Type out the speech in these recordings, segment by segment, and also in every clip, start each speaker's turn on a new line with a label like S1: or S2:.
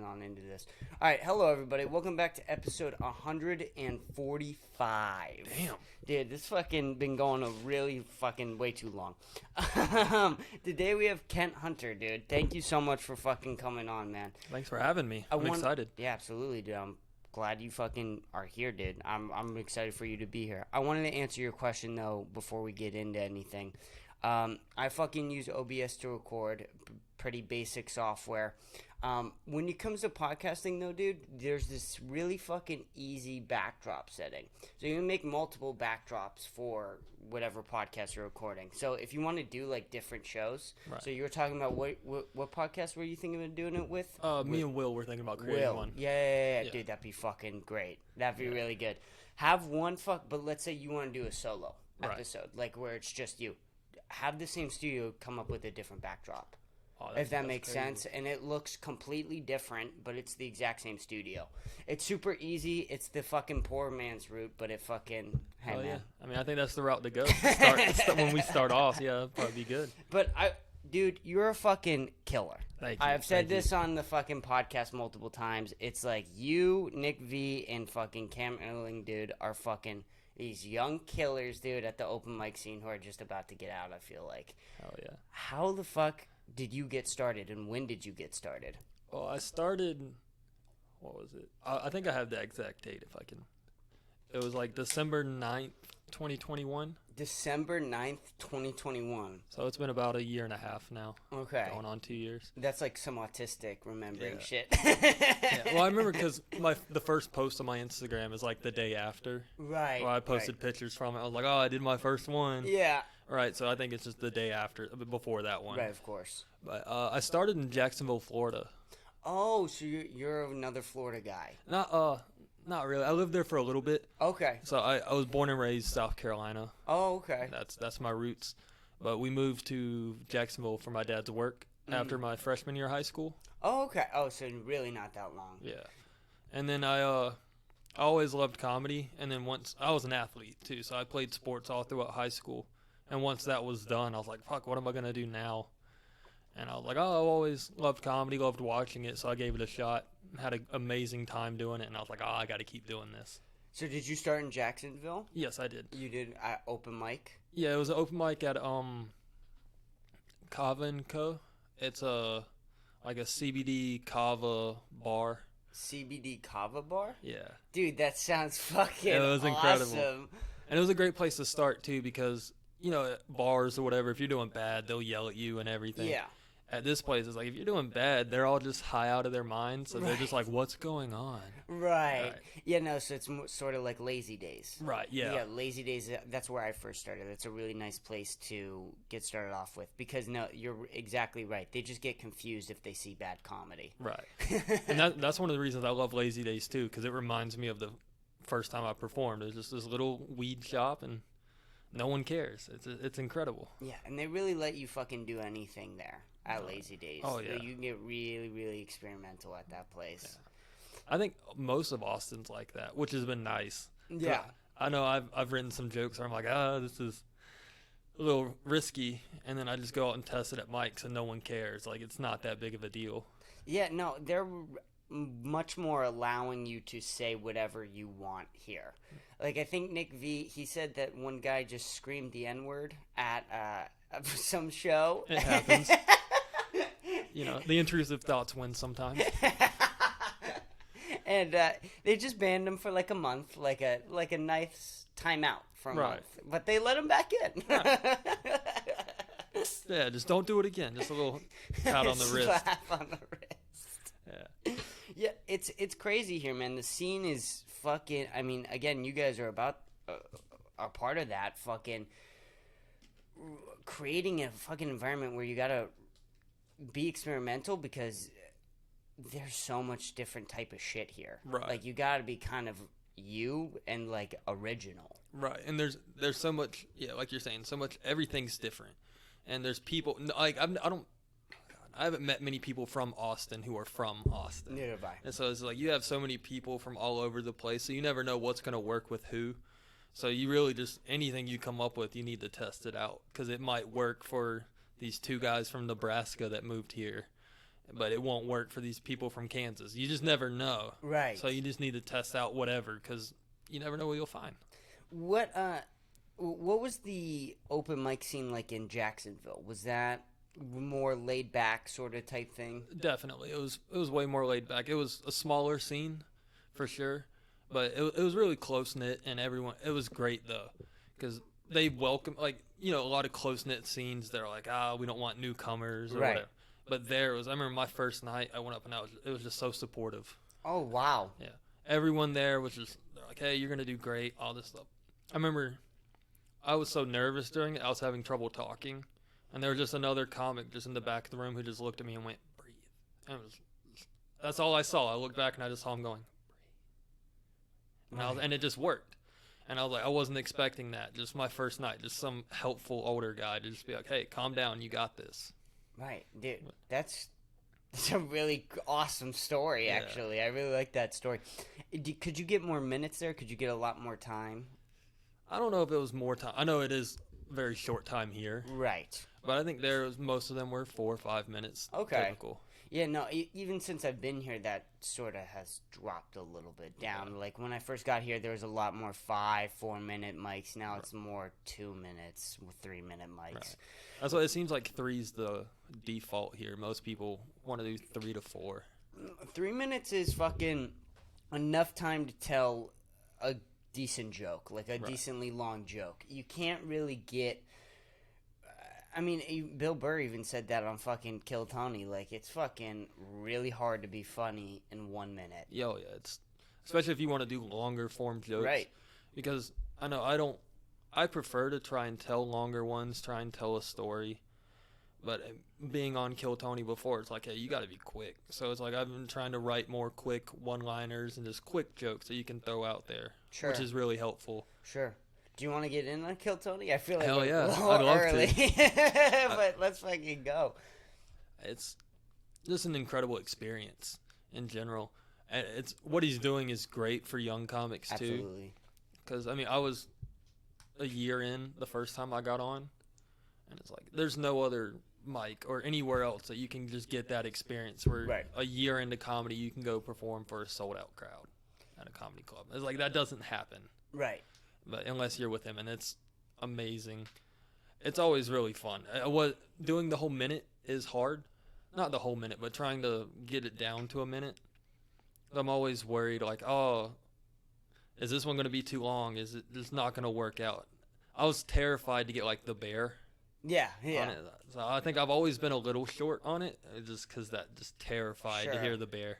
S1: on into this. All right, hello everybody. Welcome back to episode 145.
S2: Damn.
S1: Dude, this fucking been going a really fucking way too long. Today we have Kent Hunter, dude. Thank you so much for fucking coming on, man.
S2: Thanks for having me. I'm excited.
S1: Yeah, absolutely, dude. I'm glad you fucking are here, dude. I'm excited for you to be here. I wanted to answer your question, though, before we get into anything. I fucking use OBS to record, pretty basic software. When it comes to podcasting, though, dude, there's this really fucking easy backdrop setting. So you can make multiple backdrops for whatever podcast you're recording. So if you want to do, like, different shows. Right. So you were talking about what podcast were you thinking of doing it with?
S2: Me and Will were thinking about creating one.
S1: Yeah. Dude, that'd be fucking great. That'd be really good. Have one but let's say you want to do a solo episode, like where it's just you. Have the same studio come up with a different backdrop. If that makes sense. And it looks completely different, but it's the exact same studio. It's super easy. It's the fucking poor man's route, but it fucking... Hey, man.
S2: Yeah. I mean, I think that's the route to go. When we start off, yeah, that'd probably be good.
S1: But, dude, you're a fucking killer.
S2: Thank you.
S1: I've said this on the fucking podcast multiple times. It's like you, Nick V, and fucking Cam Erling, dude, are fucking... these young killers, dude, at the open mic scene who are just about to get out, I feel like.
S2: Hell yeah.
S1: How the fuck did you get started, and when did you get started?
S2: Well, I started, what was it? I think I have the exact date if I can. It was like December 9th, 2021.
S1: December 9th, 2021.
S2: So it's been about a year and a half now.
S1: Okay.
S2: Going on 2 years.
S1: That's like some autistic remembering shit.
S2: Yeah. Well, I remember because the first post on my Instagram is like the day after.
S1: Right.
S2: Where I posted pictures from it. I was like, oh, I did my first one.
S1: Yeah.
S2: Right, so I think it's just the day after, before that one.
S1: Right, of course.
S2: But I started in Jacksonville, Florida.
S1: Oh, so you're another Florida guy.
S2: Not really. I lived there for a little bit.
S1: Okay.
S2: So I was born and raised South Carolina.
S1: Oh, okay.
S2: That's my roots. But we moved to Jacksonville for my dad's work after my freshman year of high school.
S1: Oh, okay. Oh, so really not that long.
S2: Yeah. And then I always loved comedy. And then once I was an athlete too, so I played sports all throughout high school. And once that was done, I was like, fuck, what am I going to do now? And I was like, oh, I always loved comedy, loved watching it, so I gave it a shot. Had an amazing time doing it, and I was like, oh, I got to keep doing this.
S1: So did you start in Jacksonville?
S2: Yes, I did.
S1: You did open mic?
S2: Yeah, it was an open mic at Kava & Co. It's like a CBD kava bar.
S1: CBD kava bar?
S2: Yeah.
S1: Dude, that sounds fucking
S2: it was incredible.
S1: Awesome.
S2: And it was a great place to start, too, because... you know, at bars or whatever, if you're doing bad, they'll yell at you and everything.
S1: Yeah.
S2: At this place, it's like, if you're doing bad, they're all just high out of their minds, so they're just like, what's going on?
S1: Right. Yeah, no, so it's sort of like Lazy Days.
S2: Right, yeah.
S1: Yeah, Lazy Days, that's where I first started. It's a really nice place to get started off with because, no, you're exactly right. They just get confused if they see bad comedy.
S2: Right. And that's one of the reasons I love Lazy Days, too, because it reminds me of the first time I performed. It was just this little weed shop, and no one cares. It's incredible.
S1: Yeah, and they really let you fucking do anything there at Lazy Days.
S2: Oh, yeah.
S1: You can get really, really experimental at that place.
S2: Yeah. I think most of Austin's like that, which has been nice.
S1: Yeah.
S2: I know I've written some jokes where I'm like, this is a little risky, and then I just go out and test it at mics, and no one cares. Like, it's not that big of a deal.
S1: Yeah, no, they're much more allowing you to say whatever you want here. Like, I think Nick V, he said that one guy just screamed the N-word at some show.
S2: It happens. You know, the intrusive thoughts win sometimes.
S1: And they just banned him for like a month, like a nice timeout for a month. But they let him back in. Right.
S2: Yeah, just don't do it again. Just a little pat on the wrist.
S1: Slap on the wrist.
S2: Yeah.
S1: Yeah, it's crazy here, man. The scene is fucking... I mean, again, you guys are about... are part of that fucking... creating a fucking environment where you gotta be experimental because there's so much different type of shit here.
S2: Right.
S1: Like, you gotta be kind of you and, like, original.
S2: Right, and there's so much... Yeah, like you're saying, so much... Everything's different. And there's people... Like, I haven't met many people from Austin who are from Austin.
S1: Neither have I.
S2: And so it's like you have so many people from all over the place, so you never know what's going to work with who. So you really just, anything you come up with, you need to test it out because it might work for these two guys from Nebraska that moved here. but it won't work for these people from Kansas. You just never know.
S1: Right.
S2: So you just need to test out whatever because you never know what you'll find.
S1: What was the open mic scene like in Jacksonville? Was that more laid back sort of type thing?
S2: Definitely. It was way more laid back. It was a smaller scene for sure, but it was really close knit and everyone. It was great though because they welcome a lot of close knit scenes. They're like, we don't want newcomers or whatever. But there was. I remember my first night. I went up and it was just so supportive.
S1: Oh wow.
S2: Yeah. Everyone there was just they're like, hey, you're gonna do great. All this stuff. I remember I was so nervous during it. I was having trouble talking, and there was just another comic just in the back of the room who just looked at me and went, breathe. And that's all I saw. I looked back and I just saw him going, breathe. And it just worked. And I was like, I wasn't expecting that. Just my first night, just some helpful older guy to just be like, hey, calm down. You got this.
S1: Right, dude. That's a really awesome story, actually. I really like that story. Could you get more minutes there? Could you get a lot more time?
S2: I don't know if it was more time. I know it is very short time here.
S1: Right.
S2: But I think most of them were 4 or 5 minutes.
S1: Okay.
S2: Typical.
S1: Yeah, no, even since I've been here, that sort of has dropped a little bit down. Yeah. Like, when I first got here, there was a lot more 5-4-minute mics. Now it's more 2 minutes, 3-minute mics.
S2: Right. That's why it seems like 3's the default here. Most people want to do 3 to 4.
S1: 3 minutes is fucking enough time to tell a decent joke, like a decently long joke. You can't really get... I mean, Bill Burr even said that on fucking Kill Tony. Like, it's fucking really hard to be funny in 1 minute.
S2: Yeah, it's especially if you want to do longer form jokes.
S1: Right.
S2: Because I prefer to try and tell longer ones, try and tell a story. But being on Kill Tony before, it's like, hey, you got to be quick. So it's like I've been trying to write more quick one-liners and just quick jokes that you can throw out there, which is really helpful.
S1: Sure. Do you want to get in on Kill Tony? I feel like
S2: hell yeah,
S1: I'd love early. To. But let's fucking go.
S2: It's just an incredible experience in general. It's what he's doing is great for young comics too.
S1: Absolutely.
S2: Because I mean, I was a year in the first time I got on, and it's like there's no other mic or anywhere else that you can just get that experience where a year into comedy you can go perform for a sold out crowd at a comedy club. It's like that doesn't happen.
S1: Right.
S2: But unless you're with him, and it's amazing. It's always really fun. Doing the whole minute is hard. Not the whole minute, but trying to get it down to a minute. I'm always worried, like, oh, is this one going to be too long? Is it just not going to work out? I was terrified to get, like, the bear.
S1: Yeah.
S2: So I think I've always been a little short on it, just because just terrified to hear the bear.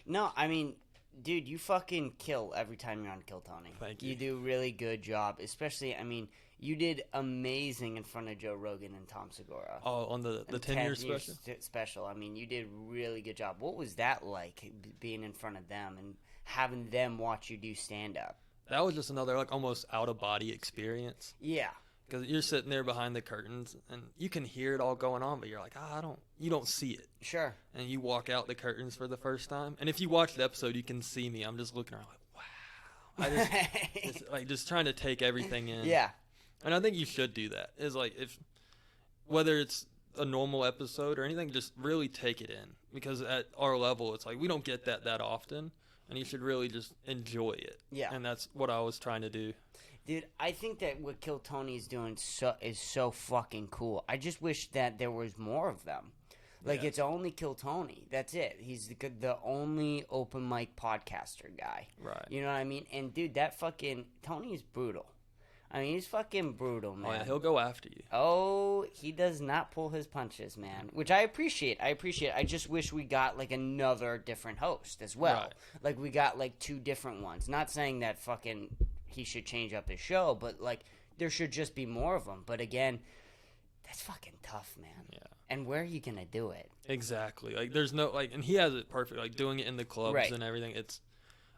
S1: No, I mean... Dude, you fucking kill every time you're on Kill Tony.
S2: Thank you.
S1: You do a really good job. Especially, I mean, you did amazing in front of Joe Rogan and Tom Segura.
S2: Oh, on the 10-year special?
S1: Special. I mean, you did a really good job. What was that like, being in front of them and having them watch you do stand-up?
S2: That was just another, like, almost out-of-body experience.
S1: Yeah.
S2: Because you're sitting there behind the curtains, and you can hear it all going on, but you're like, you don't see it.
S1: Sure.
S2: And you walk out the curtains for the first time. And if you watch the episode, you can see me. I'm just looking around like, wow. Just trying to take everything in.
S1: Yeah.
S2: And I think you should do that. It's like, whether it's a normal episode or anything, just really take it in. Because at our level, it's like, we don't get that often. And you should really just enjoy it.
S1: Yeah.
S2: And that's what I was trying to do.
S1: Dude, I think that what Kill Tony is doing is so fucking cool. I just wish that there was more of them. Like, it's only Kill Tony. That's it. He's the only open mic podcaster guy.
S2: Right.
S1: You know what I mean? And, dude, that fucking... Tony is brutal. I mean, he's fucking brutal, man.
S2: Oh, yeah, he'll go after you.
S1: Oh, he does not pull his punches, man. Which I appreciate. I just wish we got, like, another different host as well.
S2: Right.
S1: Like, we got, like, 2 different ones. Not saying that fucking... he should change up his show, but, like, there should just be more of them. But, again, that's fucking tough, man.
S2: Yeah.
S1: And where are you going to do it?
S2: Exactly. Like, there's no, like, and he has it perfect. Like, doing it in the clubs and everything, it's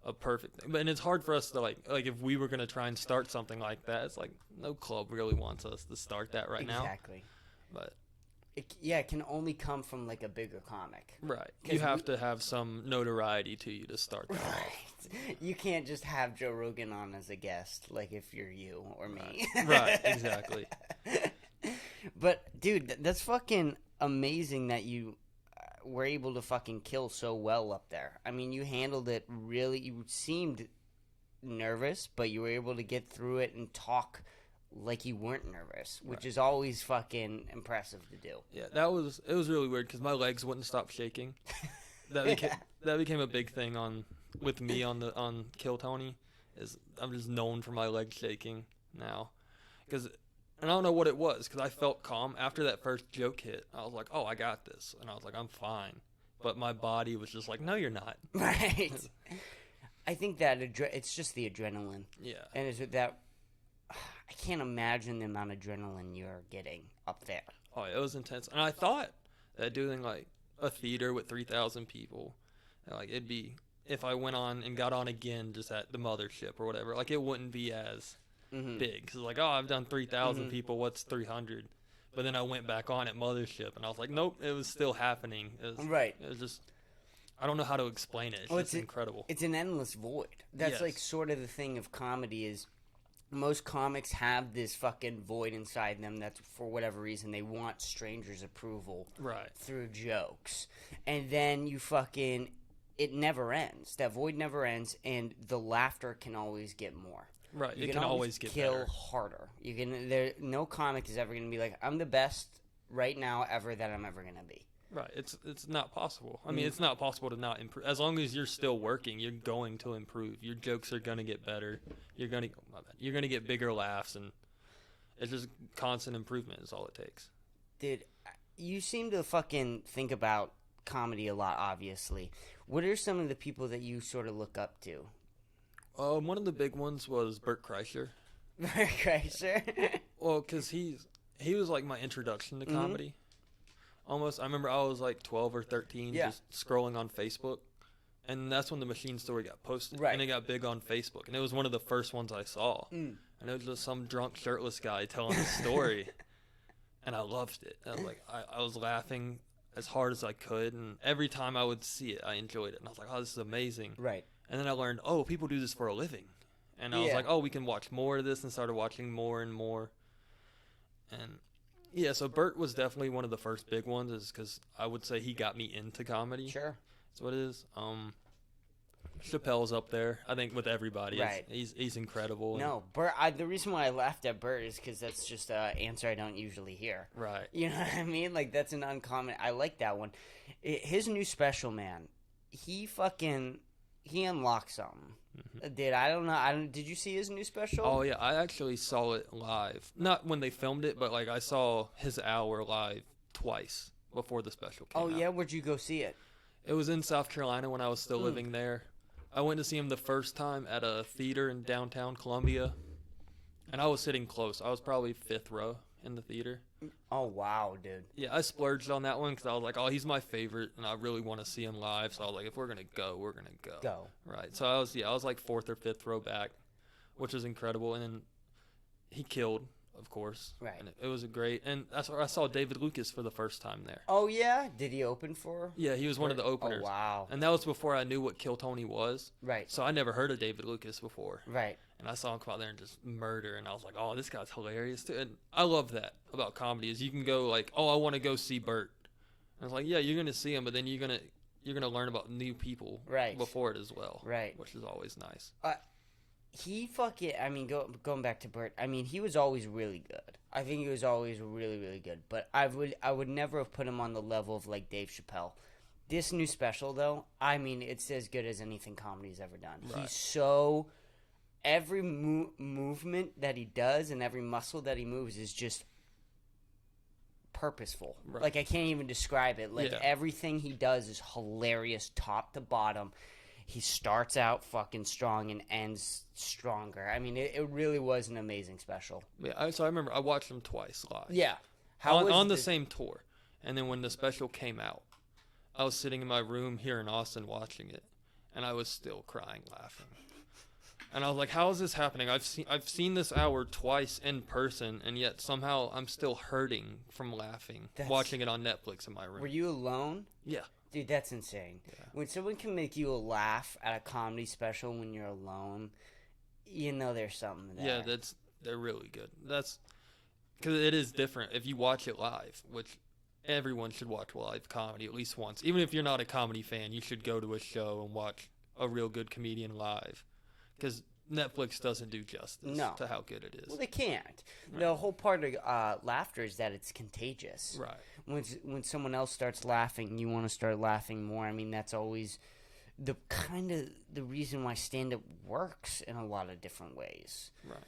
S2: a perfect thing. But, and it's hard for us to, like, if we were going to try and start something like that, it's like, no club really wants us to start that right now.
S1: Exactly.
S2: But...
S1: it can only come from, like, a bigger comic.
S2: Right. You have to have some notoriety to you to start that off.
S1: You can't just have Joe Rogan on as a guest, like, if you're you or me.
S2: Right, exactly.
S1: But, dude, that's fucking amazing that you... were able to fucking kill so well up there. I mean, you handled it really. You seemed nervous, but you were able to get through it and talk like you weren't nervous, which is always fucking impressive to do.
S2: Yeah, it was really weird because my legs wouldn't stop shaking. That became a big thing with me on Kill Tony. Is I'm just known for my legs shaking now, and I don't know what it was because I felt calm after that first joke hit. I was like, oh, I got this, and I was like, I'm fine, but my body was just like, no, you're not.
S1: Right. I think that it's just the adrenaline.
S2: Yeah.
S1: And is it that I can't imagine the amount of adrenaline you're getting up there.
S2: Oh, it was intense, and I thought that doing like a theater with 3,000 people, like it'd be. If I went on and got on again just at the mothership or whatever, like it wouldn't be as big. Because like, oh, I've done 3,000 people, what's 300? But then I went back on at mothership, and I was like, nope, it was still happening. It was just, I don't know how to explain it. It's just incredible.
S1: It's an endless void. That's like sort of the thing of comedy is most comics have this fucking void inside them that for whatever reason they want strangers' approval through jokes. And then you fucking... It never ends. That void never ends, and the laughter can always get more.
S2: Right, it can always get
S1: kill
S2: better.
S1: harder. No comic is ever going to be like, I'm the best right now ever that I'm ever going to be.
S2: Right, it's not possible. I mean, it's not possible to not improve. As long as you're still working, you're going to improve. Your jokes are going to get better. You're going to get bigger laughs, and it's just constant improvement is all it takes.
S1: Dude, you seem to fucking think about comedy a lot, obviously. What are some of the people that you sort of look up to?
S2: One of the big ones was Bert Kreischer.
S1: Bert Kreischer?
S2: Well, because he was like my introduction to comedy. Almost, I remember I was like 12 or 13 just scrolling on Facebook. And that's when the Machine Story got posted.
S1: Right.
S2: And it got big on Facebook. And it was one of the first ones I saw. And it was just some drunk shirtless guy telling a story. And I loved it. I was laughing as hard as I could, and every time I would see it, I enjoyed it. And I was like, oh, this is amazing.
S1: Right.
S2: And then I learned, oh, people do this for a living. And I was like, oh, we can watch more of this, and started watching more and more. And, yeah, so Bert was definitely one of the first big ones, is because I would say he got me into comedy.
S1: Sure.
S2: That's what it is. Chappelle's up there, I think, with everybody.
S1: Right.
S2: He's incredible.
S1: No, Bert. The reason why I laughed at Bert is because that's just an answer I don't usually hear.
S2: Right.
S1: You know what I mean? Like, that's an uncommon... I like that one. His new special, man, he unlocked something. I don't know. Did you see his new special?
S2: Oh, yeah. I actually saw it live. Not when they filmed it, but, like, I saw his hour live twice before the special came out.
S1: Oh, yeah? Where'd you go see it?
S2: It was in South Carolina when I was still living there. I went to see him the first time at a theater in downtown Columbia, and I was sitting close. I was probably 5th row in the theater.
S1: Oh, wow, dude.
S2: Yeah, I splurged on that one because I was like, oh, he's my favorite, and I really want to see him live. So I was like, if we're going to go, we're going to go.
S1: Go.
S2: Right. So I was like 4th or 5th row back, which was incredible. And then he killed, of course.
S1: Right.
S2: And it was a great, and that's where I saw David Lucas for the first time there.
S1: Oh, yeah? Did he open for?
S2: Yeah, he was one of the openers.
S1: Oh, wow.
S2: And that was before I knew what Kill Tony was.
S1: Right.
S2: So I never heard of David Lucas before.
S1: Right.
S2: And I saw him come out there and just murder, and I was like, oh, this guy's hilarious too. And I love that about comedy is you can go like, oh, I want to go see Bert. And I was like, yeah, you're gonna see him, but then you're gonna learn about new people before it as well.
S1: Right.
S2: Which is always nice.
S1: He fucking, I mean, going back to Bert, I mean, he was always really good. I think he was always really, really good. But I would never have put him on the level of, like, Dave Chappelle. This new special, though, I mean, it's as good as anything comedy's ever done. Right. He's so... Every movement that he does and every muscle that he moves is just purposeful. Right. Like, I can't even describe it. Like, everything he does is hilarious top to bottom. He starts out fucking strong and ends stronger. I mean, it really was an amazing special.
S2: Yeah, so I remember I watched him twice live.
S1: Yeah.
S2: On the same tour. And then when the special came out, I was sitting in my room here in Austin watching it, and I was still crying laughing. And I was like, how is this happening? I've seen this hour twice in person, and yet somehow I'm still hurting from laughing watching it on Netflix in my room.
S1: Were you alone?
S2: Yeah.
S1: Dude, that's insane. Yeah. When someone can make you laugh at a comedy special when you're alone, you know there's something there.
S2: Yeah, they're really good. That's because it is different if you watch it live, everyone should watch live comedy at least once. Even if you're not a comedy fan, you should go to a show and watch a real good comedian live, because Netflix doesn't do justice to how good it is.
S1: Well, they can't. Right. The whole part of laughter is that it's contagious.
S2: Right.
S1: When someone else starts laughing, you want to start laughing more. I mean, that's always the reason why stand-up works in a lot of different ways.
S2: Right.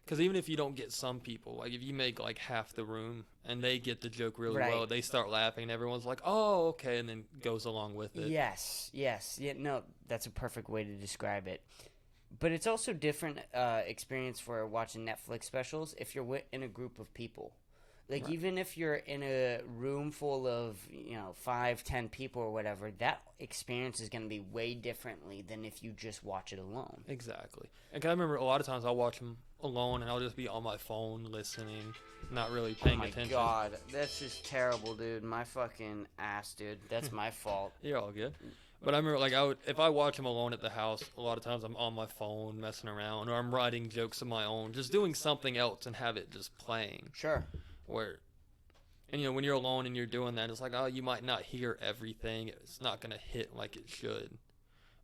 S2: Because even if you don't get some people, like if you make like half the room and they get the joke really well, they start laughing and everyone's like, oh, okay, and then goes along with it.
S1: Yes. Yeah, no, that's a perfect way to describe it. But it's also different experience for watching Netflix specials if you're in a group of people. Like, even if you're in a room full of, 5, 10 people or whatever, that experience is going to be way differently than if you just watch it alone.
S2: Exactly. And I remember a lot of times I'll watch them alone and I'll just be on my phone listening, not really paying attention.
S1: Oh, my God. That's just terrible, dude. My fucking ass, dude. That's my fault.
S2: You're all good. But I remember, if I watch them alone at the house, a lot of times I'm on my phone messing around, or I'm writing jokes of my own, just doing something else and have it just playing.
S1: Sure.
S2: And when you're alone and you're doing that, it's like, oh, you might not hear everything. It's not going to hit like it should.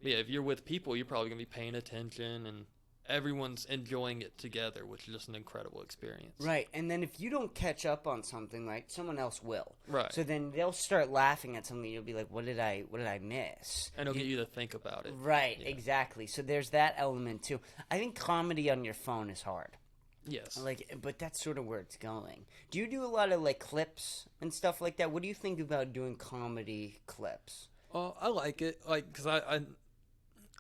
S2: But yeah, if you're with people, you're probably going to be paying attention, and everyone's enjoying it together, which is just an incredible experience.
S1: Right, and then if you don't catch up on something, like, someone else will.
S2: Right.
S1: So then they'll start laughing at something, you'll be like, what did I miss?
S2: And it'll get you to think about it.
S1: Right, yeah. Exactly. So there's that element, too. I think comedy on your phone is hard.
S2: Yes.
S1: But that's sort of where it's going. Do you do a lot of, clips and stuff like that? What do you think about doing comedy clips?
S2: I like it, because I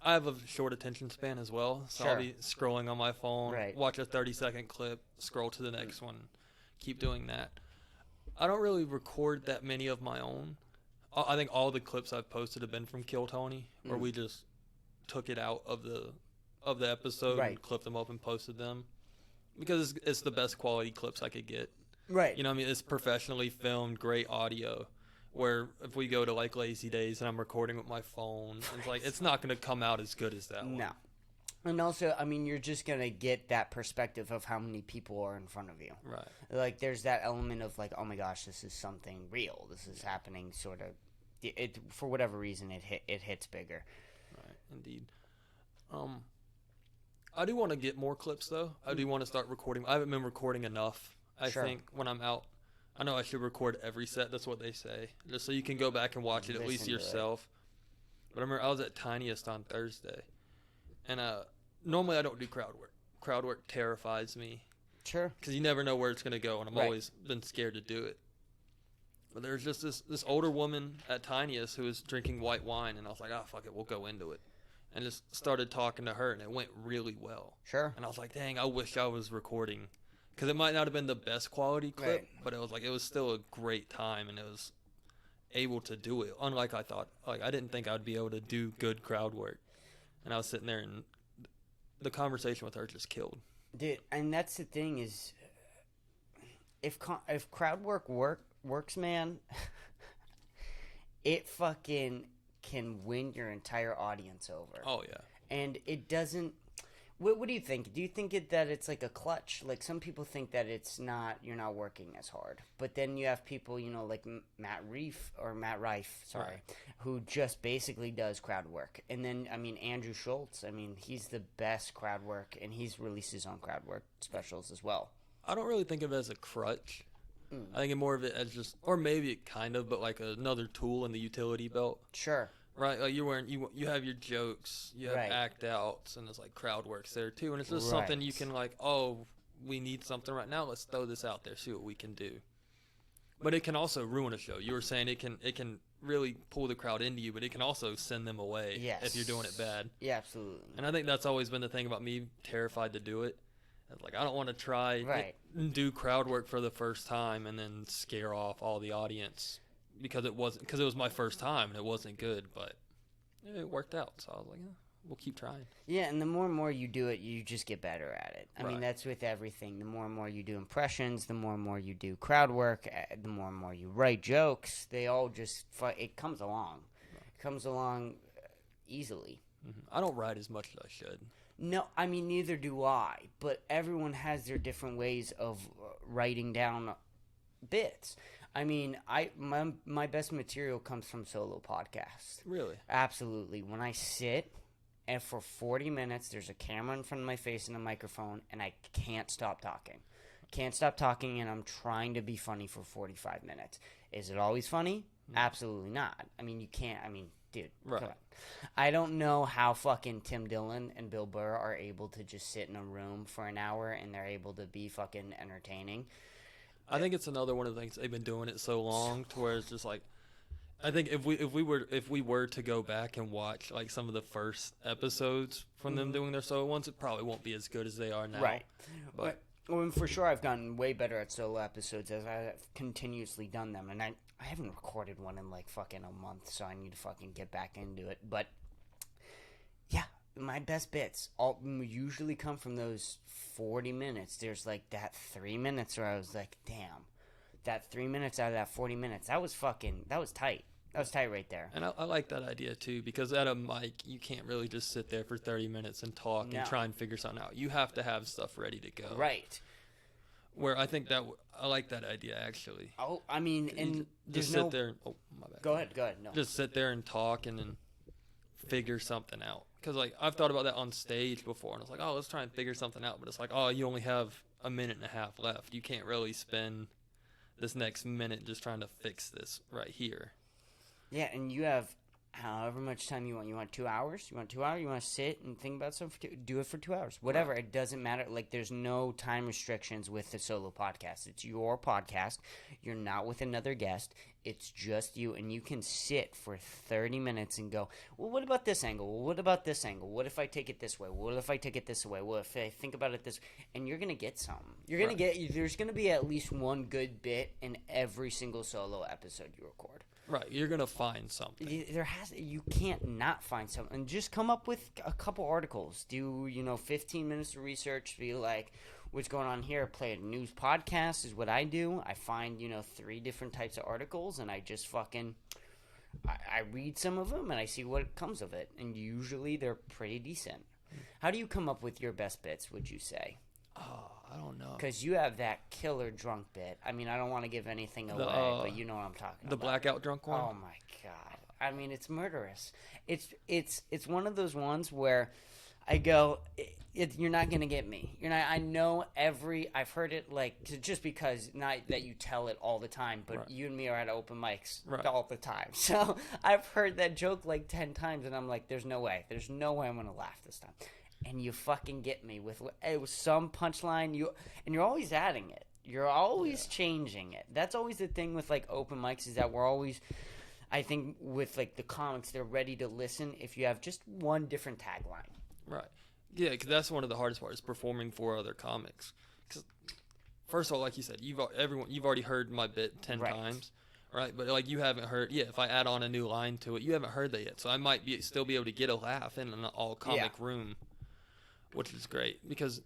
S2: have a short attention span as well, so
S1: Sure.
S2: I'll be scrolling on my phone, watch a 30-second clip, scroll to the next one, keep doing that. I don't really record that many of my own. I think all the clips I've posted have been from Kill Tony, where we just took it out of the episode and clipped them up and posted them. Because it's the best quality clips I could get.
S1: Right.
S2: It's professionally filmed, great audio. Where if we go to Lazy Days and I'm recording with my phone, it's not going to come out as good as that one.
S1: No. And also, you're just going to get that perspective of how many people are in front of you.
S2: Right.
S1: There's that element of oh my gosh, this is something real. This is happening, sort of. It for whatever reason, it hits bigger.
S2: Right. Indeed. I do want to get more clips, though. I do want to start recording. I haven't been recording enough. I think when I'm out, I know I should record every set. That's what they say. Just so you can go back and watch it, at least yourself. But I remember I was at Tiniest on Thursday. And normally I don't do crowd work. Crowd work terrifies me.
S1: Sure.
S2: Because you never know where it's going to go, and I've always been scared to do it. But there's just this older woman at Tiniest who was drinking white wine, and I was like, fuck it, we'll go into it. And just started talking to her, and it went really well.
S1: Sure.
S2: And I was like, dang, I wish I was recording. Because it might not have been the best quality clip, but it was still a great time, and it was able to do it. Unlike I thought. I didn't think I'd be able to do good crowd work. And I was sitting there, and the conversation with her just killed.
S1: Dude, and that's the thing is, if crowd works, man, it fucking can win your entire audience over.
S2: Oh, yeah.
S1: And it doesn't... What do you think? Do you think that it's like a clutch? Like, some people think that you're not working as hard. But then you have people, like Matt Rife, who just basically does crowd work. And then, Andrew Schultz, he's the best crowd work, and he's released his own crowd work specials as well.
S2: I don't really think of it as a crutch. I think more of it as just, or maybe kind of, but like another tool in the utility belt.
S1: Sure.
S2: Right, you have your jokes, you have act outs, and there's crowd works there too, and it's just something you can we need something right now. Let's throw this out there, see what we can do. But it can also ruin a show. You were saying it can really pull the crowd into you, but it can also send them away if you're doing it bad.
S1: Yeah, absolutely.
S2: And I think that's always been the thing about me, terrified to do it. I don't want to try and do crowd work for the first time and then scare off all the audience because it was my first time and it wasn't good, but it worked out. So I was like, we'll keep trying.
S1: Yeah, and the more and more you do it, you just get better at it. I mean, that's with everything. The more and more you do impressions, the more and more you do crowd work, the more and more you write jokes. They all just it comes along. It comes along easily.
S2: I don't write as much as I should.
S1: No, neither do I. But everyone has their different ways of writing down bits. I mean, my best material comes from solo podcasts.
S2: Really?
S1: Absolutely. When I sit and for 40 minutes, there's a camera in front of my face and a microphone, and I can't stop talking. Can't stop talking, and I'm trying to be funny for 45 minutes. Is it always funny? Absolutely not. I mean, you can't. I mean, dude,
S2: Right.
S1: come on. I don't know how fucking Tim Dillon and Bill Burr are able to just sit in a room for an hour and they're able to be fucking entertaining.
S2: I think it's another one of the things they've been doing it so long to where it's just like, I think if we were to go back and watch like some of the first episodes from them doing their solo ones, it probably won't be as good as they are now.
S1: Right.
S2: But
S1: Well, for sure, I've gotten way better at solo episodes as I've continuously done them. And I haven't recorded one in like fucking a month, so I need to fucking get back into it. But yeah, my best bits all usually come from those 40 minutes. There's like that 3 minutes where I was like, damn, that 3 minutes out of that 40 minutes, that was tight. That was tight right there.
S2: and I like that idea too, because at a mic you can't really just sit there for 30 minutes and talk
S1: No.
S2: and try and figure something out. You have to have stuff ready to go.
S1: Right.
S2: Where I think that I like that idea actually.
S1: Oh, I mean, and
S2: You
S1: there's
S2: just sit there and, oh my bad.
S1: Go ahead. No.
S2: Just sit there and talk and then figure something out. Because like I've thought about that on stage before, and it's like, oh, let's try and figure something out. But it's like, oh, you only have a minute and a half left. You can't really spend this next minute just trying to fix this right here.
S1: Yeah, and you have however much time you want. You want 2 hours? You want 2 hours? You want to sit and think about something? Do it for 2 hours. Whatever. It doesn't matter. Like, there's no time restrictions with the solo podcast. It's your podcast. You're not with another guest. It's just you, and you can sit for 30 minutes and go, well, what about this angle? Well, what about this angle? What if I take it this way? What if I take it this way? What if I think about it this way? And you're going to get something. You're going to get, there's going to be at least one good bit in every single solo episode you record.
S2: Right, you're gonna find something.
S1: You can't not find something. And just come up with a couple articles. Do 15 minutes of research. Be like, what's going on here? Play a news podcast is what I do. I find 3 different types of articles, and I just fucking I read some of them and I see what comes of it. And usually they're pretty decent. How do you come up with your best bits? Would you say?
S2: Oh, I don't know.
S1: Because you have that killer drunk bit. I mean, I don't want to give anything away, but you know what I'm talking about.
S2: The blackout drunk one?
S1: Oh my god! I mean, it's murderous. It's one of those ones where I go, you're not gonna get me. You're not. I know I've heard it just because not that you tell it all the time, but you and me are at open mics all the time. So I've heard that joke like 10 times, and I'm like, there's no way I'm gonna laugh this time. And you fucking get me with some punchline. You're always adding it. You're always changing it. That's always the thing with like open mics is that we're always, I think with like the comics, they're ready to listen if you have just one different tagline.
S2: Right. Yeah, because that's one of the hardest parts, performing for other comics. 'Cause first of all, like you said, you've already heard my bit 10 times. Right, but like you haven't heard. Yeah, if I add on a new line to it, you haven't heard that yet. So I might still be able to get a laugh in an all comic room. Which is great because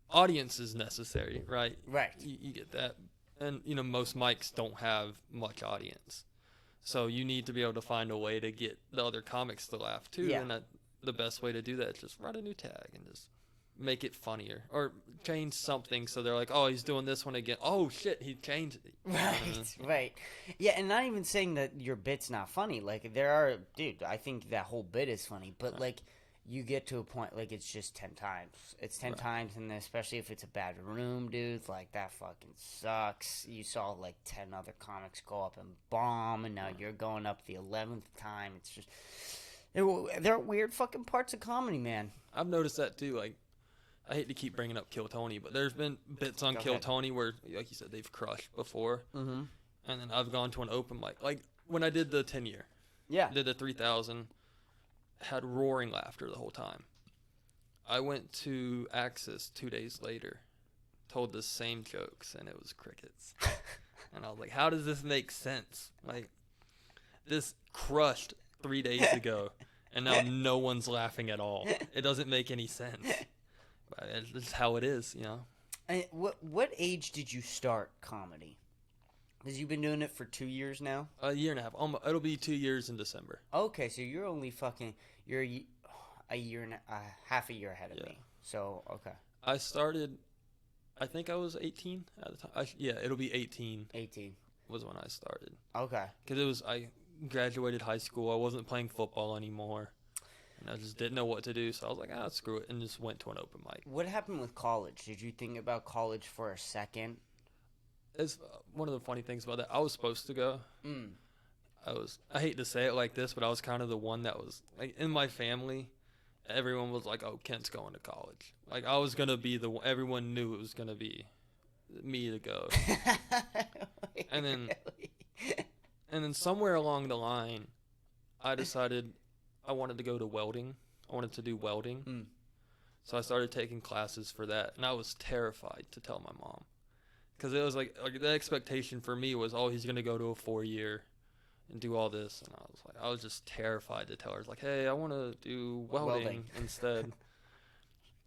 S2: audience is necessary, right?
S1: Right.
S2: You get that. And, most mics don't have much audience. So you need to be able to find a way to get the other comics to laugh too.
S1: Yeah.
S2: And the best way to do that is just write a new tag and just make it funnier. Or change something so they're like, oh, he's doing this one again. Oh, shit, he changed it.
S1: Right. Yeah, and not even saying that your bit's not funny. Like, I think that whole bit is funny. But, like, you get to a point, like, it's just 10 times. It's 10 times, and especially if it's a bad room, dude, like, that fucking sucks. You saw, like, 10 other comics go up and bomb, and now you're going up the 11th time. It's just... There are weird fucking parts of comedy, man.
S2: I've noticed that, too. Like, I hate to keep bringing up Kill Tony, but there's been bits on Kill Tony where, like you said, they've crushed before. Mm-hmm. And then I've gone to an open mic. Like, when I did the 10-year.
S1: Yeah.
S2: Did the 3,000... had roaring laughter the whole time. I went to Axis 2 days later, told the same jokes, and it was crickets. And I was like, how does this make sense? Like, this crushed 3 days ago, and now no one's laughing at all. It doesn't make any sense. But it's just how it is,
S1: And what age did you start comedy? Because you've been doing it for 2 years now?
S2: A year and a half. It'll be 2 years in December.
S1: Okay, so you're only you're a year and half a year ahead of me. So, okay.
S2: I started, I think I was 18 at the time. It'll be 18.
S1: 18.
S2: was when I started.
S1: Okay.
S2: Because I graduated high school. I wasn't playing football anymore. And I just didn't know what to do. So I was like, screw it. And just went to an open mic.
S1: What happened with college? Did you think about college for a second?
S2: It's one of the funny things about that. I was supposed to go.
S1: Mm.
S2: I hate to say it like this, but I was kind of the one that was, like, in my family, everyone was like, oh, Kent's going to college. Like, I was going to be the one, everyone knew it was going to be me to go. and then somewhere along the line, I decided I wanted to go to welding. I wanted to do welding.
S1: Mm.
S2: So I started taking classes for that, and I was terrified to tell my mom. Because it was like the expectation for me was, oh, he's going to go to a 4-year and do all this. And I was just terrified to tell her, like, hey, I want to do welding instead.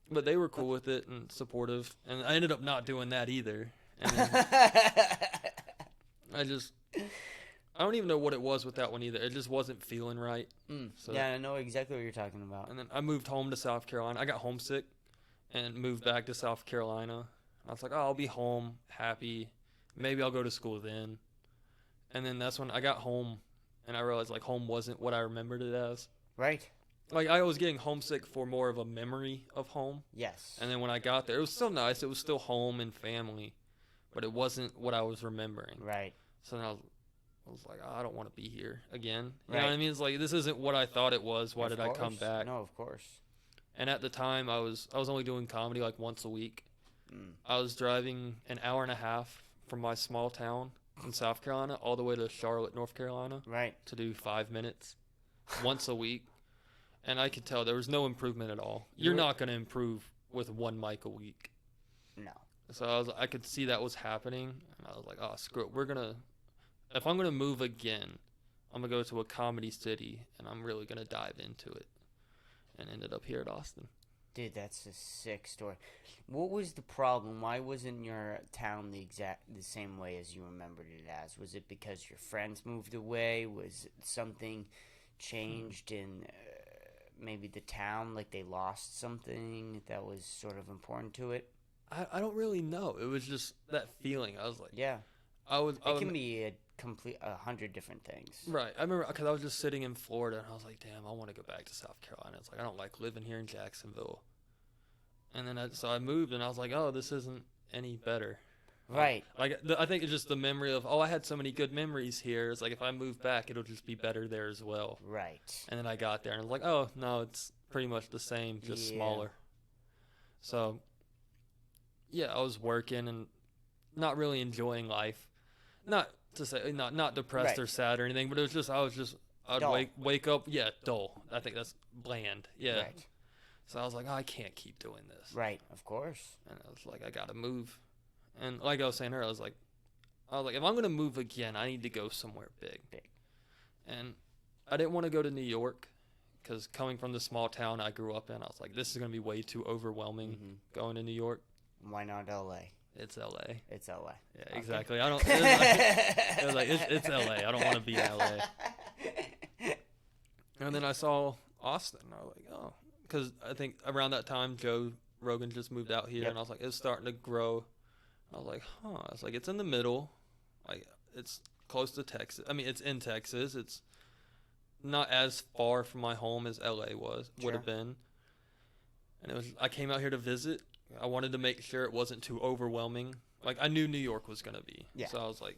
S2: But they were cool with it and supportive. And I ended up not doing that either. And I don't even know what it was with that one either. It just wasn't feeling right.
S1: So, yeah, I know exactly what you're talking about.
S2: And then I moved home to South Carolina. I got homesick and moved back to South Carolina. I was like, oh, I'll be home, happy. Maybe I'll go to school then. And then that's when I got home, and I realized, like, home wasn't what I remembered it as.
S1: Right.
S2: Like, I was getting homesick for more of a memory of home.
S1: Yes.
S2: And then when I got there, it was still nice. It was still home and family, but it wasn't what I was remembering.
S1: Right.
S2: So then I was like, oh, I don't want to be here again. You know what I mean? It's like, this isn't what I thought it was. Why did I come back?
S1: No, of course.
S2: And at the time, I was only doing comedy like once a week. I was driving an hour and a half from my small town in South Carolina all the way to Charlotte, North Carolina.
S1: Right.
S2: To do 5 minutes once a week. And I could tell there was no improvement at all. You're not going to improve with 1 mic a week.
S1: No.
S2: So I could see that was happening. And I was like, oh, screw it. If I'm going to move again, I'm going to go to a comedy city, and I'm really going to dive into it. And ended up here at Austin.
S1: Dude, that's a sick story. What was the problem? Why wasn't your town the same way as you remembered it as? Was it because your friends moved away? Was something changed in maybe the town? Like they lost something that was sort of important to it?
S2: I don't really know. It was just that feeling. I was like,
S1: yeah. It can be a 100 different things.
S2: Right. I remember because I was just sitting in Florida and I was like, damn, I want to go back to South Carolina. It's like, I don't like living here in Jacksonville. And then so I moved and I was like, oh, this isn't any better.
S1: Right.
S2: I think it's just the memory of, I had so many good memories here. It's like, if I move back, it'll just be better there as well.
S1: Right.
S2: And then I got there and I was like, oh, no, it's pretty much the same, just smaller. So, yeah, I was working and not really enjoying life. Not to say not depressed or sad or anything, but it was just I'd wake up, dull. I think that's bland. Yeah.
S1: Right.
S2: So I was like, I can't keep doing this.
S1: Right, of course.
S2: And I was like, I gotta move. And like I was saying earlier, I was like, if I'm gonna move again, I need to go somewhere big. And I didn't want to go to New York because coming from the small town I grew up in, I was like, this is gonna be way too overwhelming going to New York.
S1: Why not LA?
S2: It's LA.
S1: It's LA.
S2: Yeah, okay. Exactly. It's LA. I don't want to be in LA. And then I saw Austin. I was like, oh, because I think around that time Joe Rogan just moved out here, and I was like, it's starting to grow. I was like, huh. I was like, it's in the middle. Like, it's close to Texas. I mean, it's in Texas. It's not as far from my home as LA would have been. And I came out here to visit. I wanted to make sure it wasn't too overwhelming. Like, I knew New York was going to be. Yeah. So I was like,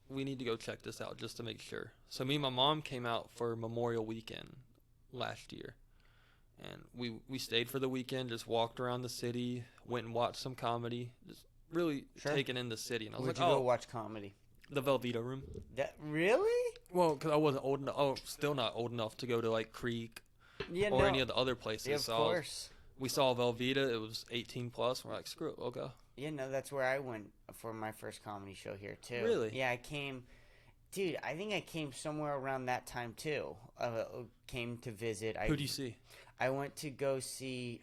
S2: we need to go check this out just to make sure. So me and my mom came out for Memorial Weekend last year. And we stayed for the weekend, just walked around the city, went and watched some comedy, just really taking in the city. And I was
S1: Where'd you go watch comedy?
S2: The Velveeta Room.
S1: That really?
S2: Well, because I wasn't old enough. Oh, still not old enough to go to, like, Creek or any of the other places.
S1: Yeah, of course.
S2: We saw Velveeta. It was 18 plus. We're like, screw it, we'll go.
S1: Yeah, no, that's where I went for my first comedy show here, too.
S2: Really?
S1: Yeah, I came... Dude, I think I came somewhere around that time, too. Came to visit.
S2: Who do you see?
S1: I went to go see...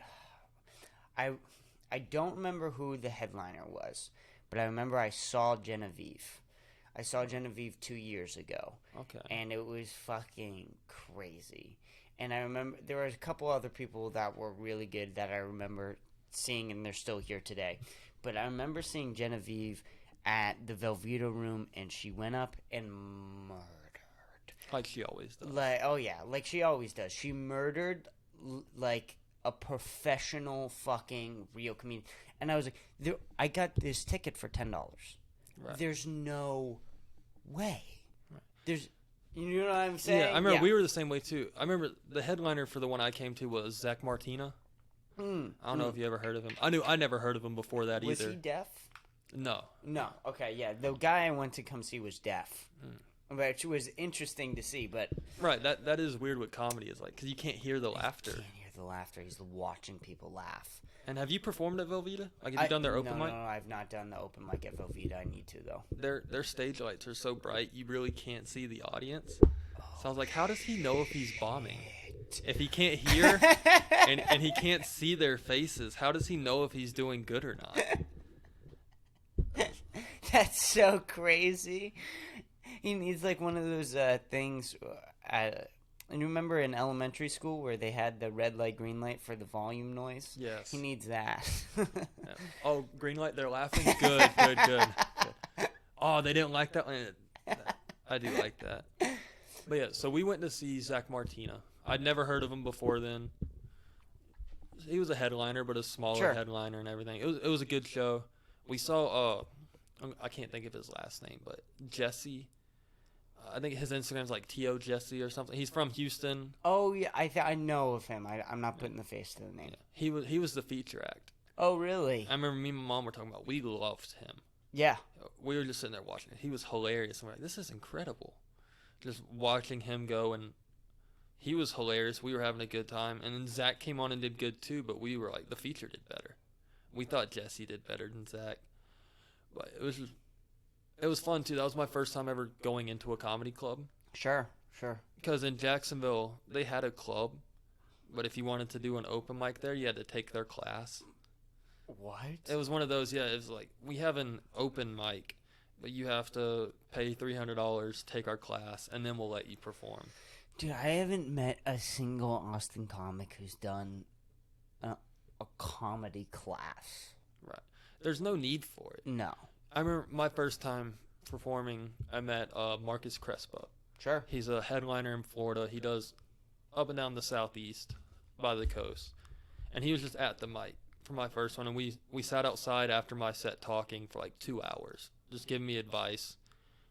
S1: I don't remember who the headliner was, but I remember I saw Genevieve. I saw Genevieve 2 years ago.
S2: Okay.
S1: And it was fucking crazy. And I remember there were a couple other people that were really good that I remember seeing, and they're still here today. But I remember seeing Genevieve at the Velveeta room, and she went up and murdered.
S2: Like she always does.
S1: Like she always does. She murdered like a professional fucking real comedian. And I was like, I got this ticket for $10.
S2: Right.
S1: There's no way. Right. There's, you know what I'm saying?
S2: Yeah, I remember we were the same way too. I remember the headliner for the one I came to was Zach Martina. I don't know if you ever heard of him. I never heard of him before that either.
S1: Was he deaf?
S2: No.
S1: Okay, yeah. The guy I went to come see was deaf. Which was interesting to see, but...
S2: Right, that is weird what comedy is like, because you can't hear the laughter.
S1: You can't hear the laughter. He's watching people laugh.
S2: And have you performed at Velveeta? Like, have you done their open mic?
S1: No, I've not done the open mic at Velveeta. I need to, though.
S2: Their stage lights are so bright, you really can't see the audience. So I was like, how does he know if he's bombing? If he can't hear and he can't see their faces, how does he know if he's doing good or not?
S1: That's so crazy. He needs like one of those things. And you remember in elementary school where they had the red light, green light for the volume noise?
S2: Yes.
S1: He needs that.
S2: Yeah. Oh, green light, they're laughing? Good. Oh, they didn't like that one? I do like that. But yeah, so we went to see Zach Martina. I'd never heard of him before then. He was a headliner, but a smaller headliner and everything. It was a good show. We saw, I can't think of his last name, but Jesse. I think his Instagram's like T.O. Jesse or something. He's from Houston.
S1: Oh, yeah. I know of him. I'm not putting the face to the name.
S2: Yeah. He was the feature act.
S1: Oh, really?
S2: I remember me and my mom were talking about, we loved him.
S1: Yeah.
S2: We were just sitting there watching it. He was hilarious. And we're like, this is incredible. Just watching him go, and he was hilarious. We were having a good time. And then Zach came on and did good too, but we were like, the feature did better. We thought Jesse did better than Zach. But it was fun too. That was my first time ever going into a comedy club.
S1: Sure.
S2: Because in Jacksonville, they had a club, but if you wanted to do an open mic there, you had to take their class.
S1: What?
S2: It was one of those, it was like, we have an open mic, but you have to pay $300, take our class, and then we'll let you perform.
S1: Dude, I haven't met a single Austin comic who's done a comedy class.
S2: Right. There's no need for it.
S1: No.
S2: I remember my first time performing, I met Marcus Crespo.
S1: Sure.
S2: He's a headliner in Florida. He does up and down the southeast by the coast. And he was just at the mic for my first one. And we sat outside after my set talking for like 2 hours, just giving me advice.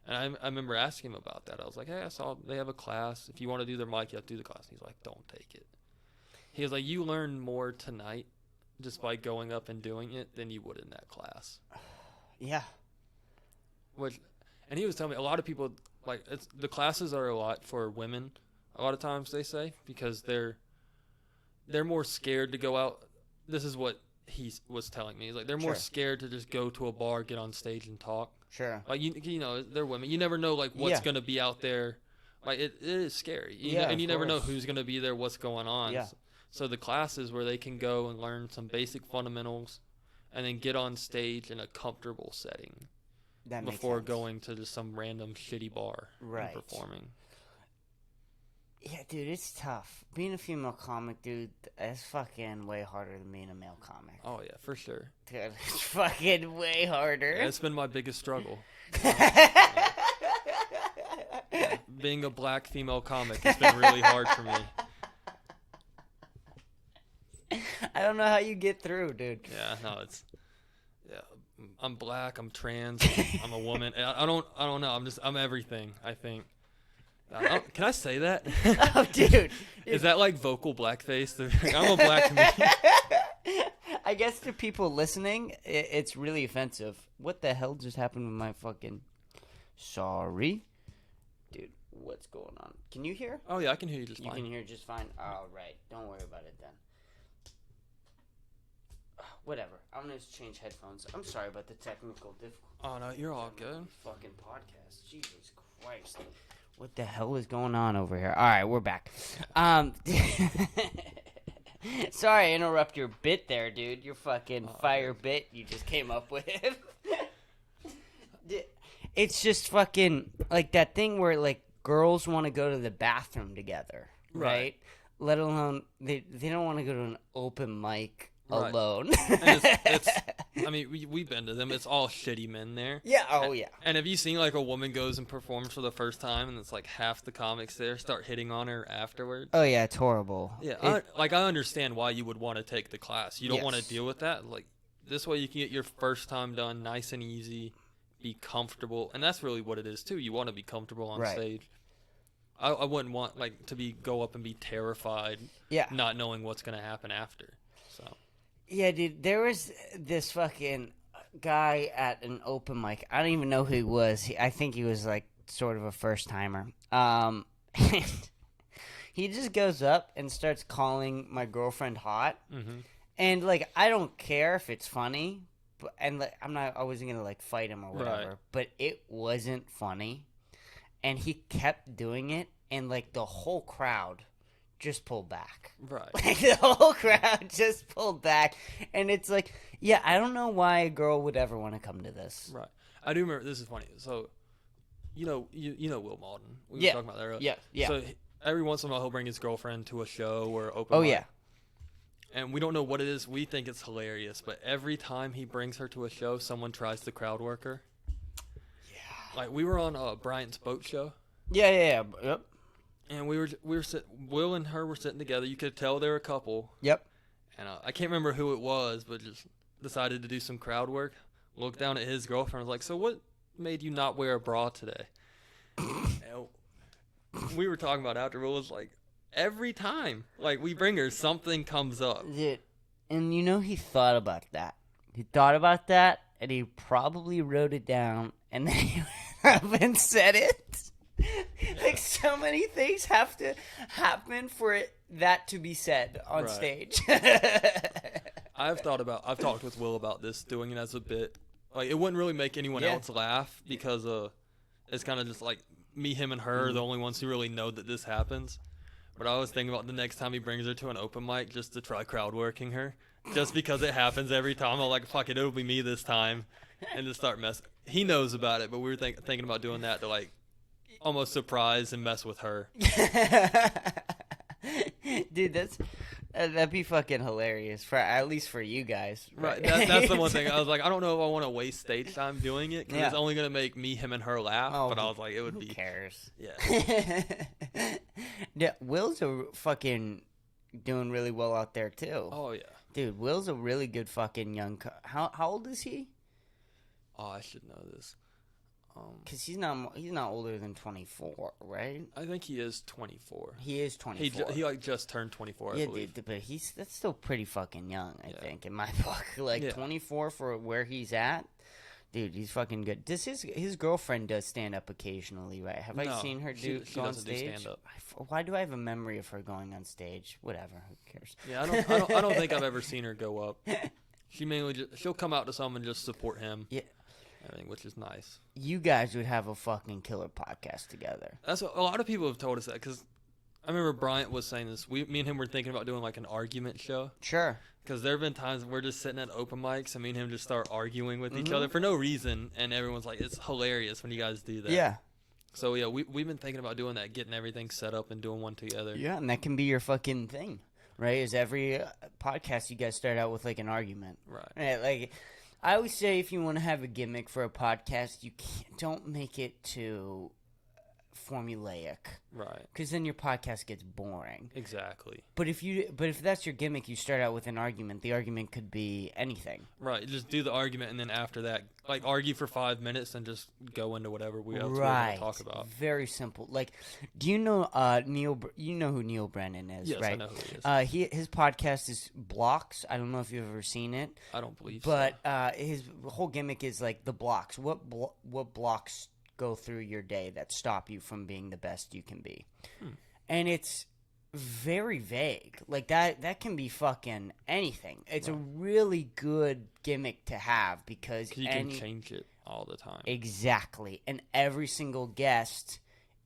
S2: And I remember asking him about that. I was like, hey, I saw they have a class. If you want to do their mic, you have to do the class. And he's like, don't take it. He was like, you learn more tonight just by going up and doing it than you would in that class.
S1: Yeah.
S2: And he was telling me a lot of people, like, the classes are a lot for women, a lot of times they say, because they're more scared to go out. This is what he was telling me. He's like, they're more scared to just go to a bar, get on stage and talk.
S1: Sure.
S2: Like, you know, they're women. You never know, like, what's going to be out there. Like, it is scary. And you never know who's going to be there, what's going on.
S1: Yeah.
S2: So the classes where they can go and learn some basic fundamentals and then get on stage in a comfortable setting before going to just some random shitty bar and performing.
S1: Yeah, dude, it's tough. Being a female comic, dude, is fucking way harder than being a male comic.
S2: Oh, yeah, for sure.
S1: Dude, it's fucking way harder.
S2: Yeah, it's been my biggest struggle. Being a black female comic has been really hard for me.
S1: I don't know how you get through, dude.
S2: Yeah, no, I'm black, I'm trans, I'm a woman. I don't know. I'm everything, I think. Can I say that?
S1: Oh, dude.
S2: Is that like vocal blackface? I'm a black comedian.
S1: I guess to people listening, it's really offensive. What the hell just happened with my fucking... Sorry. Dude, what's going on? Can you hear?
S2: Oh, yeah, I can hear you just fine.
S1: You can hear just fine? Oh, right. Don't worry about it then. Whatever. I'm going to change headphones. I'm sorry about the technical difficulty.
S2: Oh, no, you're all good.
S1: Fucking podcast. Jesus Christ. What the hell is going on over here? All right, we're back. Sorry I interrupt your bit there, dude. Your fucking fire bit you just came up with. It's just fucking like that thing where like girls want to go to the bathroom together, right? Let alone they don't want to go to an open mic
S2: Right.
S1: alone.
S2: And it's I mean, we've been to them. It's all shitty men there.
S1: Yeah. Oh yeah.
S2: And have you seen like a woman goes and performs for the first time, and it's like half the comics there start hitting on her afterwards?
S1: Oh yeah. It's horrible.
S2: Yeah, I understand why you would want to take the class. You don't want to
S1: Yes.
S2: deal with that. Like this way, you can get your first time done nice and easy, be comfortable, and that's really what it is too. You want to be comfortable on
S1: Right.
S2: stage. I wouldn't want like to go up and be terrified,
S1: Yeah.
S2: not knowing what's gonna happen after. So
S1: Yeah, dude. There was this fucking guy at an open mic. I don't even know who he was. I think he was like sort of a first timer. And he just goes up and starts calling my girlfriend hot.
S2: mm-hmm.
S1: And like, I don't care if it's funny, but like, I wasn't gonna like fight him or whatever.
S2: Right.
S1: But it wasn't funny, and he kept doing it, and like the whole crowd just pulled back.
S2: Right.
S1: Like the whole crowd just pulled back, and it's like, yeah, I don't know why a girl would ever want to come to this.
S2: Right. I do remember. This is funny. So, you know Will Malden. We
S1: Yeah.
S2: were talking about that earlier.
S1: Yeah, yeah.
S2: So every once in a while, he'll bring his girlfriend to a show or open.
S1: Oh
S2: mic.
S1: yeah.
S2: And we don't know what it is. We think it's hilarious, but every time he brings her to a show, someone tries to crowd work her. Yeah. Like we were on Bryant's boat show,
S1: Yeah. Yep.
S2: and we were Will and her were sitting together. You could tell they were a couple.
S1: Yep.
S2: And I can't remember who it was, but just decided to do some crowd work. Looked down at his girlfriend, was like, "So what made you not wear a bra today?" And we were talking about after. Will was like, every time, like we bring her, something comes up.
S1: Dude, and you know he thought about that. He thought about that, and he probably wrote it down, and then he went up and said it. Like, so many things have to happen for that to be said on
S2: Right.
S1: stage.
S2: I've talked with Will about this, doing it as a bit. Like it wouldn't really make anyone
S1: Yeah.
S2: else laugh because it's kind of just like me, him, and her are the only ones who really know that this happens. But I was thinking about the next time he brings her to an open mic just to try crowd working her, just because it happens every time. I'm like, fuck it, it'll be me this time, and just start messing. He knows about it, but we were thinking about doing that to like almost surprise and mess with her.
S1: Dude, that'd be fucking hilarious, for at least for you guys.
S2: Right. That's the one thing. I was like, I don't know if I want to waste stage time doing it because
S1: Yeah.
S2: it's only gonna make me, him, and her laugh.
S1: Oh,
S2: but I was like, it would
S1: Who
S2: be.
S1: cares?
S2: Yeah.
S1: Yeah, Will's a fucking doing really well out there too.
S2: Oh yeah.
S1: Dude, Will's a really good fucking young. How old is he?
S2: Oh, I should know this.
S1: Because he's not older than 24, right?
S2: I think he is 24.
S1: He is 24.
S2: He like just turned 24, I
S1: Yeah,
S2: believe.
S1: dude, but that's still pretty fucking young, I
S2: Yeah.
S1: think, in my book. Like,
S2: Yeah.
S1: 24 for where he's at, dude, he's fucking good. Does his girlfriend does stand up occasionally, right? Have I
S2: No,
S1: seen her
S2: she
S1: go on
S2: doesn't do
S1: stage?
S2: stand-up.
S1: Why do I have a memory of her going on stage? Whatever, who cares?
S2: Yeah, I don't think I've ever seen her go up. She mainly she'll come out to someone and just support him.
S1: Yeah.
S2: Everything, which is nice.
S1: You guys would have a fucking killer podcast together.
S2: That's what a lot of people have told us that because I remember Bryant was saying this. Me and him were thinking about doing like an argument show.
S1: Sure.
S2: Because there have been times we're just sitting at open mics and me and him just start arguing with each
S1: Mhm.
S2: other for no reason, and everyone's like, "It's hilarious when you guys do that."
S1: Yeah.
S2: So yeah, we've been thinking about doing that, getting everything set up and doing one together.
S1: Yeah, and that can be your fucking thing, right? Is every podcast you guys start out with like an argument.
S2: Right.
S1: Right, like I always say, if you want to have a gimmick for a podcast, don't make it too formulaic,
S2: Right.
S1: because then your podcast gets boring.
S2: Exactly.
S1: But if that's your gimmick, you start out with an argument. The argument could be anything.
S2: Right. Just do the argument and then after that, like argue for 5 minutes and just go into whatever else we're
S1: Right.
S2: going to talk about.
S1: Very simple. Like, do you know Neil? You know who Neil Brennan is,
S2: Yes,
S1: right?
S2: I know who he is.
S1: His podcast is Blocks. I don't know if you've ever seen it.
S2: I don't believe
S1: But
S2: so.
S1: his whole gimmick is like the blocks. What blocks go through your day that stop you from being the best you can be? And it's very vague. Like that can be fucking anything. It's a really good gimmick to have because
S2: 'Cause you can change it all the time.
S1: Exactly. And every single guest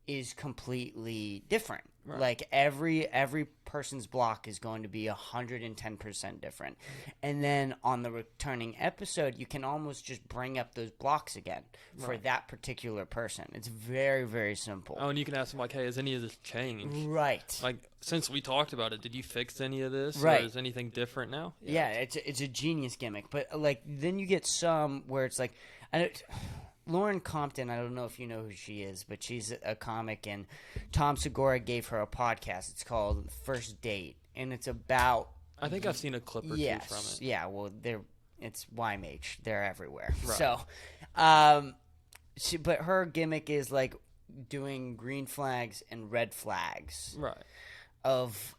S1: is completely different.
S2: Right.
S1: Like every person's block is going to be 110% different. And then on the returning episode, you can almost just bring up those blocks again for
S2: Right.
S1: that particular person. It's very, very simple.
S2: Oh, and you can ask them like, "Hey, has any of this changed?"
S1: Right.
S2: Like, since we talked about it, did you fix any of this?
S1: Right.
S2: Or is anything different now?
S1: Yeah, it's a genius gimmick. But like then you get some where it's like Lauren Compton, I don't know if you know who she is, but she's a comic, and Tom Segura gave her a podcast. It's called First Date, and it's about.
S2: I think I've seen a clip or two from it.
S1: Yeah, well, it's YMH. They're everywhere.
S2: Right.
S1: So, but her gimmick is like doing green flags and red flags
S2: Right.
S1: of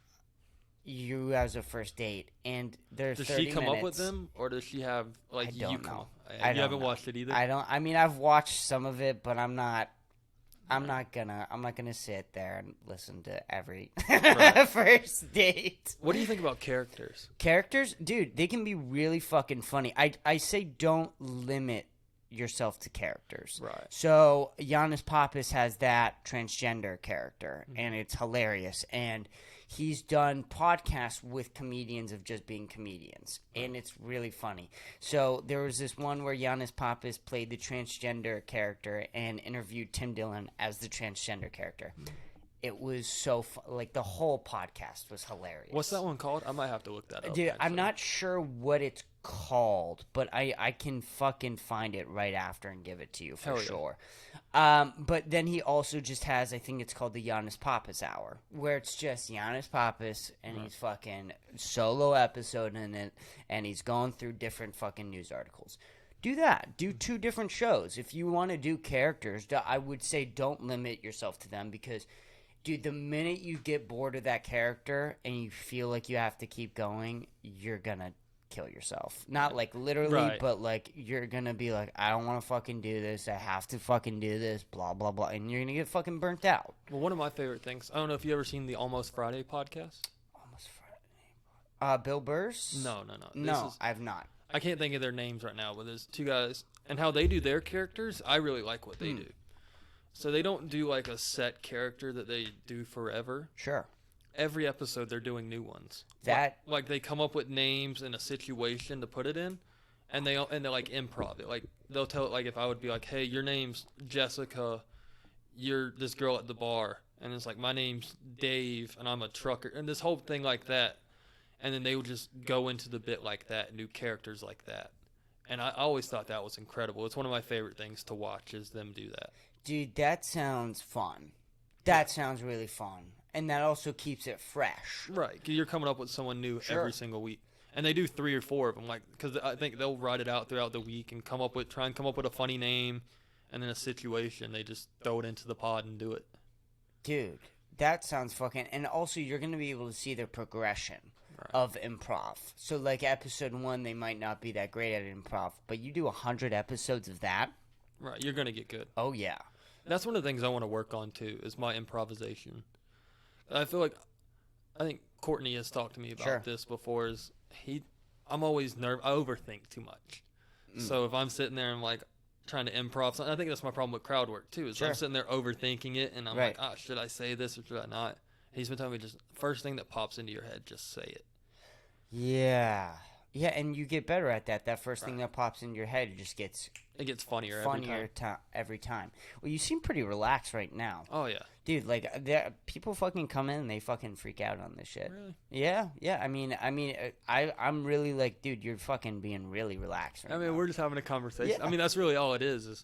S1: you as a first date, and there's
S2: Does
S1: 30
S2: she come
S1: minutes.
S2: up with them, or does she have like
S1: I don't
S2: you
S1: know.
S2: come up?
S1: I
S2: You
S1: don't
S2: haven't
S1: know.
S2: watched it either.
S1: I mean, I've watched some of it, but I'm not gonna sit there and listen to every
S2: Right.
S1: first date.
S2: What do you think about characters?
S1: Characters, dude, they can be really fucking funny. I say don't limit yourself to characters.
S2: Right.
S1: So Giannis Pappas has that transgender character, and it's hilarious. And he's done podcasts with comedians of just being comedians, and it's really funny. So there was this one where Giannis Pappas played the transgender character and interviewed Tim Dillon as the transgender character. It was so like the whole podcast was hilarious.
S2: What's that one called? I might have to look that up.
S1: Dude,
S2: actually.
S1: I'm not sure what it's called, but I can fucking find it right after and give it to you for
S2: Hell yeah.
S1: sure. But then he also just has, I think it's called the Giannis Pappas Hour, where it's just Giannis Pappas and he's fucking solo episode in it, and he's going through different fucking news articles. Do that. Do 2 different shows. If you want to do characters, I would say don't limit yourself to them because, dude, the minute you get bored of that character and you feel like you have to keep going, you're gonna kill yourself. Not like literally,
S2: Right.
S1: but like you're gonna be like, I don't want to fucking do this. I have to fucking do this. Blah blah blah, and you're gonna get fucking burnt out.
S2: Well, one of my favorite things. I don't know if you ever seen the Almost Friday podcast.
S1: Almost Friday. Bill Burrs?
S2: No.
S1: No, I've not.
S2: I can't think of their names right now, but there's 2 guys, and how they do their characters, I really like what they do. So they don't do like a set character that they do forever.
S1: Sure.
S2: Every episode they're doing new ones.
S1: That
S2: like they come up with names and a situation to put it in, and they like improv it. Like they'll tell it, like if I would be like, "Hey, your name's Jessica, you're this girl at the bar," and it's like my name's Dave and I'm a trucker, and this whole thing like that. And then they would just go into the bit like that, new characters like that. And I always thought that was incredible. It's one of my favorite things to watch is them do that.
S1: dude, that sounds fun. That sounds really fun, and that also keeps it fresh.
S2: Right, 'cause you're coming up with someone new
S1: Sure.
S2: every single week. And they do 3 or 4 of them, like, because I think they'll write it out throughout the week and try and come up with a funny name and then a situation. They just throw it into the pod and do it.
S1: Dude, that sounds fucking... And also, you're going to be able to see their progression of improv. So, like, episode 1, they might not be that great at improv, but you do 100 episodes of that?
S2: Right, you're going to get good.
S1: Oh, yeah.
S2: That's one of the things I want to work on, too, is my improvisation. I think Courtney has talked to me about this before, I'm always nervous. I overthink too much. So if I'm sitting there and, like, trying to improv something, I think that's my problem with crowd work, too, is I'm sitting there overthinking it, and I'm like, should I say this or should I not? He's been telling me just first thing that pops into your head, just say it.
S1: Yeah. Yeah, and you get better at that. That first thing that pops in your head just gets
S2: funnier
S1: every time. Well, you seem pretty relaxed right now.
S2: Oh, yeah.
S1: Dude, like, people fucking come in and they fucking freak out on this shit.
S2: Really?
S1: Yeah. I mean, I'm really like, dude, you're fucking being really relaxed right now.
S2: We're just having a conversation.
S1: Yeah.
S2: That's really all it is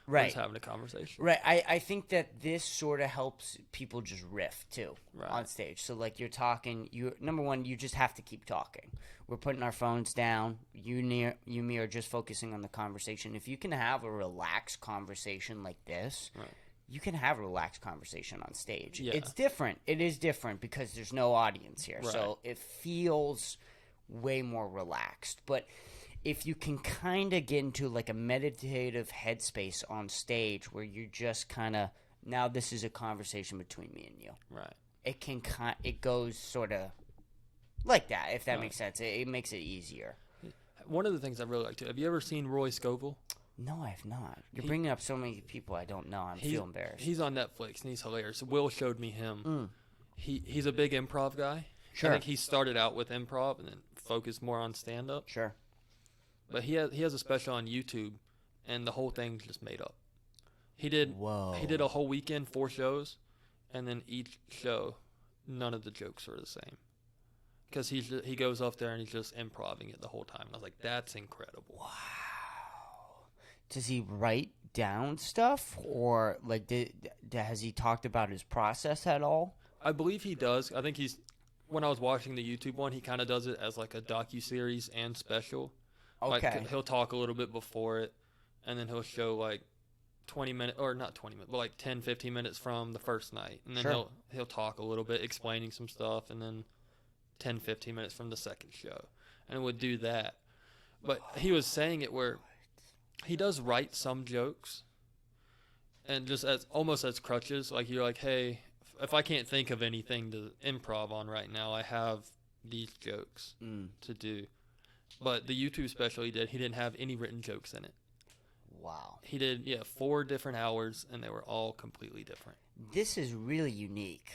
S2: we're
S1: right.
S2: just having a conversation.
S1: Right. I think that this sort of helps people just riff, too, on stage. So, like, you're talking, number one, you just have to keep talking. We're putting our phones down. You, me are just focusing on the conversation. If you can have a relaxed conversation like this, you can have a relaxed conversation on stage.
S2: Yeah.
S1: It's different. It is different because there's no audience here.
S2: Right.
S1: So it feels way more relaxed. But if you can kind of get into like a meditative headspace on stage where you're just kind of, now this is a conversation between me and you.
S2: Right.
S1: It goes sort of like that, if that makes sense. It makes it easier.
S2: One of the things I really like too. Have you ever seen Roy Scovel?
S1: No, I have not. You're bringing up so many people I don't know. I feel embarrassed.
S2: He's on Netflix and he's hilarious. Will showed me him. he's a big improv guy.
S1: Sure.
S2: I think he started out with improv and then focused more on stand up.
S1: Sure.
S2: But he has a special on YouTube, and the whole thing's just made up. He did a whole weekend, 4 shows, and then each show, none of the jokes are the same. Because he goes up there and he's just improvising it the whole time. And I was like, that's incredible.
S1: Wow. Does he write down stuff, or like has he talked about his process at all?
S2: I believe he does. I think when I was watching the YouTube one, he kind of does it as like a docuseries and special.
S1: Okay.
S2: Like he'll talk a little bit before it, and then he'll show like 20 minutes, or not 20 minutes, but like 10, 15 minutes from the first night. And then
S1: Sure.
S2: he'll talk a little bit, explaining some stuff, and then 10, 15 minutes from the second show. And would do that. But he was saying it where he does write some jokes, and just almost as crutches. Like you're like, hey, if I can't think of anything to improv on right now, I have these jokes to do. But the YouTube special he didn't have any written jokes in it.
S1: Wow.
S2: He did, 4 different hours, and they were all completely different.
S1: This is really unique.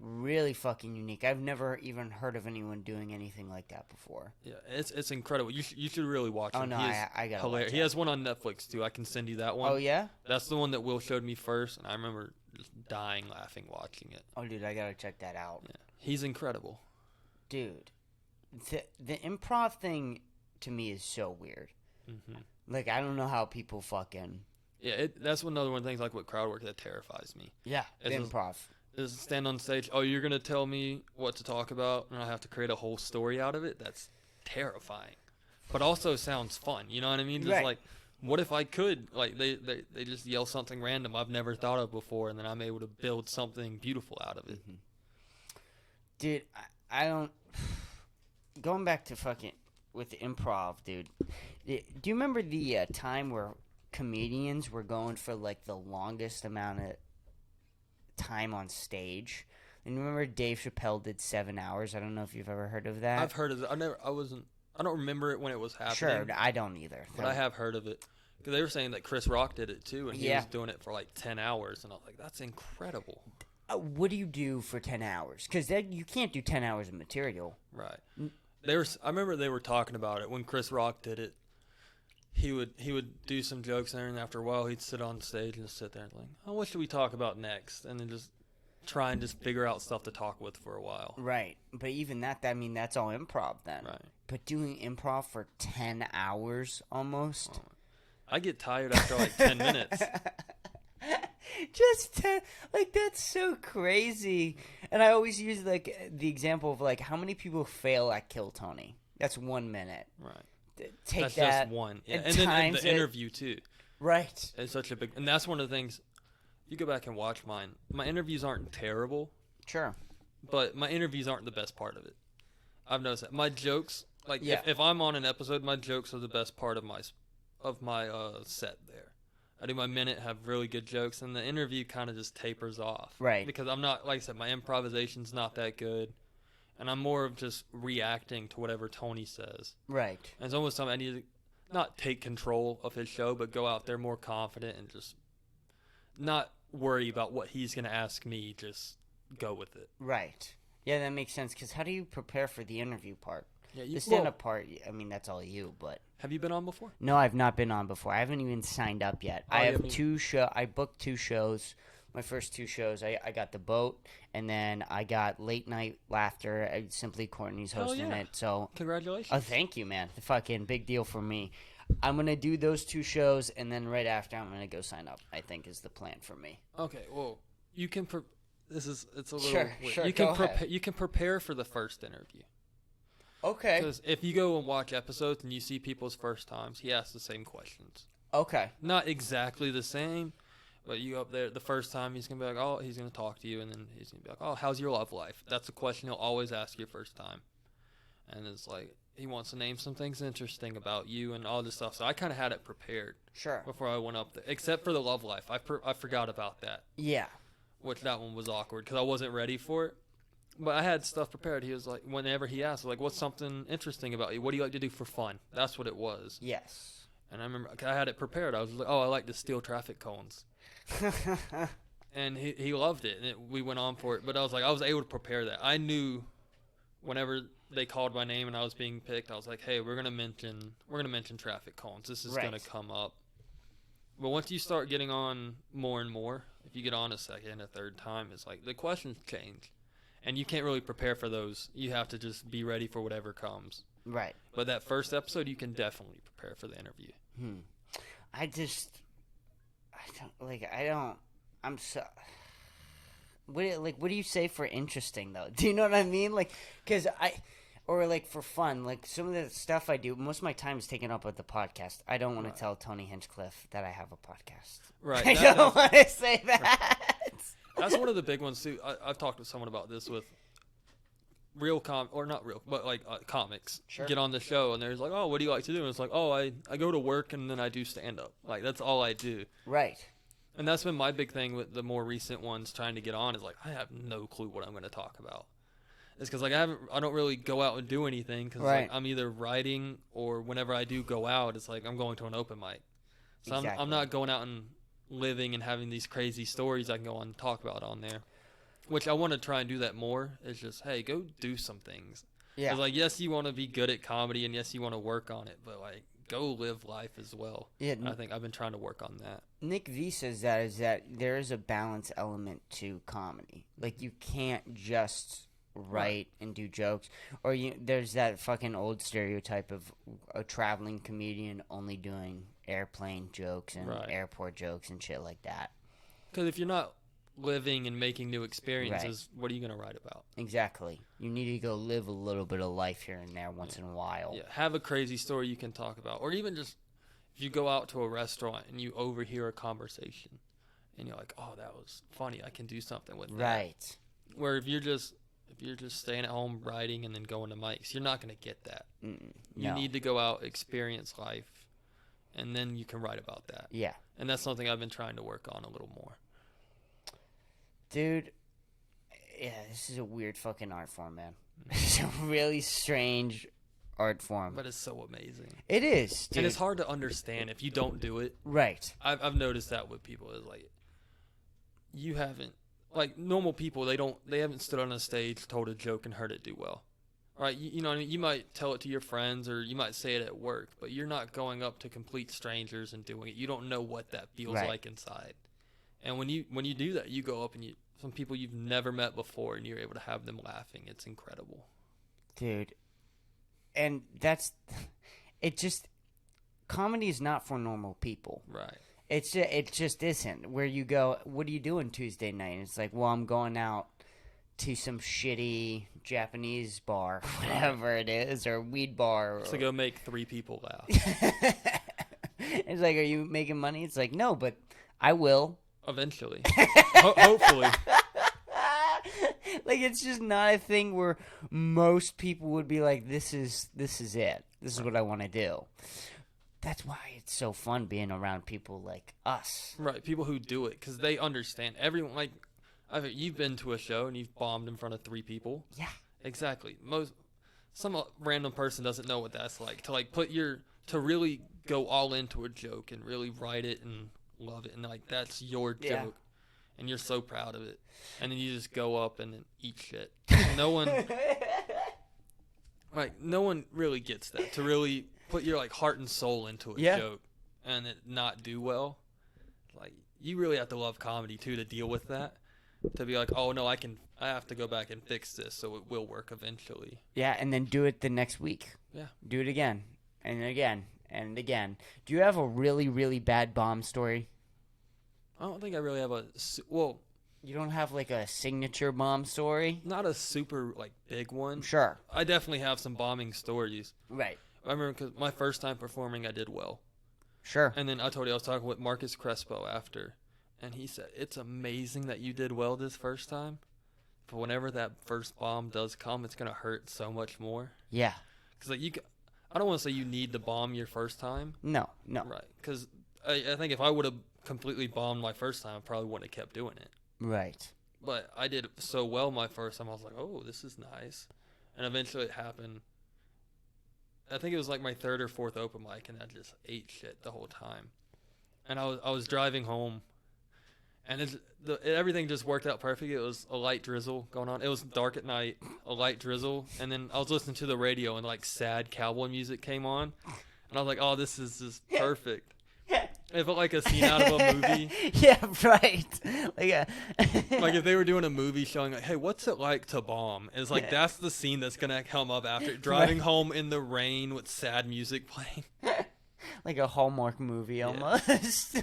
S1: Really fucking unique. I've never even heard of anyone doing anything like that before.
S2: Yeah, it's incredible. You should really watch him.
S1: Oh, no, I gotta
S2: hilarious.
S1: watch
S2: He has one on Netflix, too. I can send you that one.
S1: Oh, yeah?
S2: That's the one that Will showed me first, and I remember just dying laughing watching it.
S1: Oh, dude, I gotta check that out.
S2: Yeah, he's incredible.
S1: Dude, the improv thing to me is so weird.
S2: Mm-hmm.
S1: Like, I don't know how people fucking...
S2: Yeah, that's another one of the things like with crowd work that terrifies me.
S1: Yeah, the improv.
S2: Is stand on stage, oh, you're going to tell me what to talk about, and I have to create a whole story out of it? That's terrifying. But also sounds fun, you know what I mean? Just
S1: right.
S2: Like, what if I could? Like, they just yell something random I've never thought of before, and then I'm able to build something beautiful out of it.
S1: Mm-hmm. Dude, I don't... Going back to fucking... With the improv, dude. Do you remember the time where comedians were going for, like, the longest amount of time on stage? And remember Dave Chappelle did 7 hours? I don't know if you've ever heard of that.
S2: I've heard of it. I don't remember it when it was happening.
S1: Sure, I don't either.
S2: But I have heard of it. Because they were saying that Chris Rock did it too, and he was doing it for like 10 hours. And I was like, that's incredible.
S1: What do you do for 10 hours? Because you can't do 10 hours of material.
S2: Right. I remember they were talking about it when Chris Rock did it. He would do some jokes there, and after a while, he'd sit on stage and just sit there and like, oh, what should we talk about next? And then just try and just figure out stuff to talk with for a while.
S1: Right. But even that's all improv then.
S2: Right.
S1: But doing improv for 10 hours almost.
S2: Oh, I get tired after like 10 minutes.
S1: Just 10, like, that's so crazy. And I always use like the example of like how many people fail at Kill Tony. That's 1 minute.
S2: Right.
S1: Take
S2: that's
S1: that.
S2: Just one. Yeah. And then the interview too.
S1: Right.
S2: It's such a big, and that's one of the things. You go back and watch mine. My interviews aren't terrible.
S1: Sure.
S2: But my interviews aren't the best part of it. I've noticed that. My jokes, like if I'm on an episode, my jokes are the best part of my set there. I do my minute, have really good jokes, and the interview kind of just tapers off.
S1: Right.
S2: Because I'm not, like I said, my improvisation's not that good, and I'm more of just reacting to whatever Tony says.
S1: Right.
S2: And it's almost something I need to not take control of his show, but go out there more confident and just not worry about what he's going to ask me, just go with it.
S1: Right. Yeah, that makes sense, because how do you prepare for the interview part?
S2: Yeah,
S1: the stand-up part, I mean, that's all you, but...
S2: Have you been on before?
S1: No, I've not been on before. I haven't even signed up yet. I have I booked 2 shows. My first 2 shows, I got The Boat, and then I got Late Night Laughter. Simply Courtney's hosting it. So
S2: congratulations.
S1: Oh, thank you, man. The fucking big deal for me. I'm going to do those 2 shows, and then right after, I'm going to go sign up, I think, is the plan for me.
S2: Okay, well, you can... it's a little
S1: Sure,
S2: weird.
S1: sure,
S2: You can prepare for the first interview.
S1: Okay.
S2: Because if you go and watch episodes and you see people's first times, he asks the same questions.
S1: Okay.
S2: Not exactly the same, but you go up there the first time, he's going to be like, oh, he's going to talk to you, and then he's going to be like, oh, how's your love life? That's a question he'll always ask you first time. And it's like, he wants to name some things interesting about you and all this stuff. So I kind of had it prepared.
S1: Sure.
S2: Before I went up there, except for the love life. I forgot about that.
S1: Yeah.
S2: Which that one was awkward because I wasn't ready for it. But I had stuff prepared. He was like, whenever he asked, like, what's something interesting about you? What do you like to do for fun? That's what it was.
S1: Yes.
S2: And I remember I had it prepared. I was like, oh, I like to steal traffic cones. and he loved it, and we went on for it. But I was able to prepare that. I knew whenever they called my name and I was being picked, I was like, hey, we're gonna mention traffic cones. This is gonna come up. But once you start getting on more and more, if you get on a second, a third time, it's like the questions change. And you can't really prepare for those. You have to just be ready for whatever comes.
S1: Right.
S2: But that first episode, you can definitely prepare for the interview.
S1: I'm so... What do you say for interesting, though? Do you know what I mean? Or for fun, like some of the stuff I do, most of my time is taken up with the podcast. I don't want to tell Tony Hinchcliffe that I have a podcast.
S2: Right.
S1: I don't want to say that.
S2: That's one of the big ones too. I've talked to someone about this with comics.
S1: Sure.
S2: Get on the show and they're like, oh, what do you like to do? And it's like, oh, I go to work and then I do stand up. Like that's all I do.
S1: Right.
S2: And that's been my big thing with the more recent ones trying to get on is like I have no clue what I'm going to talk about. It's because I don't really go out and do anything because I'm either writing or whenever I do go out, it's like I'm going to an open mic. So I'm not going out and living and having these crazy stories I can go on and talk about on there, which I want to try and do that more. It's just, hey, go do some things. Yeah. Yes, you want to be good at comedy and yes, you want to work on it, but go live life as well. Yeah. I think I've been trying to work on that.
S1: Nick V says that there is a balance element to comedy. Like you can't just write and do jokes, or there's that fucking old stereotype of a traveling comedian only doing airplane jokes and airport jokes and shit like that.
S2: Because if you're not living and making new experiences, what are you going to write about?
S1: Exactly. You need to go live a little bit of life here and there once in a while.
S2: Yeah, have a crazy story you can talk about, or even just if you go out to a restaurant and you overhear a conversation and you're like, oh, that was funny, I can do something with that. Right. Where if you're just staying at home writing and then going to mics, you're not going to get that. You need to go out, experience life, and then you can write about that. Yeah. And that's something I've been trying to work on a little more.
S1: Dude, yeah, this is a weird fucking art form, man. It's a really strange art form.
S2: But it's so amazing.
S1: It is, dude.
S2: And it's hard to understand if you don't do it.
S1: Right.
S2: I've noticed that with people. It's like, you haven't, normal people, they haven't stood on a stage, told a joke, and heard it do well. Right? You know what I mean? You might tell it to your friends, or you might say it at work, but you're not going up to complete strangers and doing it. You don't know what that feels like inside. And when you do that, you go up and some people you've never met before, and you're able to have them laughing. It's incredible.
S1: Dude. And comedy is not for normal people. Right. It just isn't. Where you go, what are you doing Tuesday night? And it's like, well, I'm going out to some shitty Japanese bar, whatever it is, or weed bar.
S2: To go make 3 people laugh.
S1: It's like, are you making money? It's like, no, but I will.
S2: Eventually. Hopefully.
S1: It's just not a thing where most people would be like, this is it. This is what I want to do. That's why it's so fun being around people like us.
S2: Right, people who do it, because they understand. Everyone, you've been to a show and you've bombed in front of 3 people. Yeah. Exactly. Some random person doesn't know what that's like, to really go all into a joke and really write it and love it, and that's your joke. And you're so proud of it. And then you just go up and eat shit. No one really gets that. To really put your heart and soul into a joke and it not do well. You really have to love comedy too to deal with that. To be like, oh no, I have to go back and fix this so it will work eventually.
S1: Yeah, and then do it the next week. Yeah. Do it again and again and again. Do you have a really, really bad bomb story?
S2: I don't think I really have
S1: you don't have a signature bomb story?
S2: Not a super big one.
S1: Sure.
S2: I definitely have some bombing stories.
S1: Right.
S2: I remember because my first time performing, I did well.
S1: Sure.
S2: And then I told you I was talking with Marcus Crespo after, and he said, it's amazing that you did well this first time, but whenever that first bomb does come, it's going to hurt so much more. Yeah. Because I don't want to say you need to bomb your first time.
S1: No.
S2: Right. Because I think if I would have completely bombed my first time, I probably wouldn't have kept doing it. Right. But I did so well my first time, I was like, oh, this is nice. And eventually it happened. I think it was my 3rd or 4th open mic, and I just ate shit the whole time. And I was driving home, And everything just worked out perfect. It was a light drizzle going on. It was dark at night, a light drizzle, and then I was listening to the radio and like sad cowboy music came on, and I was like, "Oh, this is just perfect." It felt like a scene out of a movie.
S1: Yeah, right.
S2: Like if they were doing a movie showing like, "Hey, what's it like to bomb?" It's like that's the scene that's gonna come up after driving home in the rain with sad music playing.
S1: Like a Hallmark movie almost.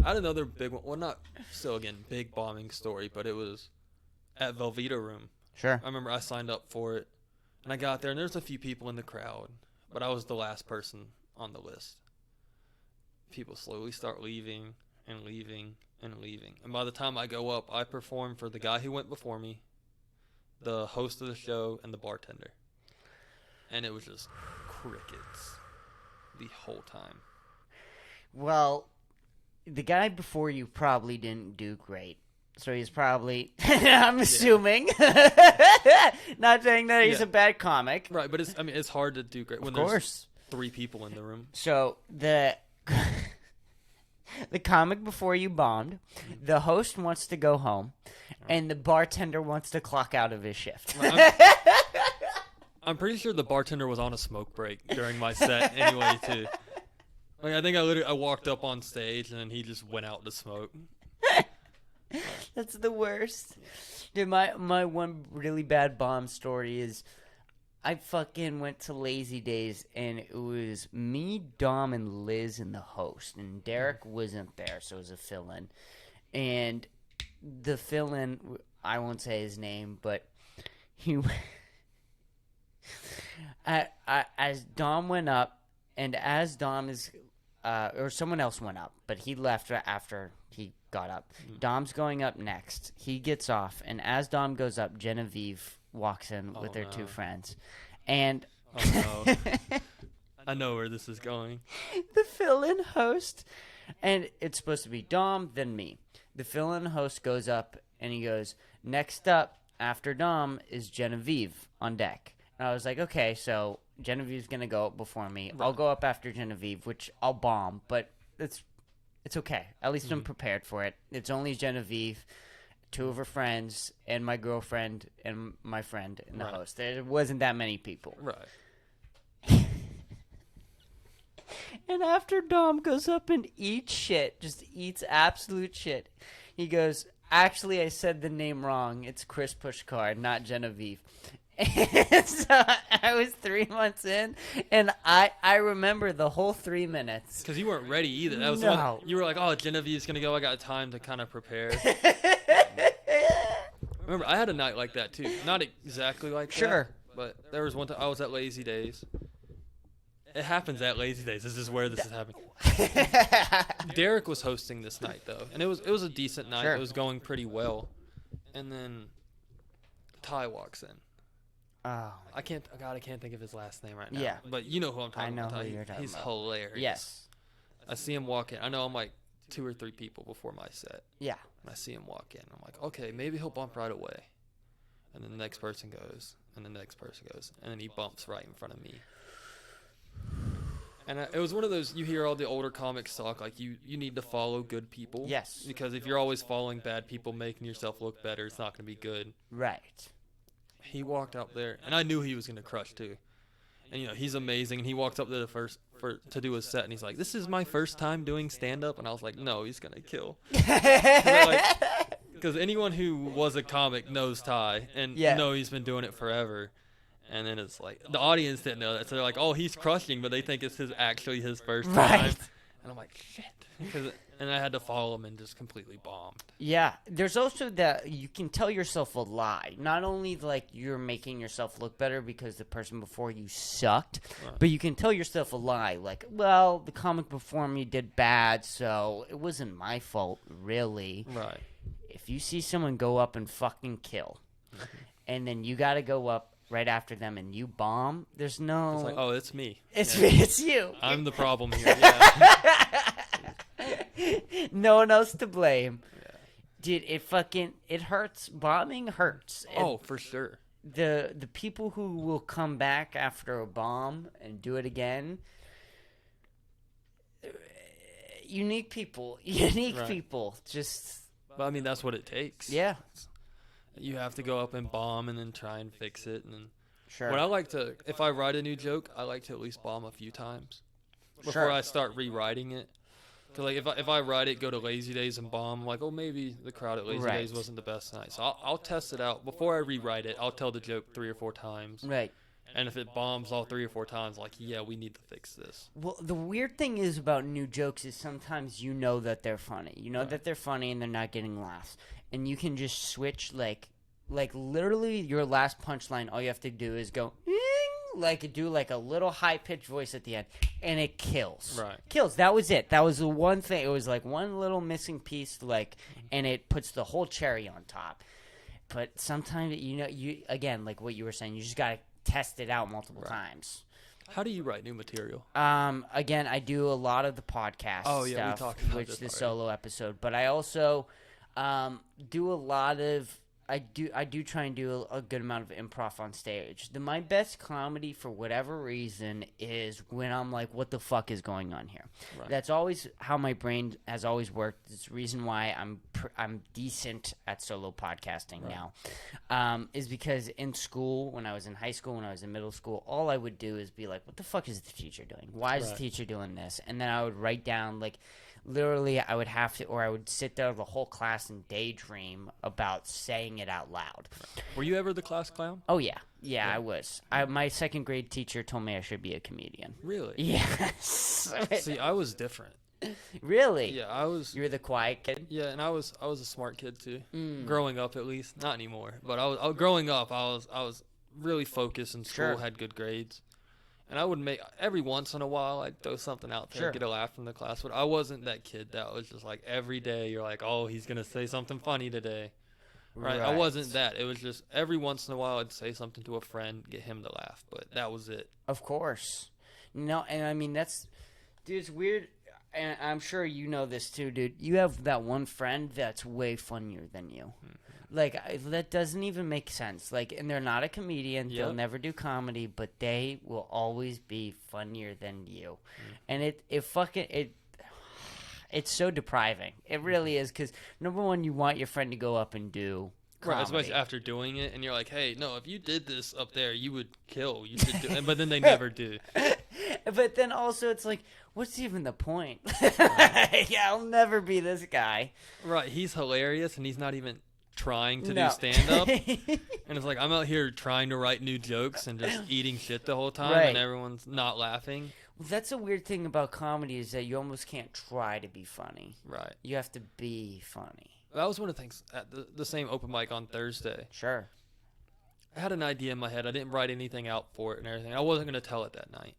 S2: I had another big one. Well, not still again big bombing story, but it was at Velveeta Room.
S1: Sure.
S2: I remember I signed up for it, and I got there, and there's a few people in the crowd, but I was the last person on the list. People slowly start leaving and leaving and leaving, and by the time I go up, I perform for the guy who went before me, the host of the show, and the bartender, and it was just crickets the whole time.
S1: Well, the guy before you probably didn't do great. So he's probably, I'm assuming, not saying that he's a bad comic.
S2: Right, but it's hard to do great when there's 3 people in the room.
S1: So the comic before you bombed, the host wants to go home, and the bartender wants to clock out of his shift.
S2: I'm pretty sure the bartender was on a smoke break during my set anyway, too. Like, I think I walked up on stage, and then he just went out to smoke.
S1: That's the worst. Dude, my one really bad bomb story is I fucking went to Lazy Days, and it was me, Dom, and Liz and the host. And Derek wasn't there, so it was a fill-in. And the fill-in, I won't say his name, but he... as Dom went up, and as Dom is... or someone else went up, but he left after he got up. Dom's going up next. He gets off, and as Dom goes up, Genevieve walks in with her 2 friends. And
S2: oh no. I know where this is going.
S1: The fill-in host, and it's supposed to be Dom, then me. The fill-in host goes up, and he goes, next up after Dom is Genevieve on deck. And I was like, okay, so Genevieve's going to go up before me. Right. I'll go up after Genevieve, which I'll bomb, but it's okay. At least I'm prepared for it. It's only Genevieve, 2 of her friends, and my girlfriend, and my friend, and the host. There wasn't that many people.
S2: Right.
S1: And after Dom goes up and eats shit, just eats absolute shit, he goes, actually, I said the name wrong. It's Chris Pushcard, not Genevieve. And so I was 3 months in, and I remember the whole 3 minutes.
S2: Because you weren't ready either. That was one, you were like, oh, Genevieve's going to go. I got time to kind of prepare. Remember, I had a night like that, too. Not exactly like that. But there was one time I was at Lazy Days. It happens at Lazy Days. This is where this is happening. Derek was hosting this night, though. And it was a decent night. It was going pretty well. And then Ty walks in.
S1: Oh,
S2: I can't think of his last name right now.
S1: Yeah.
S2: But you know who I'm talking about.
S1: I know who you're talking
S2: about. He's hilarious.
S1: Yes.
S2: I see him walk in. I know I'm like 2 or 3 people before my set.
S1: Yeah.
S2: And I see him walk in. I'm like, okay, maybe he'll bump right away. And then the next person goes. And the next person goes. And then he bumps right in front of me. And it was one of those, you hear all the older comics talk, like you need to follow good people.
S1: Yes.
S2: Because if you're always following bad people, making yourself look better, it's not going to be good.
S1: Right.
S2: He walked up there, and I knew he was going to crush, too. And, he's amazing. And he walked up there to do his set, and he's like, this is my first time doing stand-up. And I was like, no, he's going to kill. Because anyone who was a comic knows Ty, and he's been doing it forever. And then it's like, the audience didn't know that. So they're like, oh, he's crushing, but they think it's actually his first time. And I'm like, shit. And I had to follow him and just completely bombed.
S1: Yeah. There's also that you can tell yourself a lie. Not only like you're making yourself look better because the person before you sucked, but you can tell yourself a lie. Like, well, the comic before me did bad, so it wasn't my fault, really.
S2: Right.
S1: If you see someone go up and fucking kill, and then you got to go up right after them and you bomb, there's no...
S2: It's like, oh, it's me.
S1: It's me. It's you.
S2: I'm the problem here, yeah.
S1: No one else to blame. Yeah. Dude, it hurts. Bombing hurts.
S2: Oh, for sure.
S1: The people who will come back after a bomb and do it again, unique people. Unique people. Just
S2: But I mean, that's what it takes.
S1: Yeah.
S2: You have to go up and bomb and then try and fix it. And then
S1: Sure.
S2: when I like to, if I write a new joke, I like to at least bomb a few times before
S1: Sure.
S2: I start rewriting it. Cause like if I write it, go to Lazy Days and bomb, like, oh, maybe the crowd at Lazy Days wasn't the best night. So I'll test it out before I rewrite it. I'll tell the joke 3 or 4 times.
S1: Right.
S2: And if it bombs all 3 or 4 times, like, yeah, we need to fix this.
S1: Well, the weird thing is about new jokes is sometimes you know that they're funny. You know that they're funny and they're not getting laughs. And you can just switch, like literally your last punchline, all you have to do is go, do like a little high-pitched voice at the end, and it kills.
S2: Right.
S1: Kills. That was it. That was the one thing. It was like one little missing piece, and it puts the whole cherry on top. But sometimes, again, like what you were saying, you just got to test it out multiple times.
S2: How do you write new material?
S1: Again, I do a lot of the podcast
S2: Oh, yeah, we
S1: stuff,
S2: talked about
S1: which
S2: this
S1: the
S2: already.
S1: solo episode, but I also do a lot of I do try and do a good amount of improv on stage. My best comedy, for whatever reason, is when I'm like, what the fuck is going on here?
S2: Right.
S1: That's always how my brain has always worked. It's the reason why I'm decent at solo podcasting now, is because in school, when I was in high school, when I was in middle school, all I would do is be like, what the fuck is the teacher doing? Why is the teacher doing this? And then I would write down, like, literally, I would have to, or I would sit there the whole class and daydream about saying it out loud.
S2: Were you ever the class clown?
S1: Oh, yeah. Yeah, I was. My second grade teacher told me I should be a comedian.
S2: Really?
S1: Yes.
S2: See, I was different.
S1: Really?
S2: Yeah, I was.
S1: You were the quiet kid?
S2: Yeah, and I was a smart kid too. Growing up, at least, not anymore. But growing up, I was really focused in school, had good grades. And I would every once in a while, I'd throw something out there, get a laugh from the class. But I wasn't that kid that was just like every day you're like, oh, he's going to say something funny today. Right? I wasn't that. It was just every once in a while I'd say something to a friend, get him to laugh. But that was it.
S1: Of course. No, and I mean, dude, it's weird. And I'm sure you know this too, dude. You have that one friend that's way funnier than you. Like, that doesn't even make sense. Like, and they're not a comedian.
S2: Yep.
S1: They'll never do comedy, but they will always be funnier than you. And it's so depriving. It really is, because number one, you want your friend to go up and do comedy.
S2: Right, especially after doing it, and you're like, hey, no, if you did this up there, you would kill. You should do it. But then they never do.
S1: But then also, it's like, what's even the point? Yeah, I'll never be this guy.
S2: Right, he's hilarious, and he's not even trying to do stand-up. And it's like, I'm out here trying to write new jokes and just eating shit the whole time, and everyone's not laughing.
S1: Well, that's a weird thing about comedy, is that you almost can't try to be funny.
S2: Right.
S1: You have to be funny.
S2: That was one of the things at the same open mic on Thursday.
S1: Sure.
S2: I had an idea in my head. I didn't write anything out for it and everything. I wasn't going to tell it that night.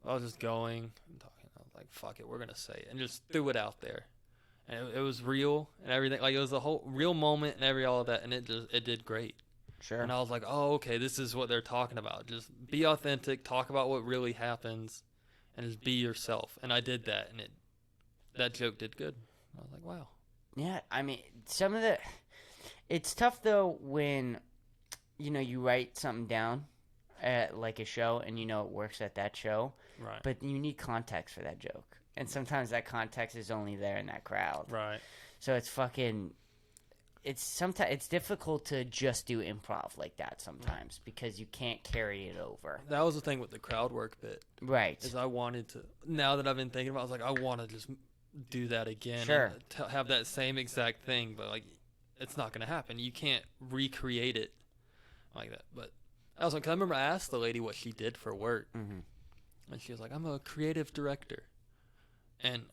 S2: I was just going and talking. I was like, fuck it, we're going to say it. And just threw it out there. And it was real and everything. Like, it was a whole real moment and all of that. And it did great.
S1: Sure.
S2: And I was like, oh, okay, this is what they're talking about. Just be authentic. Talk about what really happens. And just be yourself. And I did that. And that joke did good. I was like, wow.
S1: Yeah, I mean, it's tough though when, you write something down at like a show and it works at that show.
S2: Right.
S1: But you need context for that joke. And sometimes that context is only there in that crowd.
S2: Right.
S1: So it's difficult to just do improv like that sometimes because you can't carry it over.
S2: That was the thing with the crowd work bit.
S1: Right.
S2: Is I wanted to, now that I've been thinking about it, I was like, I want to just do that again.
S1: Sure.
S2: And have that same exact thing, but like, it's not going to happen. You can't recreate it like that. But I was like, 'cause I remember I asked the lady what she did for work.
S1: Mm-hmm.
S2: And she was like, I'm a creative director. And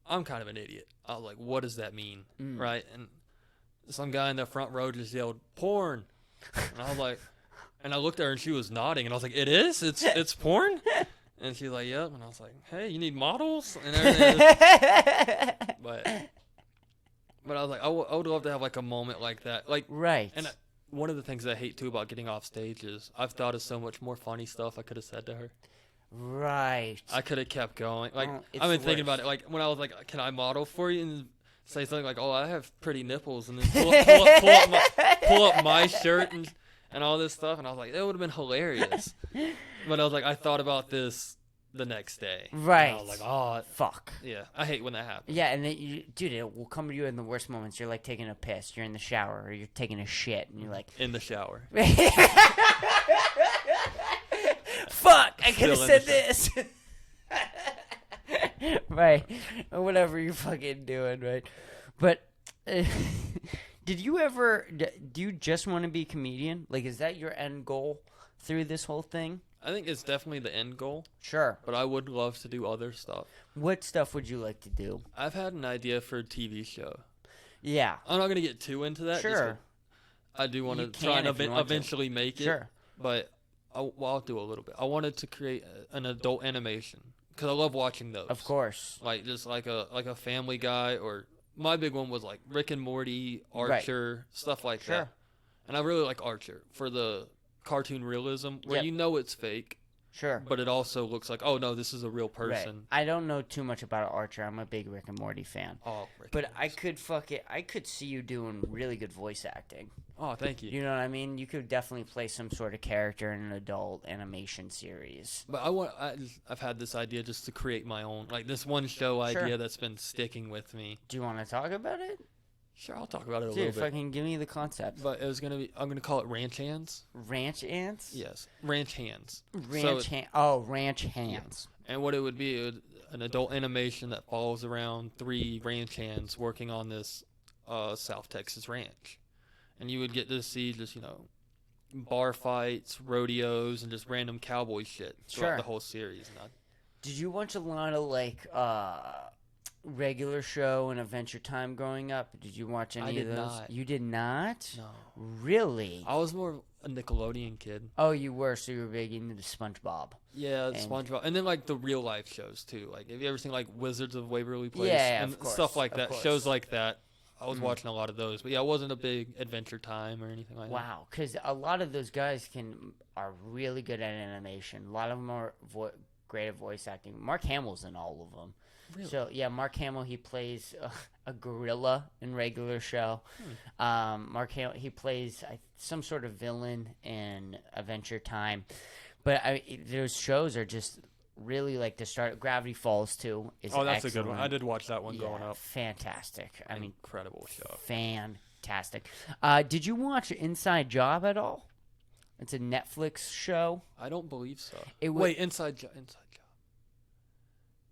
S2: I'm kind of an idiot. I was like, what does that mean? Right? And some guy in the front row just yelled, porn. And I was like, and I looked at her and she was nodding. And I was like, it is? It's porn? And she's like, yep. And I was like, hey, you need models? And everything. But I was like, I would love to have like a moment like that. Like,
S1: right.
S2: And one of the things I hate too about getting off stage is I've thought of so much more funny stuff I could have said to her.
S1: Right.
S2: I could have kept going. Like,
S1: it's
S2: I've been
S1: the
S2: thinking
S1: worst.
S2: about it. Like, when I was like, can I model for you? And say something like, oh, I have pretty nipples. And then pull up my shirt and all this stuff. And I was like, that would have been hilarious. But I was like, I thought about this the next day.
S1: Right.
S2: And I was like, oh,
S1: fuck.
S2: yeah. I hate when that happens.
S1: Yeah, and then dude, it will come to you in the worst moments. You're like taking a piss, you're in the shower, or you're taking a shit, and you're like,
S2: In the shower.
S1: fuck, I could have
S2: Still in
S1: said
S2: the
S1: this. Right, or whatever you're fucking doing, right? But did you ever? Do you just want to be a comedian? Like, is that your end goal through this whole thing?
S2: I think it's definitely the end goal,
S1: Sure.
S2: but I would love to do other stuff.
S1: What stuff would you like to do?
S2: I've had an idea for a TV show.
S1: Yeah.
S2: I'm not going to get too into that.
S1: Sure.
S2: I do want
S1: You
S2: to try
S1: can
S2: and
S1: if you want to.
S2: eventually make it.
S1: Sure.
S2: But I'll do a little bit. I wanted to create an adult animation because I love watching those.
S1: Of course.
S2: Like just like a Family Guy, or my big one was like Rick and Morty, Archer, stuff like
S1: Sure.
S2: that. And I really like Archer for the cartoon realism where
S1: Yep.
S2: you know it's fake,
S1: Sure.
S2: but it also looks like, oh no, this is a real person.
S1: Right. I don't know too much about Archer. I'm a big Rick and Morty fan.
S2: Oh, Rick
S1: But
S2: and
S1: I
S2: Morty.
S1: I could see you doing really good voice acting.
S2: Oh, thank you.
S1: You know what I mean? You could definitely play some sort of character in an adult animation series.
S2: But I've had this idea just to create my own, like this one show
S1: Sure.
S2: idea that's been sticking with me.
S1: Do you want to talk about it?
S2: Sure, I'll talk about it a
S1: Dude,
S2: little bit.
S1: fucking give me the concept.
S2: But it was I'm gonna call it Ranch Hands.
S1: Ranch ants?
S2: Yes, Ranch Hands.
S1: Ranch ranch hands.
S2: And what it would be, an adult animation that follows around 3 ranch hands working on this South Texas ranch. And you would get to see just, bar fights, rodeos, and just random cowboy shit throughout
S1: Sure.
S2: the whole series.
S1: Did you watch a lot of regular show and Adventure Time growing up? Did you watch any of
S2: did
S1: those?
S2: not.
S1: You did not?
S2: No.
S1: Really?
S2: I was more a Nickelodeon kid.
S1: Oh, you were, so you were big into the SpongeBob.
S2: Yeah,
S1: And-
S2: SpongeBob. And then, like, the real-life shows, too. Like, have you ever seen, like, Wizards of Waverly Place?
S1: Yeah,
S2: and
S1: of course,
S2: stuff like
S1: of
S2: that.
S1: course.
S2: Shows like that. I was
S1: Mhm.
S2: watching a lot of those. But, yeah, I wasn't a big Adventure Time or anything like that.
S1: Wow, because a lot of those guys are really good at animation. A lot of them are great at voice acting. Mark Hamill's in all of them.
S2: Really?
S1: So yeah, Mark Hamill, he plays a gorilla in regular show. Mark Hamill, he plays some sort of villain in Adventure Time. But those shows are just really like the start. Gravity Falls too is
S2: that's
S1: excellent.
S2: a good one. I did watch that one growing up.
S1: Fantastic. I mean,
S2: Incredible show.
S1: fantastic. Did you watch Inside Job at all? It's a Netflix show.
S2: I don't believe so.
S1: Wait,
S2: Inside Job.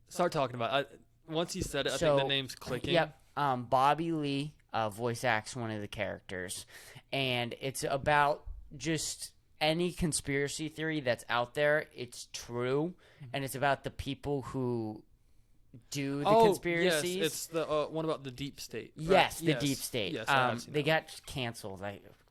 S2: Start talking about it. Once you said it, I
S1: So,
S2: think the name's clicking.
S1: Yep. Bobby Lee voice acts one of the characters, and it's about just any conspiracy theory that's out there. It's true, and it's about the people who do the conspiracies.
S2: Yes, it's the one about the deep state. Right?
S1: Yes, the deep state.
S2: Yes, I have seen
S1: they
S2: that.
S1: got canceled.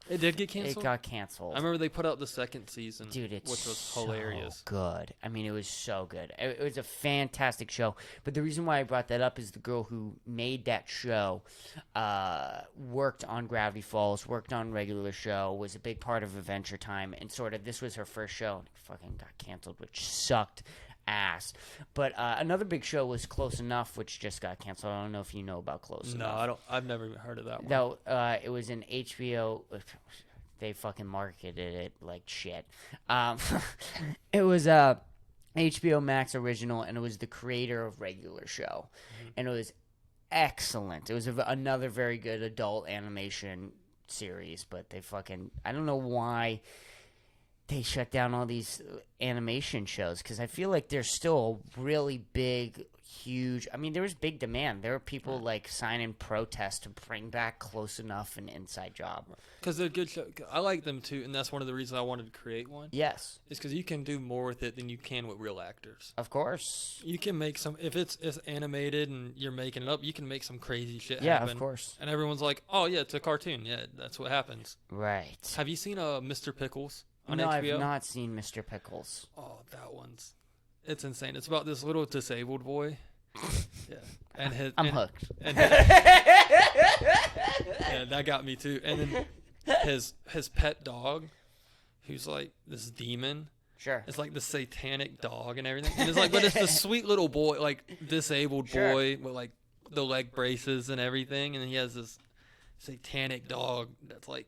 S2: It did get canceled?
S1: It got canceled.
S2: I remember they put out the second season,
S1: Dude, it's
S2: which was
S1: so
S2: hilarious.
S1: good. I mean, it was so good. It was a fantastic show. But the reason why I brought that up is the girl who made that show worked on Gravity Falls, worked on regular show, was a big part of Adventure Time, and sort of this was her first show, and it fucking got canceled, which sucked ass. But another big show was Close Enough, which just got canceled. I don't know if you know about Close Enough.
S2: No, I don't. I've never even heard of that one.
S1: No, it was an HBO. They fucking marketed it like shit. It was a HBO Max original, and it was the creator of regular show, and it was excellent. It was another very good adult animation series, but they fucking I don't know why they shut down all these animation shows, because I feel like there's still a really big, huge. I mean, there was big demand. There were people like signing protests to bring back Close Enough and Inside Job.
S2: Because they're good show. I like them too, and that's one of the reasons I wanted to create one.
S1: Yes,
S2: Is because you can do more with it than you can with real actors.
S1: of course.
S2: You can make some if it's animated and you're making it up. You can make some crazy shit
S1: Yeah,
S2: happen.
S1: of course.
S2: And everyone's like, "Oh yeah, it's a cartoon. Yeah, that's what happens."
S1: Right.
S2: Have you seen Mr. Pickles on
S1: No,
S2: HBO?
S1: I've not seen Mr. Pickles.
S2: Oh, that one's it's insane. It's about this little disabled boy. Yeah, and
S1: I'm
S2: and,
S1: hooked.
S2: And yeah, that got me too. And then his pet dog, who's like this demon.
S1: Sure.
S2: It's like the satanic dog and everything. And it's like, but it's the sweet little boy, like disabled
S1: Sure.
S2: boy with like the leg braces and everything. And then he has this satanic dog that's like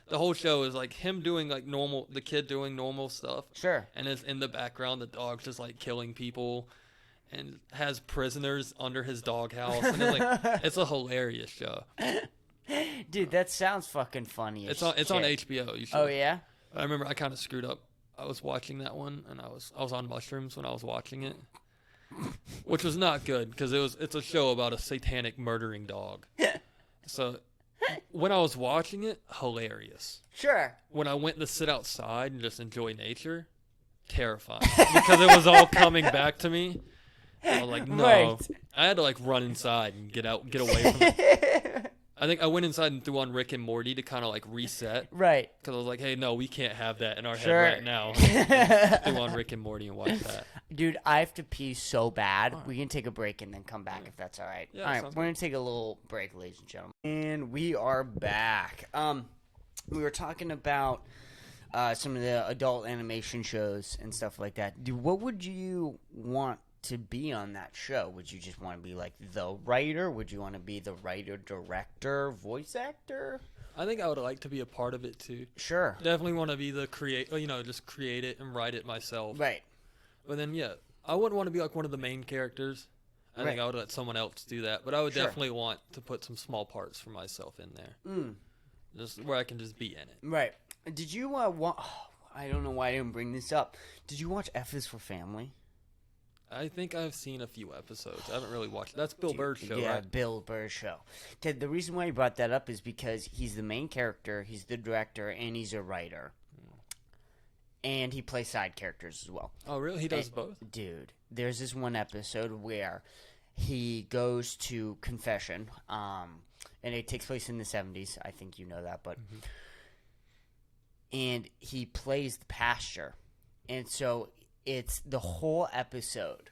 S2: the whole show is like him doing like normal, the kid doing normal stuff,
S1: Sure.
S2: and it's in the background the dog's just like killing people, and has prisoners under his doghouse, and it's a hilarious show.
S1: Dude, that sounds fucking funny.
S2: It's on HBO. You should.
S1: Oh yeah.
S2: I remember I kind of screwed up. I was watching that one, and I was on mushrooms when I was watching it, which was not good because it's a show about a satanic murdering dog. So when I was watching it, hilarious.
S1: Sure.
S2: When I went to sit outside and just enjoy nature, terrifying because it was all coming back to me. I was like, no.
S1: Right.
S2: I had to like run inside and get away from it. I think I went inside and threw on Rick and Morty to kind of like reset.
S1: Right.
S2: Because I was like, hey, no, we can't have that in our
S1: Sure.
S2: head right now. Threw on Rick and Morty and watch that.
S1: Dude, I have to pee so bad. We can take a break and then come back if that's all right.
S2: Yeah,
S1: all right,
S2: sounds
S1: we're going to take a little break, ladies and gentlemen. And we are back. We were talking about some of the adult animation shows and stuff like that. Dude, what would you want to be on that show? Would you just want to be like the writer? Would you want to be the writer, director, voice actor?
S2: I think I would like to be a part of it too.
S1: Sure.
S2: Definitely want to be the just create it and write it myself.
S1: Right.
S2: But then, yeah, I wouldn't want to be like one of the main characters. I think
S1: Right.
S2: I would let someone else do that. But I would
S1: Sure.
S2: definitely want to put some small parts for myself in there. Just where I can just be in it.
S1: Right. Did you I don't know why I didn't bring this up. Did you watch F is for Family?
S2: I think I've seen a few episodes. I haven't really watched. That's Bill Burr's show,
S1: Yeah,
S2: right?
S1: Bill Burr's show. Ted, the reason why he brought that up is because he's the main character, he's the director, and he's a writer. And he plays side characters as well.
S2: Oh, really? He does both?
S1: Dude, there's this one episode where he goes to confession, and it takes place in the 70s. I think you know that, but... And he plays the pastor. And so it's the whole episode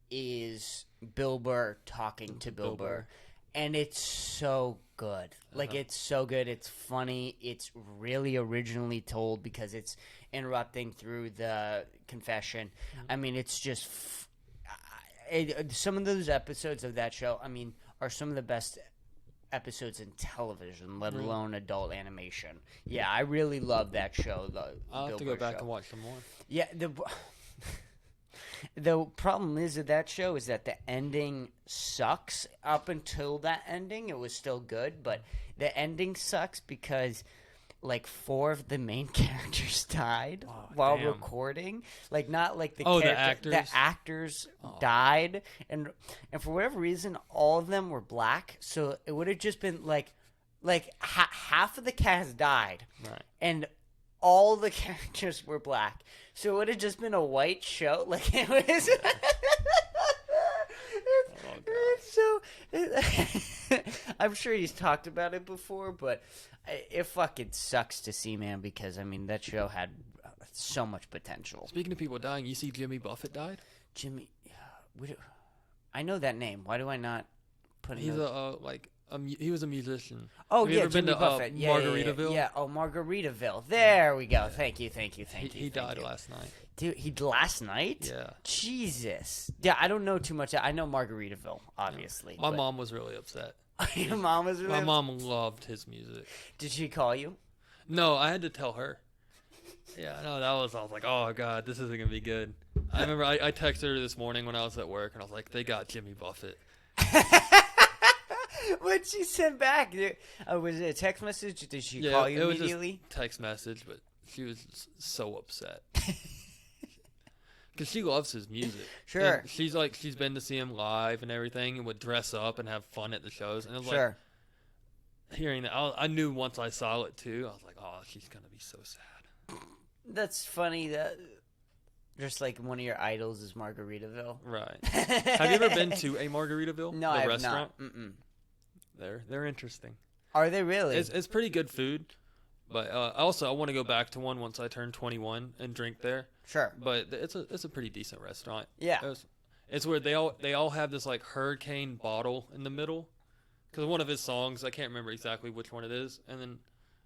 S1: is Bill Burr talking to Bill Burr. And it's so good. Like, it's so good. It's funny. It's really originally told because it's interrupting through the confession. I mean, it's just... some of those episodes of that show, I mean, are some of the best episodes in television, let alone adult animation. Yeah, I really love that show.
S2: I'll have to go back and watch some more.
S1: Yeah, the problem is with that show is that the ending sucks. Up until that ending, it was still good, but the ending sucks because like 4 of the main characters died while recording. Like not like the
S2: actors.
S1: The actors died, and for whatever reason, all of them were black. So it would have just been like half of the cast died,
S2: Right.
S1: and all the characters were black. So it would have just been a white show. Like it was. I'm sure he's talked about it before, but it fucking sucks to see, man, because, I mean, that show had so much potential.
S2: Speaking of people dying, you see Jimmy Buffett died?
S1: Jimmy, I know that name. Why do I not put it?
S2: He's he was a musician.
S1: Oh,
S2: Have you
S1: yeah,
S2: ever been
S1: Jimmy
S2: to
S1: Buffett.
S2: Margaritaville?
S1: Yeah, oh, Margaritaville. There we go. Thank you.
S2: He died last night.
S1: Dude, he last night?
S2: Yeah.
S1: Jesus. Yeah, I don't know too much. I know Margaritaville, obviously.
S2: My mom was really upset.
S1: Your mom was really
S2: My mom loved his music.
S1: Did she call you?
S2: No, I had to tell her. Yeah, no, I was like, oh, God, this isn't going to be good. I remember I texted her this morning when I was at work, and I was like, they got Jimmy Buffett.
S1: What'd she send back? Was it a text message? Did she call you immediately?
S2: Was just text message, but she was so upset. Because she loves his music.
S1: Sure.
S2: And she's been to see him live and everything, and would dress up and have fun at the shows. And it was
S1: sure.
S2: Like, hearing that, I knew once I saw it too, I was like, oh, she's going to be so sad.
S1: That's funny that just like one of your idols is Margaritaville.
S2: Right. Have you ever been to a Margaritaville?
S1: No,
S2: the
S1: I have
S2: restaurant?
S1: not. Mm-mm.
S2: They're interesting.
S1: Are they really?
S2: It's pretty good food. But also, I want to go back to one once I turn 21 and drink there.
S1: Sure.
S2: But it's a pretty decent restaurant.
S1: Yeah.
S2: It's where they all have this like hurricane bottle in the middle, because one of his songs, I can't remember exactly which one it is, and then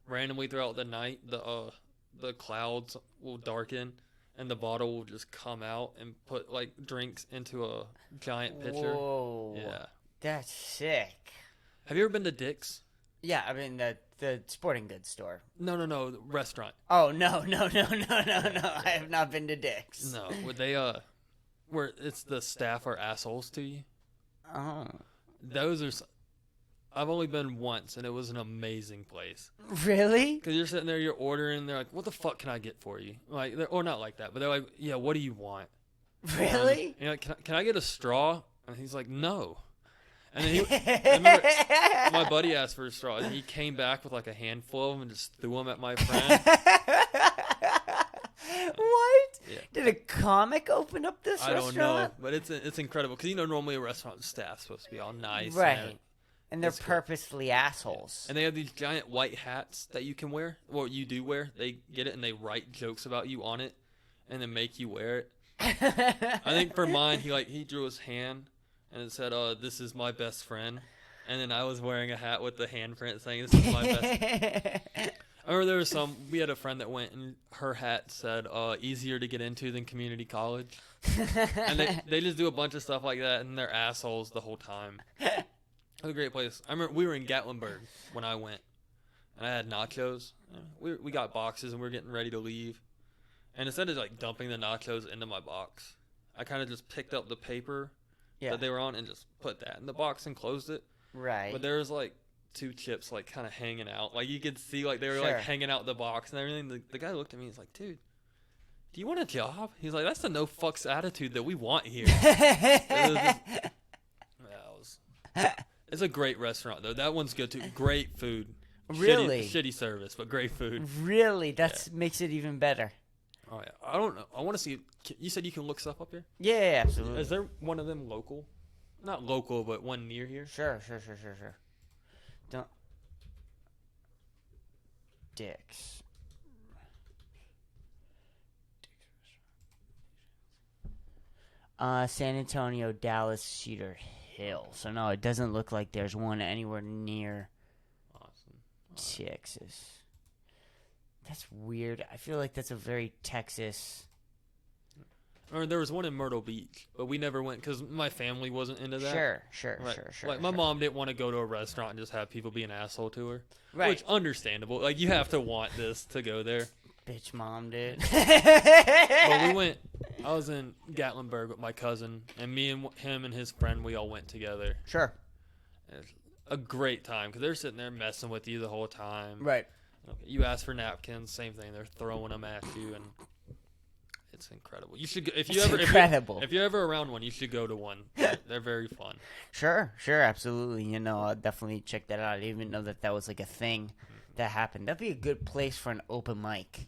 S2: randomly throughout the night the clouds will darken and the bottle will just come out and put like drinks into a giant pitcher.
S1: Whoa.
S2: Yeah.
S1: That's sick.
S2: Have you ever been to Dick's?
S1: Yeah, I mean the sporting goods store.
S2: No, the restaurant.
S1: Oh no. I have not been to Dick's.
S2: No, would they where it's the staff are assholes to you.
S1: Oh.
S2: Those are. I've only been once, and it was an amazing place.
S1: Really?
S2: Because you're sitting there, you're ordering, they're like, "What the fuck can I get for you?" Like, or not like that, but they're like, "Yeah, what do you want?"
S1: Really?
S2: And you're like, can I get a straw? And he's like, "No." And then I remember my buddy asked for a straw, and he came back with like a handful of them and just threw them at my friend.
S1: What?
S2: Yeah.
S1: Did a comic open up this restaurant?
S2: I don't know, but it's incredible because normally a restaurant staff's supposed to be all nice,
S1: right? And they're
S2: That's good.
S1: purposely assholes.
S2: And they have these giant white hats that you can wear. Well, you do wear. They get it and they write jokes about you on it, and then make you wear it. I think for mine, he drew his hand, and it said, "This is my best friend," and then I was wearing a hat with the handprint saying, "This is my best." I remember there was we had a friend that went and her hat said, "Easier to get into than community college," and they just do a bunch of stuff like that, and they're assholes the whole time. It was a great place. I remember we were in Gatlinburg when I went, and I had nachos. We got boxes, and we were getting ready to leave. And instead of like dumping the nachos into my box, I kind of just picked up the paper that they were on and just put that in the box and closed it.
S1: Right.
S2: But there was like 2 chips like kind of hanging out. Like you could see like they were like hanging out the box and everything. The guy looked at me. He's like, "Dude, do you want a job?" He's like, "That's the no fucks attitude that we want here." It's a great restaurant though. That one's good too. Great food.
S1: Really?
S2: Shitty service, but great food.
S1: Really? That makes it even better.
S2: Oh yeah. I don't know. I want to see. You said you can look stuff up here?
S1: Yeah, absolutely.
S2: Is there one of them local? Not local, but one near here?
S1: Sure. Don't. Dick's. San Antonio, Dallas, Cedar Hill. So no, it doesn't look like there's one anywhere near Texas. That's weird. I feel like that's a very Texas.
S2: Or there was one in Myrtle Beach, but we never went because my family wasn't into that.
S1: Sure.
S2: Like my mom didn't want to go to a restaurant and just have people be an asshole to her.
S1: Right.
S2: Which understandable. Like you have to want this to go there.
S1: Bitch mom did.
S2: Well, we went. I was in Gatlinburg with my cousin, and me and him and his friend, we all went together.
S1: Sure.
S2: And it's a great time because they're sitting there messing with you the whole time.
S1: Right.
S2: Okay, you ask for napkins, same thing. They're throwing them at you, and it's incredible. You should, if you're ever around one, you should go to one. They're very fun.
S1: Sure, absolutely. You know, I'll definitely check that out. I didn't even know that was like a thing that happened. That'd be a good place for an open mic.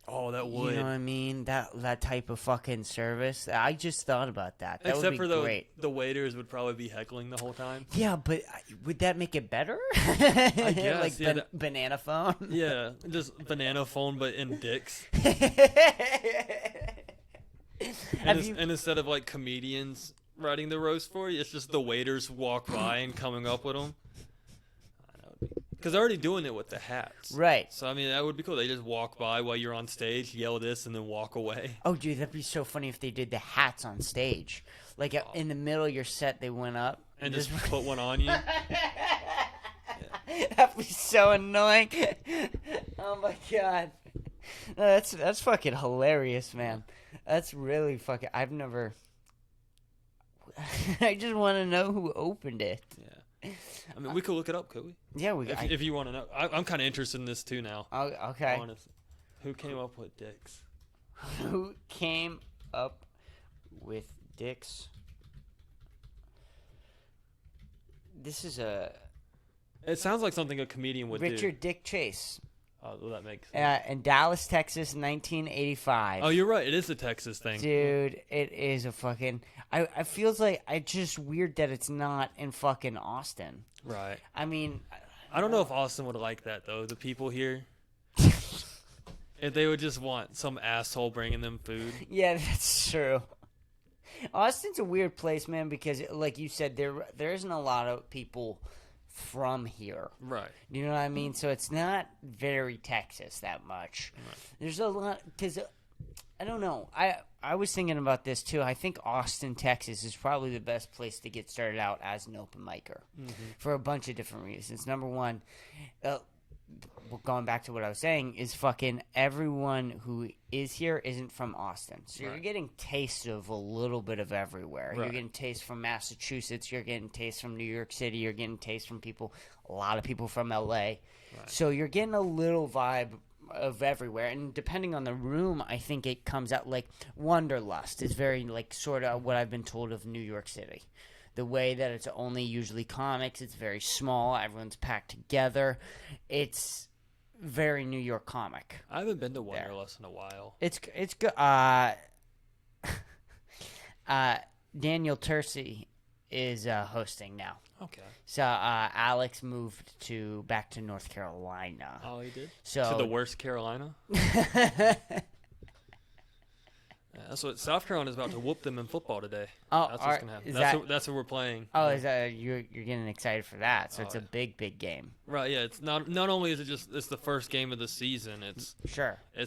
S2: Oh, that would.
S1: You know what I mean? That type of fucking service. I just thought about that. That
S2: Except
S1: would be
S2: for
S1: great.
S2: The waiters would probably be heckling the whole time.
S1: Yeah, but would that make it better?
S2: I guess.
S1: Like banana phone?
S2: Yeah, just banana phone, but in dicks. And instead of like comedians writing the roast for you, it's just the waiters walk by and coming up with them. Because they're already doing it with the hats.
S1: Right.
S2: So, I mean, that would be cool. They just walk by while you're on stage, yell this, and then walk away.
S1: Oh, dude, that'd be so funny if they did the hats on stage. Like, in the middle of your set, they went up.
S2: And just put one on you.
S1: That'd be so annoying. Oh, my God. No, that's fucking hilarious, man. That's really fucking... I've never... I just want to know who opened it.
S2: Yeah. I mean, we could look it up, could we?
S1: Yeah,
S2: if you want to know. I'm kind of interested in this, too, now.
S1: Okay.
S2: Honestly. Who came up with dicks?
S1: Who came up with dicks? This is
S2: It sounds like something a comedian would do.
S1: Richard Dick Chase.
S2: Oh, well, that makes sense.
S1: In Dallas, Texas, 1985.
S2: Oh, you're right. It is a Texas thing.
S1: Dude, it is a fucking... I feels like it's just weird that it's not in fucking Austin.
S2: Right.
S1: I mean...
S2: I don't know if Austin would like that, though. The people here. If they would just want some asshole bringing them food.
S1: Yeah, that's true. Austin's a weird place, man, because like you said, there isn't a lot of people from here.
S2: Right.
S1: You know what I mean? So it's not very Texas that much.
S2: Right.
S1: There's a lot... Because I don't know. I was thinking about this too. I think Austin, Texas is probably the best place to get started out as an open micer for a bunch of different reasons. Number one, going back to what I was saying, is fucking everyone who is here isn't from Austin. So you're getting taste of a little bit of everywhere. Right. You're getting taste from Massachusetts. You're getting taste from New York City. You're getting taste from a lot of people from LA. Right. So you're getting a little vibe of everywhere, and depending on the room, I think it comes out like Wanderlust is very like sort of what I've been told of New York City. The way that it's only usually comics, it's very small, everyone's packed together. It's very New York comic.
S2: I haven't been to Wanderlust in a while.
S1: It's good. Daniel Tercy is hosting now.
S2: Okay.
S1: So Alex moved back to North Carolina.
S2: Oh, he did?
S1: So
S2: to the worst Carolina? That's what South Carolina's about to whoop them in football today.
S1: Oh,
S2: that's what's gonna happen. That's what we're playing.
S1: Oh, is that you're getting excited for that? So it's a big game.
S2: Right? Yeah. It's not only is it just it's the first game of the season. It's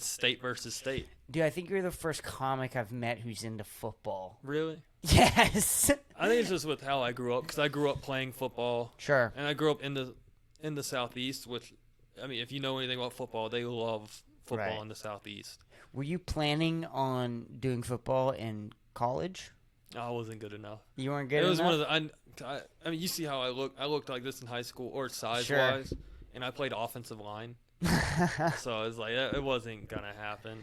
S2: state versus state.
S1: Dude, I think you're the first comic I've met who's into football.
S2: Really?
S1: Yes.
S2: I think it's just with how I grew up, because I grew up playing football.
S1: Sure.
S2: And I grew up in the Southeast, which, I mean, if you know anything about football, they love football in the Southeast.
S1: Were you planning on doing football in college?
S2: I wasn't good enough.
S1: You weren't good enough?
S2: It was one of the I mean, you see how I look. I looked like this in high school, or size-wise, and I played offensive line. So it was like, it wasn't going to happen.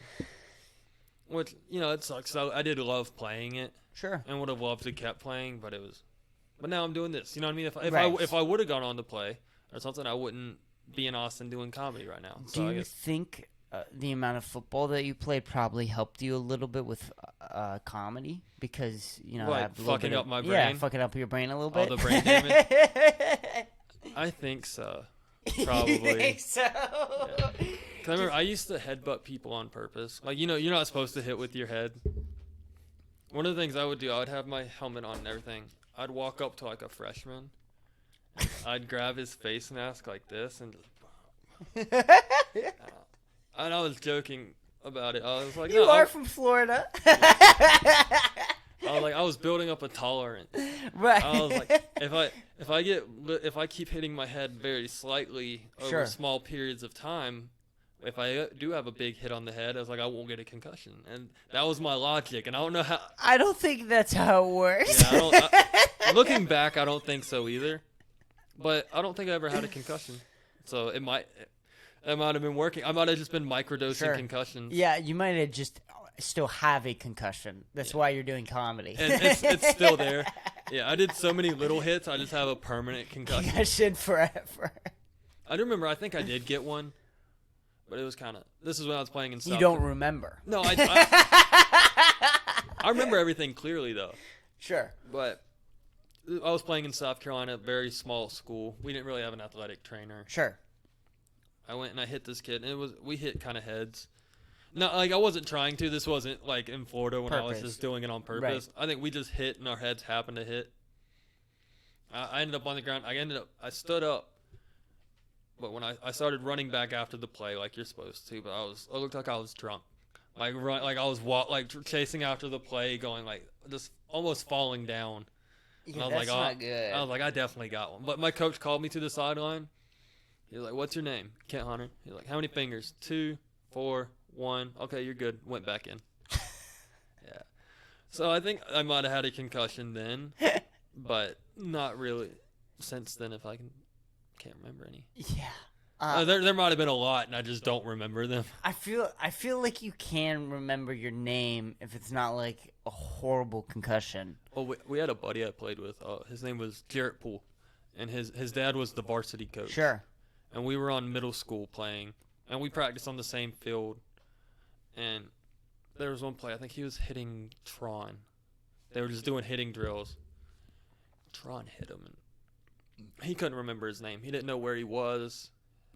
S2: Which, it sucks. So I did love playing it.
S1: Sure.
S2: And would have loved to kept playing, but now I'm doing this. You know what I mean? If I would have gone on to play or something, I wouldn't be in Austin doing comedy right now.
S1: Do you think the amount of football that you played probably helped you a little bit with comedy? Because,
S2: fucking up my brain?
S1: Yeah, fucking up your brain a little bit.
S2: Oh, the brain damage? I think so. Probably.
S1: You think so?
S2: Yeah. I remember I used to headbutt people on purpose. Like, you're not supposed to hit with your head. One of the things I would do, I would have my helmet on and everything. I'd walk up to, like, a freshman. I'd grab his face mask like this and just... and I was joking about it. I was like,
S1: You are from Florida.
S2: I was building up a tolerance.
S1: Right.
S2: I was like, if I keep hitting my head very slightly over small periods of time, if I do have a big hit on the head, I was like, I won't get a concussion. And that was my logic. And I don't know how.
S1: I don't think that's how it works.
S2: Yeah, looking back, I don't think so either. But I don't think I ever had a concussion. So it might have been working. I might have just been microdosing concussions.
S1: Yeah, you might have just still have a concussion. That's why you're doing comedy.
S2: And it's still there. Yeah, I did so many little hits, I just have a permanent concussion.
S1: Concussion forever.
S2: I do remember, I think I did get one. But it was kind of... This is when I was playing in South.
S1: You don't remember.
S2: No, I remember everything clearly, though.
S1: Sure.
S2: But I was playing in South Carolina, a very small school. We didn't really have an athletic trainer.
S1: Sure.
S2: I went and I hit this kid, and we hit kind of heads. No, like, I wasn't trying to. This wasn't, like, in Florida when I was just doing it on purpose. Right. I think we just hit, and our heads happened to hit. I ended up on the ground. I stood up. But when I started running back after the play, like you're supposed to, but I looked like I was drunk, I was chasing after the play, going like just almost falling down.
S1: Yeah, and I was that's not good.
S2: I was like, I definitely got one. But my coach called me to the sideline. He was like, "What's your name?" Kent Hunter. He was like, "How many fingers?" 2, 4, 1. Okay, you're good. Went back in. Yeah. So I think I might have had a concussion then, but not really since then. If I can't remember any.
S1: Yeah.
S2: There might have been a lot, and I just don't remember them.
S1: I feel like you can remember your name if it's not like a horrible concussion.
S2: Well, we had a buddy I played with. His name was Jarrett Poole, and his dad was the varsity coach.
S1: Sure.
S2: And we were on middle school playing, and we practiced on the same field. And there was one play. I think he was hitting Tron. They were just doing hitting drills. Tron hit him, and he couldn't remember his name. He didn't know where he was.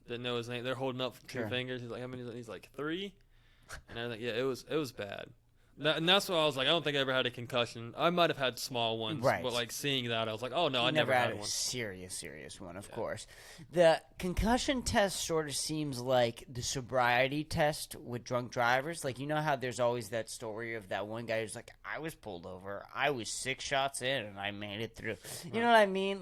S2: Didn't know his name. They're holding up 2 fingers. He's like, how many? He's like 3. And I was like, yeah, it was bad. And that's why I was like, I don't think I ever had a concussion. I might have had small ones,
S1: Right.
S2: but like seeing that, I was like, oh no,
S1: You
S2: I never had
S1: a
S2: one.
S1: serious one, of course. The concussion test sort of seems like the sobriety test with drunk drivers. Like, you know how there's always that story of that one guy who's like, I was pulled over, I was 6 shots in, and I made it through. You know what I mean?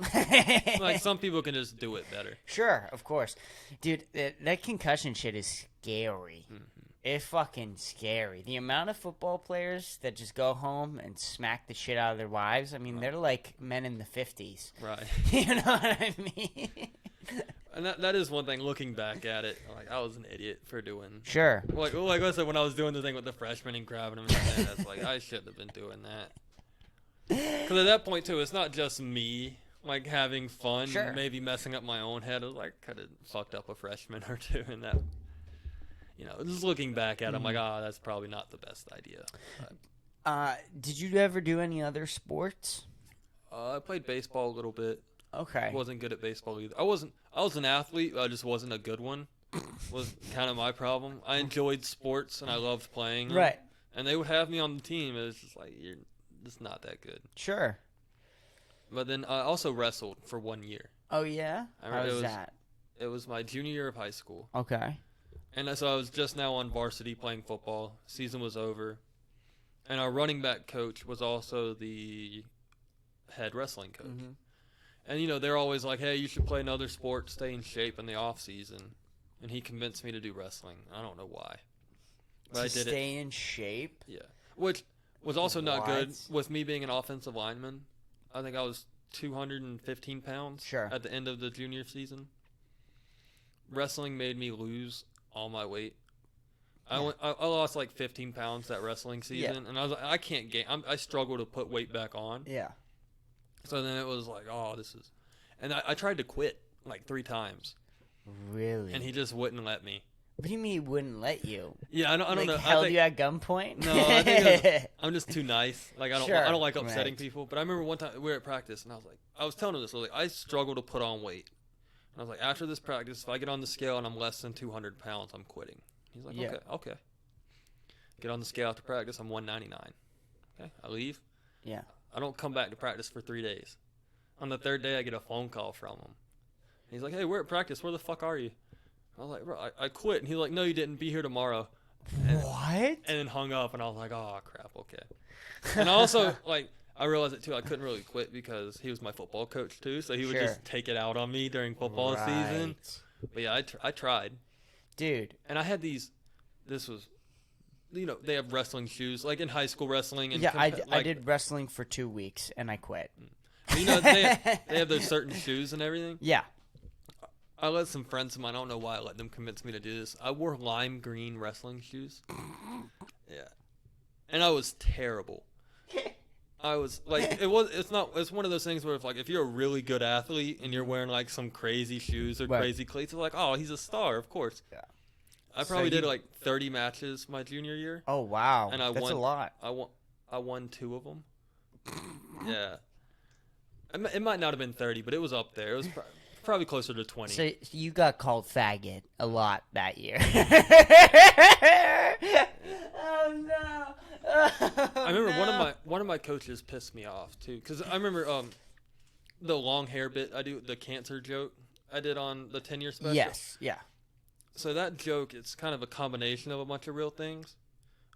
S2: Like, some people can just do it better.
S1: Sure, of course. Dude, that concussion shit is scary.
S2: Mm-hmm.
S1: It's fucking scary. The amount of football players that just go home and smack the shit out of their wives, I mean, they're like men in the 50s.
S2: Right.
S1: You know what I mean?
S2: And that is one thing, looking back at it, like, I was an idiot for doing.
S1: Sure.
S2: Like I said, when I was doing the thing with the freshmen and grabbing them, and that's like, I shouldn't have been doing that. Because at that point, too, it's not just me, like, having fun,
S1: Sure.
S2: maybe messing up my own head. I was like, could have fucked up a freshman or two in that. You know, just looking back at it, I'm like, that's probably not the best idea. But,
S1: did you ever do any other sports?
S2: I played baseball a little bit.
S1: Okay.
S2: Wasn't good at baseball either. I was an athlete, I just wasn't a good one. Was kind of my problem. I enjoyed sports and I loved playing them.
S1: Right.
S2: And they would have me on the team. It was just like, you're just not that good.
S1: Sure.
S2: But then I also wrestled for 1 year.
S1: Oh, yeah? How was that?
S2: It was my junior year of high school.
S1: Okay.
S2: And so I was just now on varsity playing football. Season was over. And our running back coach was also the head wrestling coach.
S1: Mm-hmm.
S2: And, you know, they're always like, hey, you should play another sport, stay in shape in the off season. And he convinced me to do wrestling. I don't know why. But I did
S1: stay in shape?
S2: Yeah. Which was also not
S1: What?
S2: good with me being an offensive lineman. I think I was 215 pounds at the end of the junior season. Wrestling made me lose all my weight.
S1: Yeah.
S2: I lost like 15 pounds that wrestling season, and I was like, I can't gain. I struggle to put weight back on.
S1: Yeah.
S2: So then it was like, oh, this is, and I tried to quit like 3 times.
S1: Really?
S2: And he just wouldn't let me.
S1: What do you mean he wouldn't let you?
S2: Yeah, I don't know.
S1: Held you at gunpoint?
S2: No, I think I'm just too nice. Like I don't like upsetting
S1: right.
S2: people. But I remember one time we were at practice, and I was telling him this. I was like, I struggle to put on weight. And I was like, after this practice, if I get on the scale and I'm less than 200 pounds, I'm quitting. He's like, okay. Get on the scale after practice, I'm 199. Okay, I leave.
S1: Yeah.
S2: I don't come back to practice for 3 days. On the 3rd day, I get a phone call from him. He's like, hey, we're at practice. Where the fuck are you? I was like, bro, I quit. And he's like, no, you didn't. Be here tomorrow.
S1: What?
S2: And then hung up, and I was like, oh, crap, okay. And also, like, I realized it, too. I couldn't really quit because he was my football coach, too. So he would just take it out on me during football season. But, yeah, I tried.
S1: Dude.
S2: And I had this was, you know, they have wrestling shoes, like in high school wrestling. And
S1: yeah, I did wrestling for 2 weeks, and I quit.
S2: You know, they have those certain shoes and everything.
S1: Yeah.
S2: I let some friends of mine, I don't know why I let them convince me to do this. I wore lime green wrestling shoes. Yeah. And I was terrible. I was like, it's one of those things where if you're a really good athlete and you're wearing like some crazy shoes or crazy cleats, it's like, oh, he's a star, of course. Yeah. I probably did like 30 matches my junior year.
S1: Oh, wow.
S2: And
S1: That's a lot.
S2: I won 2 of them. Yeah. It might not have been 30, but it was up there. It was probably closer to 20.
S1: So you got called faggot a lot that year. Oh no!
S2: I remember one of my coaches pissed me off too, because I remember the long hair bit I do, the cancer joke I did on the 10-year special.
S1: Yes, yeah.
S2: So that joke, it's kind of a combination of a bunch of real things.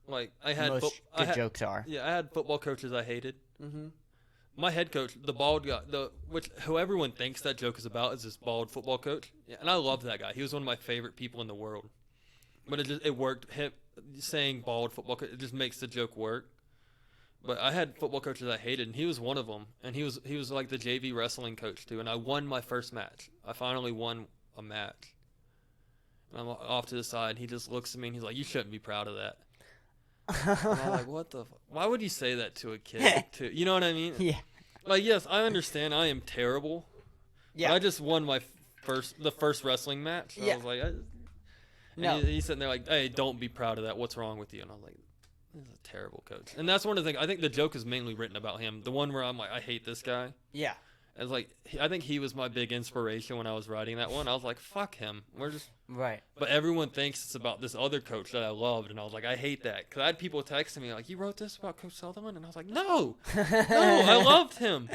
S2: Like I had
S1: Most good jokes are.
S2: Yeah, I had football coaches I hated.
S1: Mm-hmm.
S2: My head coach, the bald guy, who everyone thinks that joke is about, is this bald football coach. Yeah, and I loved that guy. He was one of my favorite people in the world. But it worked. Him saying bald football coach, it just makes the joke work. But I had football coaches I hated, and he was one of them. And he was like the JV wrestling coach too. And I won my first match. I finally won a match. And I'm off to the side. And he just looks at me and he's like, "You shouldn't be proud of that." And I'm like, "What the? Why would you say that to a kid? Too? You know what I mean?"
S1: Yeah.
S2: Like, yes, I understand. I am terrible. Yeah. But I just won the first wrestling match. So I was like, he's sitting there like, "Hey, don't be proud of that. What's wrong with you?" And I was like, "This is a terrible coach." And that's one of the things. I think the joke is mainly written about him. The one where I'm like, I hate this guy.
S1: Yeah.
S2: It's like I think he was my big inspiration when I was writing that one. I was like, fuck him. We're just
S1: Right.
S2: But everyone thinks it's about this other coach that I loved, and I was like, I hate that. Because I had people texting me like, you wrote this about Coach Sutherland? And I was like, no, I loved him.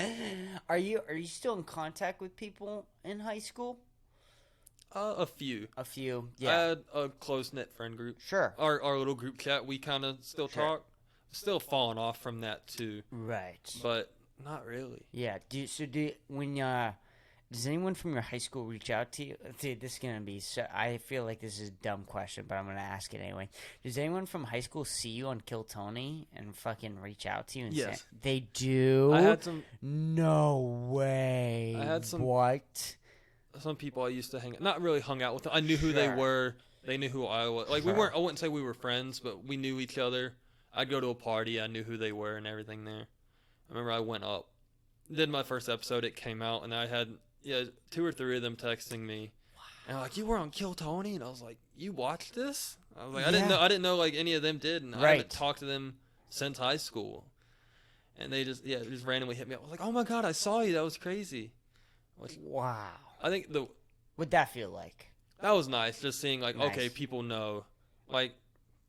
S1: Are you still in contact with people in high school?
S2: A few.
S1: A few,
S2: I
S1: yeah.
S2: had a close-knit friend group.
S1: Sure.
S2: Our little group chat, we kind of still
S1: Sure.
S2: talk. Still falling off from that, too.
S1: Right.
S2: But not really.
S1: Yeah. Does anyone from your high school reach out to you? Dude, this is gonna be so. I feel like this is a dumb question, but I'm gonna ask it anyway. Does anyone from high school see you on Kill Tony and fucking reach out to you? And
S2: Yes.
S1: say, they do.
S2: I had some
S1: No way.
S2: I had some-
S1: What?
S2: people I used to not really hung out with. I knew who they
S1: Sure.
S2: were. They knew who I was. Like,
S1: Sure.
S2: I wouldn't say we were friends, but we knew each other. I'd go to a party. I knew who they were and everything there. I remember I went up, did my first episode. It came out, and I had 2 or 3 of them texting me, and like, you were on Kill Tony, and I was like, you watched this? I was like, I didn't know like any of them did, and I haven't talked to them since high school, and they just randomly hit me up. I was like, oh my god, I saw you. That was crazy.
S1: Wow.
S2: I think
S1: What'd that feel like?
S2: that was nice, just seeing like,
S1: Nice.
S2: okay, people know, like.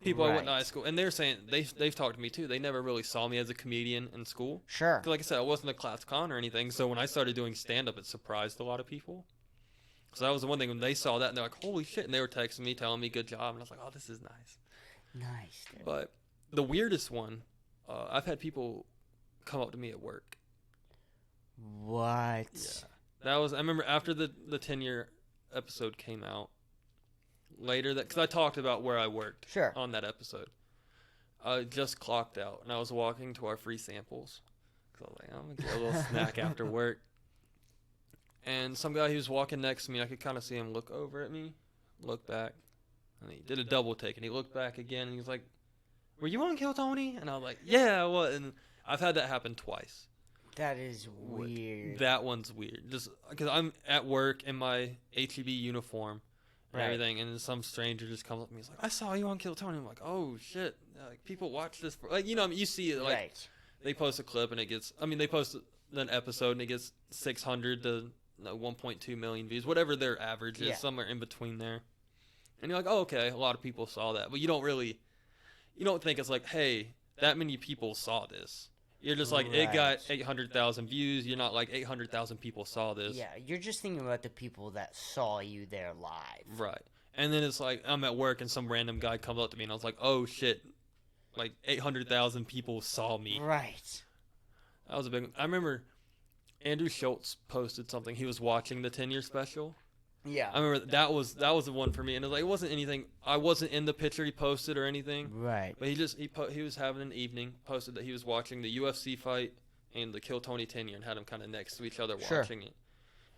S2: People I went to
S1: Right.
S2: high school, and they're saying they've talked to me too. They never really saw me as a comedian in school.
S1: Sure.
S2: 'Cause like I said, I wasn't a class clown or anything. So when I started doing stand up, it surprised a lot of people. So that was the one thing when they saw that, and they're like, "Holy shit!" And they were texting me, telling me good job, and I was like, "Oh, this is nice."
S1: Nice. Dude.
S2: But the weirdest one, I've had people come up to me at work.
S1: What?
S2: Yeah, that was. I remember after the 10-year episode came out. Later, because I talked about where I worked
S1: Sure.
S2: on that episode. I just clocked out, and I was walking to our free samples. Because I was like, I'm going to get a little snack after work. And some guy, he was walking next to me. I could kind of see him look over at me, look back. And he did a double take, and he looked back again, and he was like, were you on Kill Tony? And I was like, yeah, I was. And I've had that happen twice.
S1: That is weird.
S2: That one's weird. Just because I'm at work in my HEB uniform. And
S1: Right.
S2: everything, and then some stranger just comes up to me. He's like, "I saw you on Kill Tony." I'm like, "Oh shit!" Like, people watch this, like, you see it, like
S1: Right.
S2: they post a clip and it gets. I mean, they post an episode and it gets 600 to 1.2 million views, whatever their average is,
S1: Yeah.
S2: somewhere in between there. And you're like, "Oh, okay." A lot of people saw that, but you don't think it's like, "Hey, that many people saw this." You're just like, it got
S1: Right.
S2: 800,000 views. You're not like 800,000 people saw this.
S1: Yeah, you're just thinking about the people that saw you there live.
S2: Right. And then it's like, I'm at work and some random guy comes up to me and I was like, oh shit. Like 800,000 people saw me.
S1: Right.
S2: That was a big one. I remember Andrew Schultz posted something. He was watching the 10-year special.
S1: Yeah.
S2: I remember that was the one for me. And it was like, it wasn't anything. I wasn't in the picture he posted or anything.
S1: Right.
S2: But he was having an evening, posted that he was watching the UFC fight and the Kill Tony 10-year and had them kind of next to each other
S1: Sure.
S2: watching it.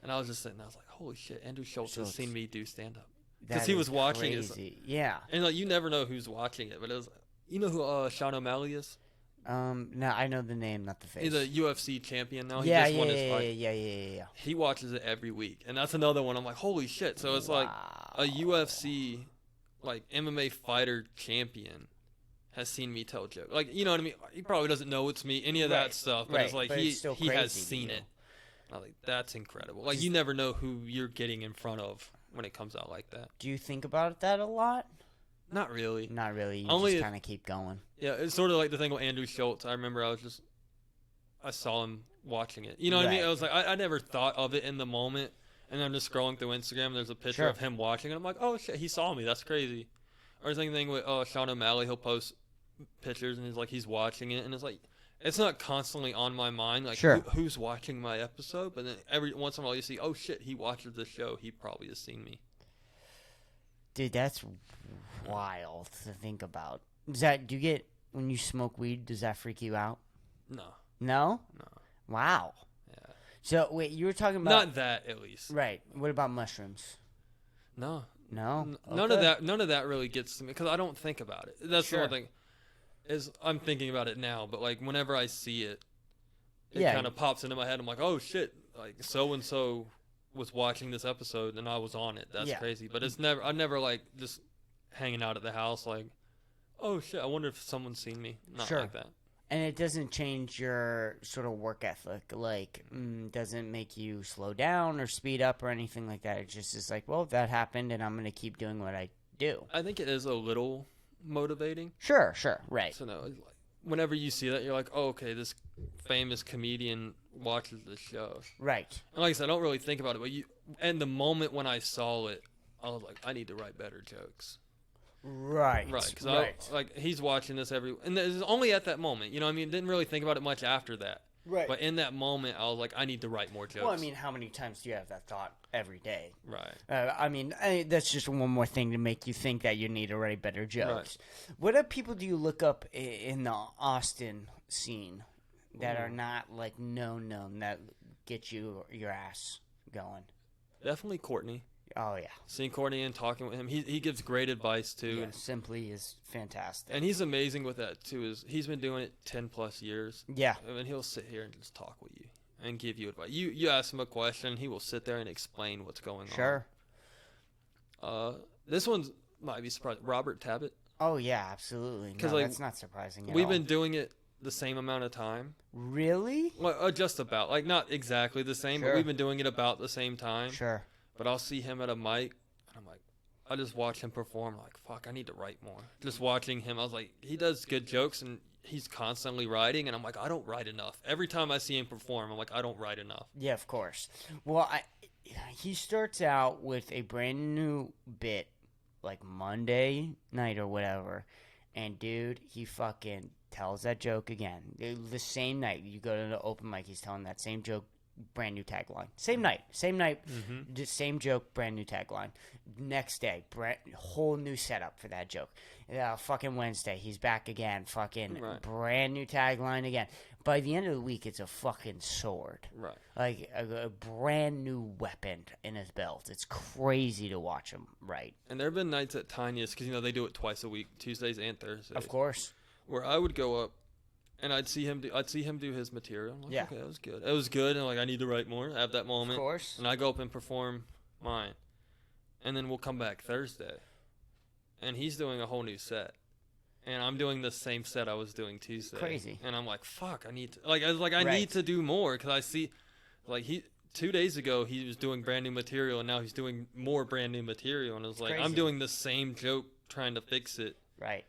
S2: And I was just sitting there, I was like, holy shit, Andrew Schultz has seen me do stand-up.
S1: That
S2: he
S1: is
S2: was watching it.
S1: crazy. Yeah.
S2: And like, you never know who's watching it, but it was, you know who Sean O'Malley is?
S1: No, I know the name, not the face.
S2: He's a UFC champion now. He
S1: yeah,
S2: just
S1: yeah,
S2: won his
S1: yeah,
S2: fight.
S1: yeah.
S2: He watches it every week, and that's another one. I'm like, holy shit! So it's like a UFC, like MMA fighter champion, has seen me tell jokes. Like, you know what I mean? He probably doesn't know it's me, any of
S1: Right,
S2: that stuff, but
S1: right,
S2: it's like
S1: but it's still
S2: he has
S1: crazy to
S2: seen
S1: you.
S2: it. I'm like, that's incredible. Like, you never know who you're getting in front of when it comes out like that.
S1: Do you think about that a lot?
S2: Not really.
S1: Not really. You
S2: Only
S1: just
S2: if-
S1: kind of keep going.
S2: Yeah, it's sort of like the thing with Andrew Schultz. I remember I saw him watching it. You know what I mean?
S1: Right.
S2: I was like, I never thought of it in the moment. And I'm just scrolling through Instagram. And there's a picture
S1: Sure.
S2: of him watching it. I'm like, oh shit, he saw me. That's crazy. Or the same thing with Sean O'Malley. He'll post pictures and he's watching it, and it's like, it's not constantly on my mind. Like,
S1: Sure.
S2: who's watching my episode? But then every once in a while you see, oh shit, he watches the show. He probably has seen me.
S1: Dude, that's wild to think about. Do you get, when you smoke weed, does that freak you out?
S2: No.
S1: No?
S2: No.
S1: Wow.
S2: Yeah.
S1: So, wait, you were talking about...
S2: Not that, at least.
S1: Right. What about mushrooms?
S2: No.
S1: No?
S2: None
S1: Okay.
S2: of that really gets to me because I don't think about it. That's
S1: Sure.
S2: the one thing. Is I'm thinking about it now, but like whenever I see it, it
S1: Yeah.
S2: kind of pops into my head. I'm like, oh shit, like so and so was watching this episode and I was on it. That's
S1: Yeah.
S2: crazy. But I'm never like just hanging out at the house like, oh shit, I wonder if someone's seen me. Not
S1: Sure.
S2: like that.
S1: And it doesn't change your sort of work ethic. Like, doesn't make you slow down or speed up or anything like that. It just is like, well, that happened, and I'm going to keep doing what I do.
S2: I think it is a little motivating.
S1: Sure, right.
S2: So no, like, whenever you see that, you're like, oh, okay, this famous comedian watches this show.
S1: Right.
S2: And like I said, I don't really think about it, but and the moment when I saw it, I was like, I need to write better jokes.
S1: Right.
S2: Because like he's watching this and it's only at that moment. You know what I mean? Didn't really think about it much after that.
S1: Right.
S2: But in that moment, I was like, I need to write more jokes.
S1: Well, I mean, how many times do you have that thought every day?
S2: Right.
S1: I mean, that's just one more thing to make you think that you need to write better jokes.
S2: Right.
S1: What other people do you look up in the Austin scene that are not like known that get you your ass going?
S2: Definitely Courtney.
S1: Oh yeah,
S2: seeing Courtney and talking with him, he gives great advice too.
S1: Yeah, Simply is fantastic,
S2: and he's amazing with that too. He's been doing it 10+ years.
S1: Yeah,
S2: and he'll sit here and just talk with you and give you advice. You ask him a question, he will sit there and explain what's going on.
S1: Sure.
S2: This one's might be surprising. Robert Tabbitt.
S1: Oh yeah, absolutely. No, like, that's not surprising.
S2: We've been doing it the same amount of time.
S1: Really?
S2: Well, just about. Like not exactly the same,
S1: Sure.
S2: but we've been doing it about the same time.
S1: Sure.
S2: But I'll see him at a mic, and I'm like, I just watch him perform. I'm like, fuck, I need to write more. Just watching him, I was like, he does good jokes, and he's constantly writing, and I'm like, I don't write enough. Every time I see him perform, I'm like, I don't write enough.
S1: Yeah, of course. Well, he starts out with a brand new bit, like Monday night or whatever, and dude, he fucking tells that joke again. The same night, you go to the open mic, he's telling that same joke. Brand new tagline. Same night, just same joke, brand new tagline. Next day, whole new setup for that joke. Fucking Wednesday, he's back again. Fucking brand new tagline again. By the end of the week, it's a fucking sword.
S2: Right.
S1: Like a brand new weapon in his belt. It's crazy to watch him write.
S2: And there have been nights at Tiniest, because, they do it twice a week, Tuesdays and Thursdays.
S1: Of course.
S2: Where I would go up, and I'd see him do his material. I'm like,
S1: yeah.
S2: Okay, that was good. It was good, and like I need to write more at that moment.
S1: Of course.
S2: And I go up and perform mine, and then we'll come back Thursday, and he's doing a whole new set, and I'm doing the same set I was doing Tuesday.
S1: Crazy.
S2: And I'm like, fuck, I need to I need to do more, because I see, like 2 days ago he was doing brand new material, and now he's doing more brand new material, and it's like
S1: crazy.
S2: I'm doing the same joke trying to fix it.
S1: Right.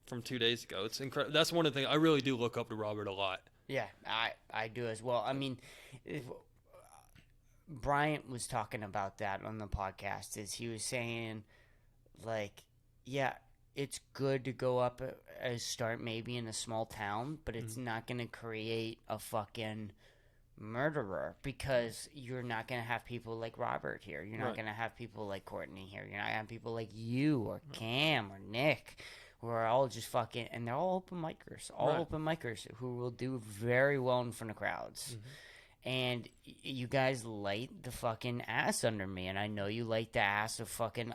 S2: From 2 days ago. It's incredible. That's one of the things I really do look up to Robert a lot.
S1: Yeah, I do as well. I mean, Bryant was talking about that on the podcast. Is he was saying, like, yeah, it's good to go up a start maybe in a small town, but it's not going to create a fucking murderer, because you're not going to have people like Robert here. You're not going to have people like Courtney here. You're not going to have people like you or Cam or Nick, who are all just fucking, and they're all open micers, who will do very well in front of crowds. And you guys light the fucking ass under me, and I know you light the ass of fucking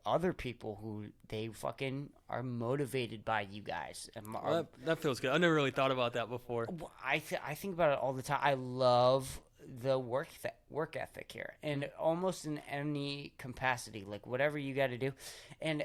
S1: other people who they fucking are motivated by you guys.
S2: That feels good. I never really thought about that before.
S1: I think about it all the time. I love the work ethic here, and almost in any capacity, like whatever you got to do, and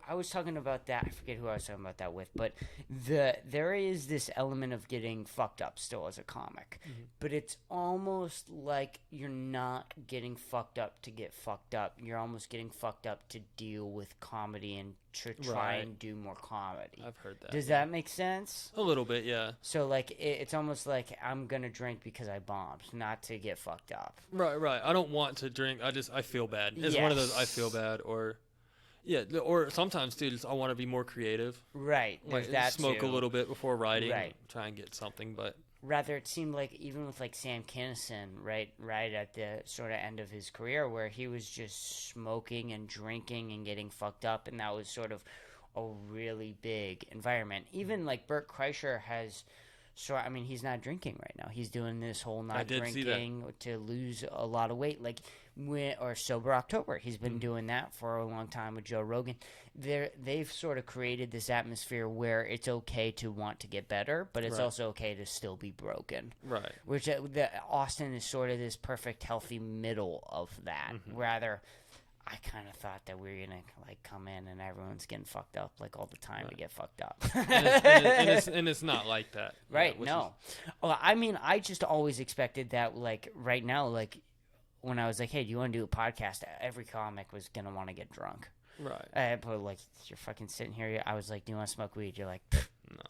S1: I was talking about that. I forget who I was talking about that with, but there is this element of getting fucked up still as a comic, but it's almost like you're not getting fucked up to get fucked up. You're almost getting fucked up to deal with comedy and to try and do more comedy.
S2: I've heard that.
S1: Does that make sense?
S2: A little bit, yeah.
S1: So like it's almost like I'm gonna drink because I bombed, not to get fucked up.
S2: Right. I don't want to drink. I feel bad. It's one of those I feel bad or. Yeah, or sometimes, too, I want to be more creative.
S1: Right,
S2: like
S1: that
S2: smoke
S1: too.
S2: A little bit before writing,
S1: right.
S2: Try and get something, but...
S1: Rather, it seemed like, even with, like, Sam Kinison, right at the sort of end of his career, where he was just smoking and drinking and getting fucked up, and that was sort of a really big environment. Even, like, Bert Kreischer has... So, I mean, he's not drinking right now. He's doing this whole not drinking to lose a lot of weight. Like, or Sober October. He's been doing that for a long time with Joe Rogan. They've sort of created this atmosphere where it's okay to want to get better, but it's also okay to still be broken.
S2: Right.
S1: Which Austin is sort of this perfect, healthy middle of that. Rather, I kind of thought that we were gonna like come in and everyone's getting fucked up like all the time to get fucked up.
S2: and it's not like that.
S1: Right? No. Well, I mean, I just always expected that. Like right now, like when I was like, "Hey, do you want to do a podcast?" Every comic was gonna want to get drunk.
S2: Right.
S1: But like you're fucking sitting here. I was like, "Do you want to smoke weed?" You're like,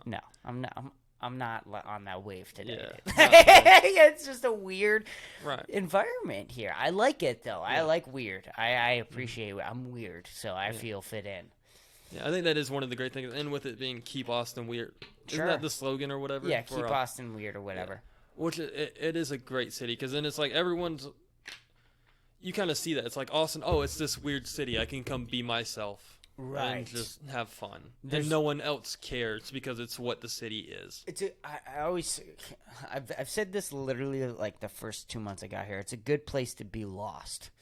S1: "No, I'm not. I'm not on that wave today." Yeah, it's just a weird environment here. I like it though. Yeah. I like weird. I appreciate it. I'm weird, so I feel fit in.
S2: Yeah, I think that is one of the great things. And with it being "Keep Austin Weird," isn't that the slogan or whatever?
S1: Yeah, keep Austin weird or whatever.
S2: Yeah. Which it is a great city because then it's like everyone's. You kind of see that it's like Austin. Oh, it's this weird city. I can come be myself. Right. And just have fun. And no one else cares because it's what the city is.
S1: I've said this literally like the first 2 months I got here. It's a good place to be lost.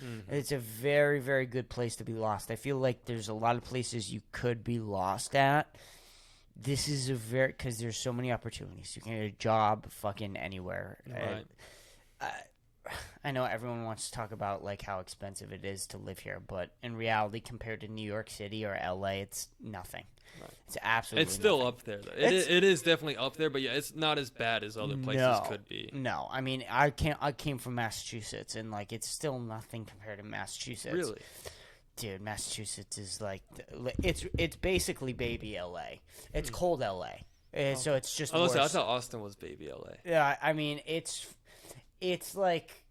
S1: Mm-hmm. It's a very, very good place to be lost. I feel like there's a lot of places you could be lost at. This is because there's so many opportunities. You can get a job fucking anywhere.
S2: Right.
S1: I know everyone wants to talk about like how expensive it is to live here, but in reality, compared to New York City or LA, it's nothing. Right. It's absolutely.
S2: It's still
S1: nothing.
S2: Up there, though. It is definitely up there, but yeah, it's not as bad as other places could be.
S1: No, I mean, I came from Massachusetts, and like it's still nothing compared to Massachusetts.
S2: Really,
S1: dude, Massachusetts is like it's basically baby LA. It's cold LA, so it's just.
S2: I thought Austin was baby LA.
S1: Yeah, I mean it's like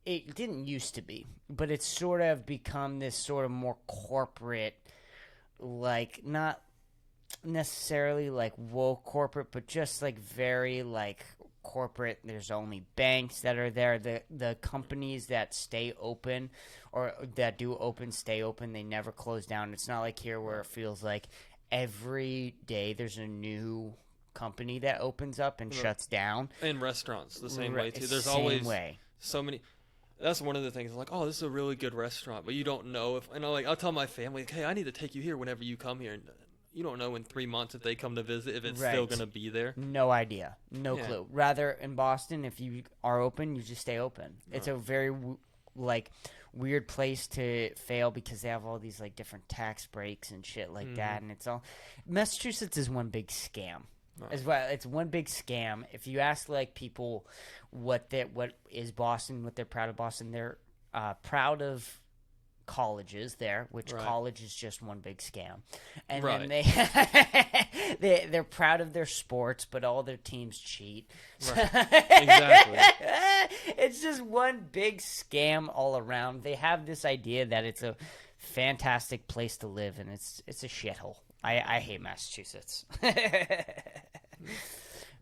S1: it didn't used to be, but it's sort of become this sort of more corporate, like not necessarily like woke corporate, but just like very like corporate. There's only banks that are there. The companies that stay open or that do open stay open. They never close down. It's not like here where it feels like every day there's a new company that opens up and shuts down.
S2: And restaurants the same way too. There's always so many. That's one of the things. Like, oh, this is a really good restaurant, but you don't know if. And I'll tell my family, like, hey, I need to take you here whenever you come here. And you don't know in 3 months if they come to visit if it's still gonna be there.
S1: No idea, no clue. Rather in Boston, if you are open, you just stay open. It's a very weird place to fail because they have all these like different tax breaks and shit like that, and it's all. Massachusetts is one big scam. As well, it's one big scam. If you ask like people what is Boston, what they're proud of Boston, they're proud of colleges there, which college is just one big scam. And then they're proud of their sports, but all their teams cheat.
S2: Right. Exactly.
S1: It's just one big scam all around. They have this idea that it's a fantastic place to live, and it's a shithole. I hate Massachusetts.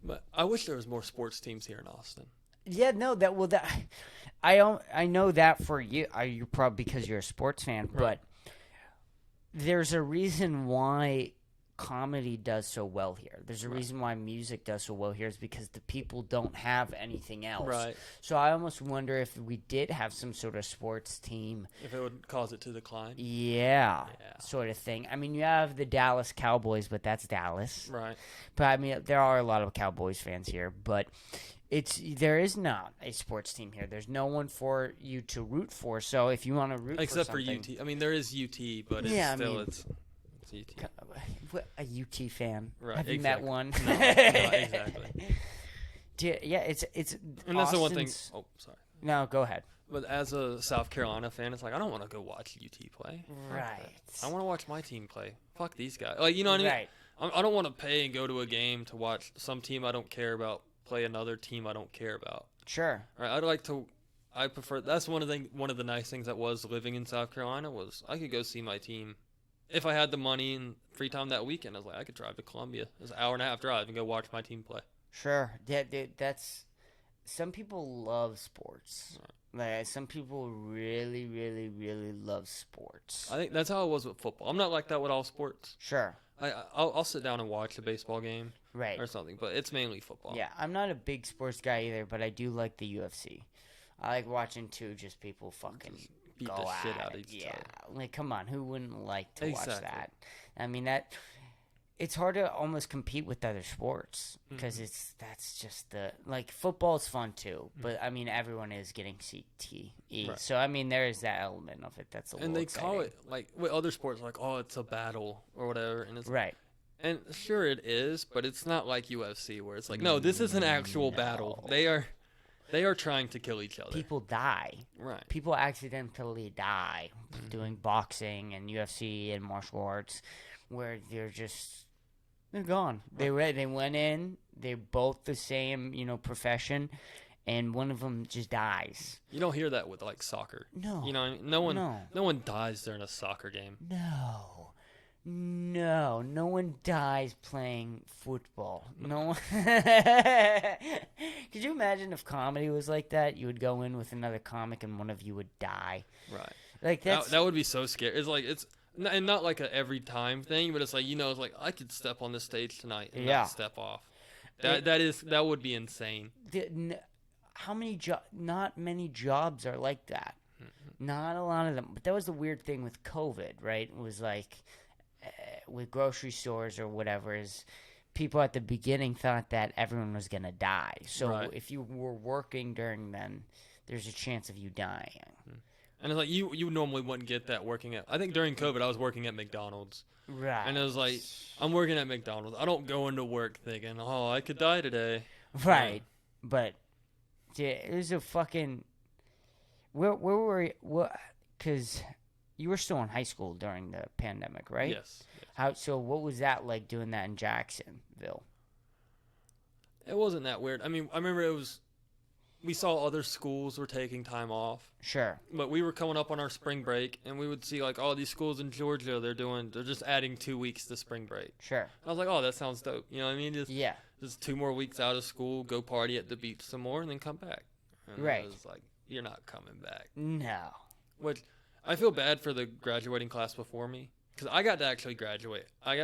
S2: But I wish there was more sports teams here in Austin.
S1: Yeah, no, I know that for you. You're probably because you're a sports fan, but there's a reason why comedy does so well here. There's a reason why music does so well here is because the people don't have anything else.
S2: Right.
S1: So I almost wonder if we did have some sort of sports team.
S2: If it would cause it to decline?
S1: Yeah, sort of thing. I mean, you have the Dallas Cowboys, but that's Dallas.
S2: Right.
S1: But I mean, there are a lot of Cowboys fans here, but there is not a sports team here. There's no one for you to root for. So if you want to root
S2: except
S1: for something,
S2: UT. I mean, there is UT, but it's UT.
S1: A UT fan.
S2: Right,
S1: have you met one?
S2: No, exactly.
S1: Yeah, it's
S2: and that's the one thing. Oh, sorry.
S1: No, go ahead.
S2: But as a South Carolina fan, it's like I don't want to go watch UT play.
S1: Right.
S2: I want to watch my team play. Fuck these guys. Like, you know what I mean?
S1: Right.
S2: I don't want to pay and go to a game to watch some team I don't care about play another team I don't care about.
S1: Sure.
S2: Right. I prefer. That's one of the nice things that was living in South Carolina was I could go see my team. If I had the money and free time that weekend, I was like, I could drive to Columbia. It's an hour and a half drive and go watch my team play.
S1: Sure. That's some people love sports. Right. Like some people really, really, really love sports.
S2: I think that's how it was with football. I'm not like that with all sports.
S1: Sure.
S2: I'll sit down and watch a baseball game,
S1: right,
S2: or something, but it's mainly football.
S1: Yeah, I'm not a big sports guy either, but I do like the UFC. I like watching just people fucking
S2: beat
S1: go
S2: the shit
S1: at
S2: out of
S1: it.
S2: each
S1: Yeah,
S2: other.
S1: like come on, who wouldn't like to watch that? I mean that it's hard to almost compete with other sports because that's just football's fun too, but I mean everyone is getting CTE,
S2: Right.
S1: so I mean there is that element of it that's a little
S2: And they
S1: exciting.
S2: call it like with other sports, like, oh, it's a battle or whatever, and it's
S1: Right.
S2: and sure it is, but it's not like UFC where it's like, no, this is an actual battle. They are trying to kill each other.
S1: People die.
S2: Right.
S1: People accidentally die doing boxing and UFC and martial arts, where they're gone. They went in. They're both the same, profession, and one of them just dies.
S2: You don't hear that with like soccer.
S1: No.
S2: You know, what I mean? No one dies during a soccer game.
S1: No one dies playing football. No one. Could you imagine if comedy was like that? You would go in with another comic and one of you would die.
S2: Right.
S1: Like
S2: that would be so scary. It's like and not like a every time thing, but it's like it's like I could step on the stage tonight and not step off. That would be insane.
S1: How many not many jobs are like that. Not a lot of them. But that was the weird thing with COVID, right? It was like with grocery stores or whatever, is people at the beginning thought that everyone was going to die. So if you were working during then, there's a chance of you dying.
S2: And it's like you normally wouldn't get that working at. I think during COVID I was working at McDonald's.
S1: Right.
S2: And it was like, I'm working at McDonald's. I don't go into work thinking, oh, I could die today.
S1: Right. But it was a fucking. Where were you? Because you were still in high school during the pandemic, right?
S2: Yes.
S1: So what was that like doing that in Jacksonville?
S2: It wasn't that weird. I mean, I remember we saw other schools were taking time off.
S1: Sure.
S2: But we were coming up on our spring break, and we would see like all these schools in Georgia. They're just adding 2 weeks to spring break.
S1: Sure.
S2: I was like, oh, that sounds dope. You know what I mean? Just 2 more weeks out of school, go party at the beach some more, and then come back. And
S1: right.
S2: I was like, you're not coming back.
S1: No.
S2: Which I feel bad for the graduating class before me, because I got to actually graduate. I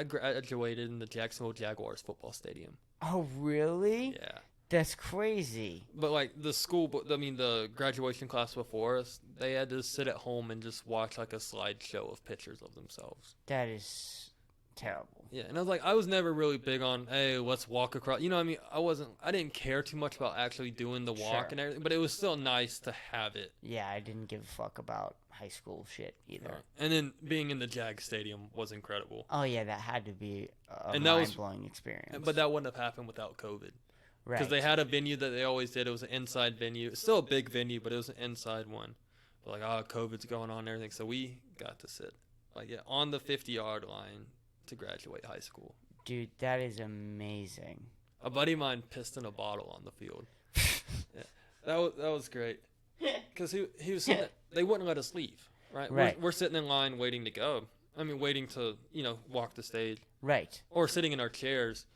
S2: graduated in the Jacksonville Jaguars football stadium.
S1: Oh, really?
S2: Yeah.
S1: That's crazy.
S2: But like the graduation class before us, they had to sit at home and just watch like a slideshow of pictures of themselves.
S1: That is terrible.
S2: Yeah, and I was like, I was never really big on, hey, let's walk across. You know what I mean? I didn't care too much about actually doing the walk and everything, but it was still nice to have it.
S1: Yeah, I didn't give a fuck about high school shit either.
S2: Right. And then being in the Jag Stadium was incredible.
S1: Oh yeah, that had to be a mind-blowing experience.
S2: But that wouldn't have happened without COVID.
S1: Right.
S2: Because they had a venue that they always did. It was an inside venue. It's still a big venue, but it was an inside one. But like, COVID's going on and everything. So we got to sit on the 50-yard line to graduate high school.
S1: Dude, that is amazing.
S2: A buddy of mine pissed in a bottle on the field. Yeah, that was great. Because he was sitting they wouldn't let us leave. Right. We're sitting in line waiting to go. I mean, waiting to walk the stage.
S1: Right.
S2: Or sitting in our chairs.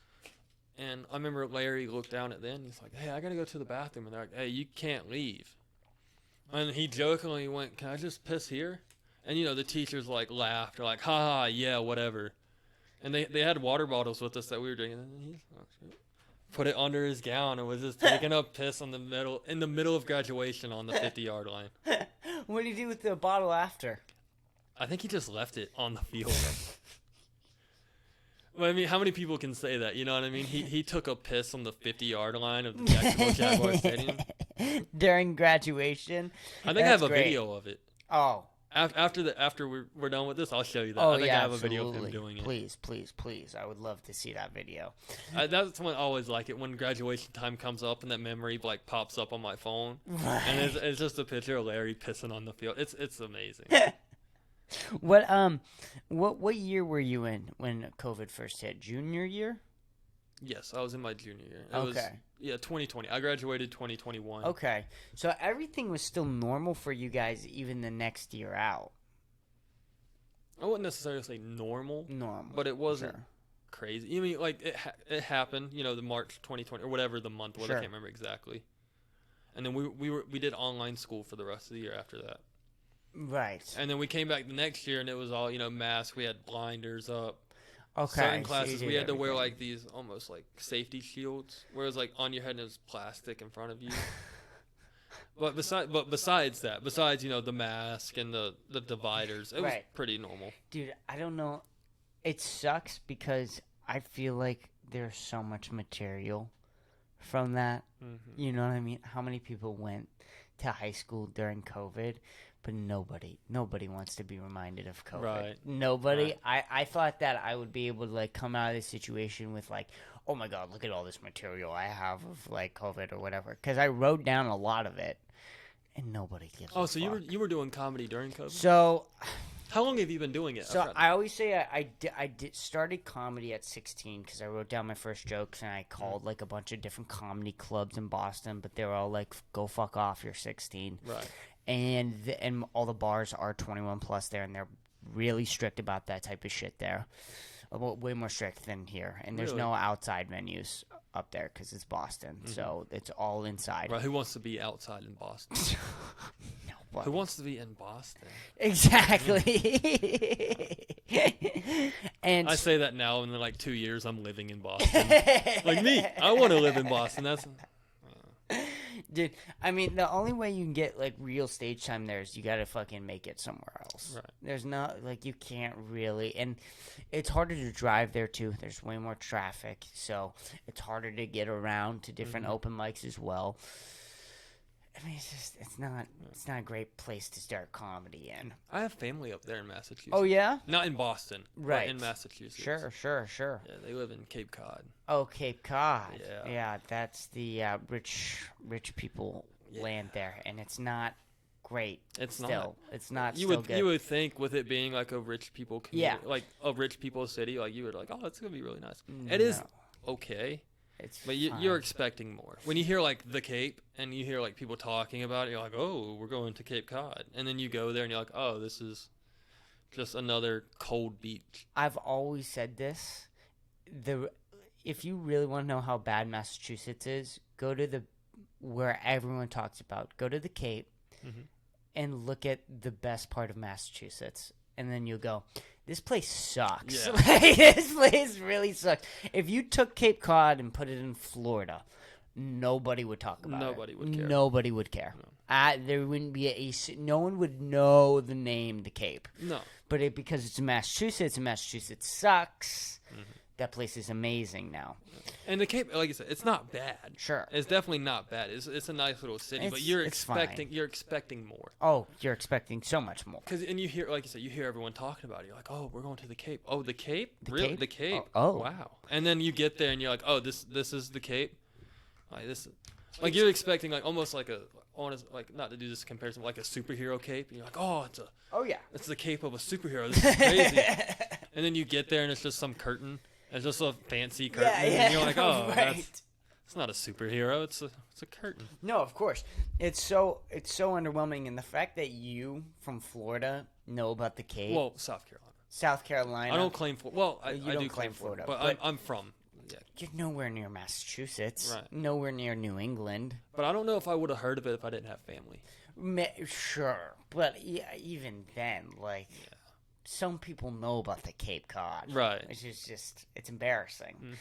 S2: And I remember Larry looked down at them. He's like, hey, I got to go to the bathroom. And they're like, hey, you can't leave. And he jokingly went, can I just piss here? And, the teachers, laughed. They're like, ha, ha, yeah, whatever. And they had water bottles with us that we were drinking. And he put it under his gown and was just taking a piss in the middle of graduation on the 50-yard line.
S1: What did he do with the bottle after?
S2: I think he just left it on the field. Well, I mean, how many people can say that? You know what I mean? He took a piss on the 50-yard line of the Jacksonville Jaguars Stadium.
S1: During graduation?
S2: I think I have a video of it.
S1: Oh.
S2: After we're done with this, I'll show you that.
S1: Oh,
S2: I think
S1: yeah,
S2: I have
S1: absolutely.
S2: a video of him doing it.
S1: Please. I would love to see that video.
S2: That's when I always like it, when graduation time comes up and that memory pops up on my phone.
S1: Right.
S2: And it's just a picture of Larry pissing on the field. It's amazing.
S1: What year were you in when COVID first hit? Junior year?
S2: Yes, I was in my junior year. It
S1: okay.
S2: Was 2020. I graduated 2021.
S1: Okay. So everything was still normal for you guys even the next year out.
S2: I wouldn't necessarily say normal.
S1: Normal.
S2: But it wasn't crazy. You mean it happened, the March 2020 or whatever the month was, I can't remember exactly. And then we did online school for the rest of the year after that.
S1: Right.
S2: And then we came back the next year and it was all, masks. We had blinders up.
S1: Okay.
S2: Certain classes we had to wear these almost safety shields, where it was on your head and it was plastic in front of you. But besides the mask and the dividers, it was pretty normal.
S1: Dude, I don't know. it sucks because I feel like there's so much material from that.
S2: Mm-hmm.
S1: You know what I mean? How many people went to high school during COVID, but nobody wants to be reminded of COVID.
S2: Right.
S1: Nobody.
S2: Right.
S1: I thought that I would be able to like come out of this situation with like, oh my god, look at all this material I have of like COVID or whatever, because I wrote down a lot of it, and nobody gives.
S2: Oh,
S1: a
S2: so
S1: fuck.
S2: you were doing comedy during COVID?
S1: So.
S2: How long have you been doing it?
S1: So I always say I started comedy at 16 because I wrote down my first jokes and I called like a bunch of different comedy clubs in Boston, but they were all like, "Go fuck off, you're 16."
S2: Right.
S1: And all the bars are 21 plus there, and they're really strict about that type of shit there. Way more strict than here, and there's
S2: Really?
S1: no outside venues up there because it's Boston, so it's all inside.
S2: Right. Who wants to be outside in Boston?
S1: Nobody.
S2: Who wants to be in Boston?
S1: Exactly. And
S2: I say that now, and in like 2 years, I'm living in Boston. Like me, I want to live in Boston. That's.
S1: Dude, I mean, the only way you can get like real stage time there is you gotta fucking make it somewhere else.
S2: Right.
S1: There's not like you can't really, and it's harder to drive there too. There's way more traffic, so it's harder to get around to different open mics as well. I mean, it's not a great place to start comedy in.
S2: I have family up there in Massachusetts.
S1: Oh yeah,
S2: Not in Boston.
S1: Right.
S2: But in Massachusetts.
S1: sure.
S2: Yeah, they live in Cape Cod.
S1: Oh, Cape Cod.
S2: Yeah.
S1: That's the rich people land there, and it's not great.
S2: It's
S1: still.
S2: not.
S1: It's not.
S2: You
S1: still
S2: would
S1: good.
S2: you would think with it being like a rich people community,
S1: Yeah.
S2: like a rich people city, like you would like, oh, it's gonna be really nice. It is okay.
S1: It's
S2: But
S1: fine.
S2: you're expecting more. When you hear like the Cape and you hear like people talking about it, you're like, oh, we're going to Cape Cod, and then you go there and you're like, oh, this is just another cold beach.
S1: I've always said this. If you really want to know how bad Massachusetts is, go to where everyone talks about. Go to the Cape and look at the best part of Massachusetts, and then you'll go, this place sucks.
S2: Yeah.
S1: Like, this place really sucks. If you took Cape Cod and put it in Florida, nobody would talk about
S2: Nobody
S1: it.
S2: would care.
S1: Nobody would care. There wouldn't be no one would know the name the Cape.
S2: No.
S1: But because it's in Massachusetts and Massachusetts sucks, that place is amazing now.
S2: And the Cape, like I said, it's not bad.
S1: Sure.
S2: It's definitely not bad. It's a nice little city, but
S1: It's fine.
S2: you're expecting more.
S1: Oh, you're expecting so much more.
S2: And you hear, like you said, you hear everyone talking about it. You're like, oh, we're going to the Cape. Oh, the Cape?
S1: The
S2: Really?
S1: Cape?
S2: The Cape?
S1: Oh.
S2: Wow. And then you get there and you're like, oh, this is the Cape. Like you're expecting like almost like like not to do this comparison, but like a superhero cape. And you're like, oh, it's the cape of a superhero. This is crazy. And then you get there and it's just some curtain. It's just a fancy curtain. And you're like, oh,
S1: right.
S2: it's not a superhero. It's a curtain.
S1: No, of course. It's so underwhelming, and the fact that you from Florida know about the Cape.
S2: Well, South Carolina.
S1: South Carolina.
S2: I don't claim Florida. Well, I
S1: don't
S2: do
S1: claim
S2: claim Florida,
S1: Florida,
S2: but I'm from. Yeah.
S1: You're nowhere near Massachusetts.
S2: Right.
S1: Nowhere near New England.
S2: But I don't know if I would have heard of it if I didn't have family.
S1: Sure, but even then, like, some people know about the Cape Cod,
S2: Right.
S1: Which is just, it's embarrassing.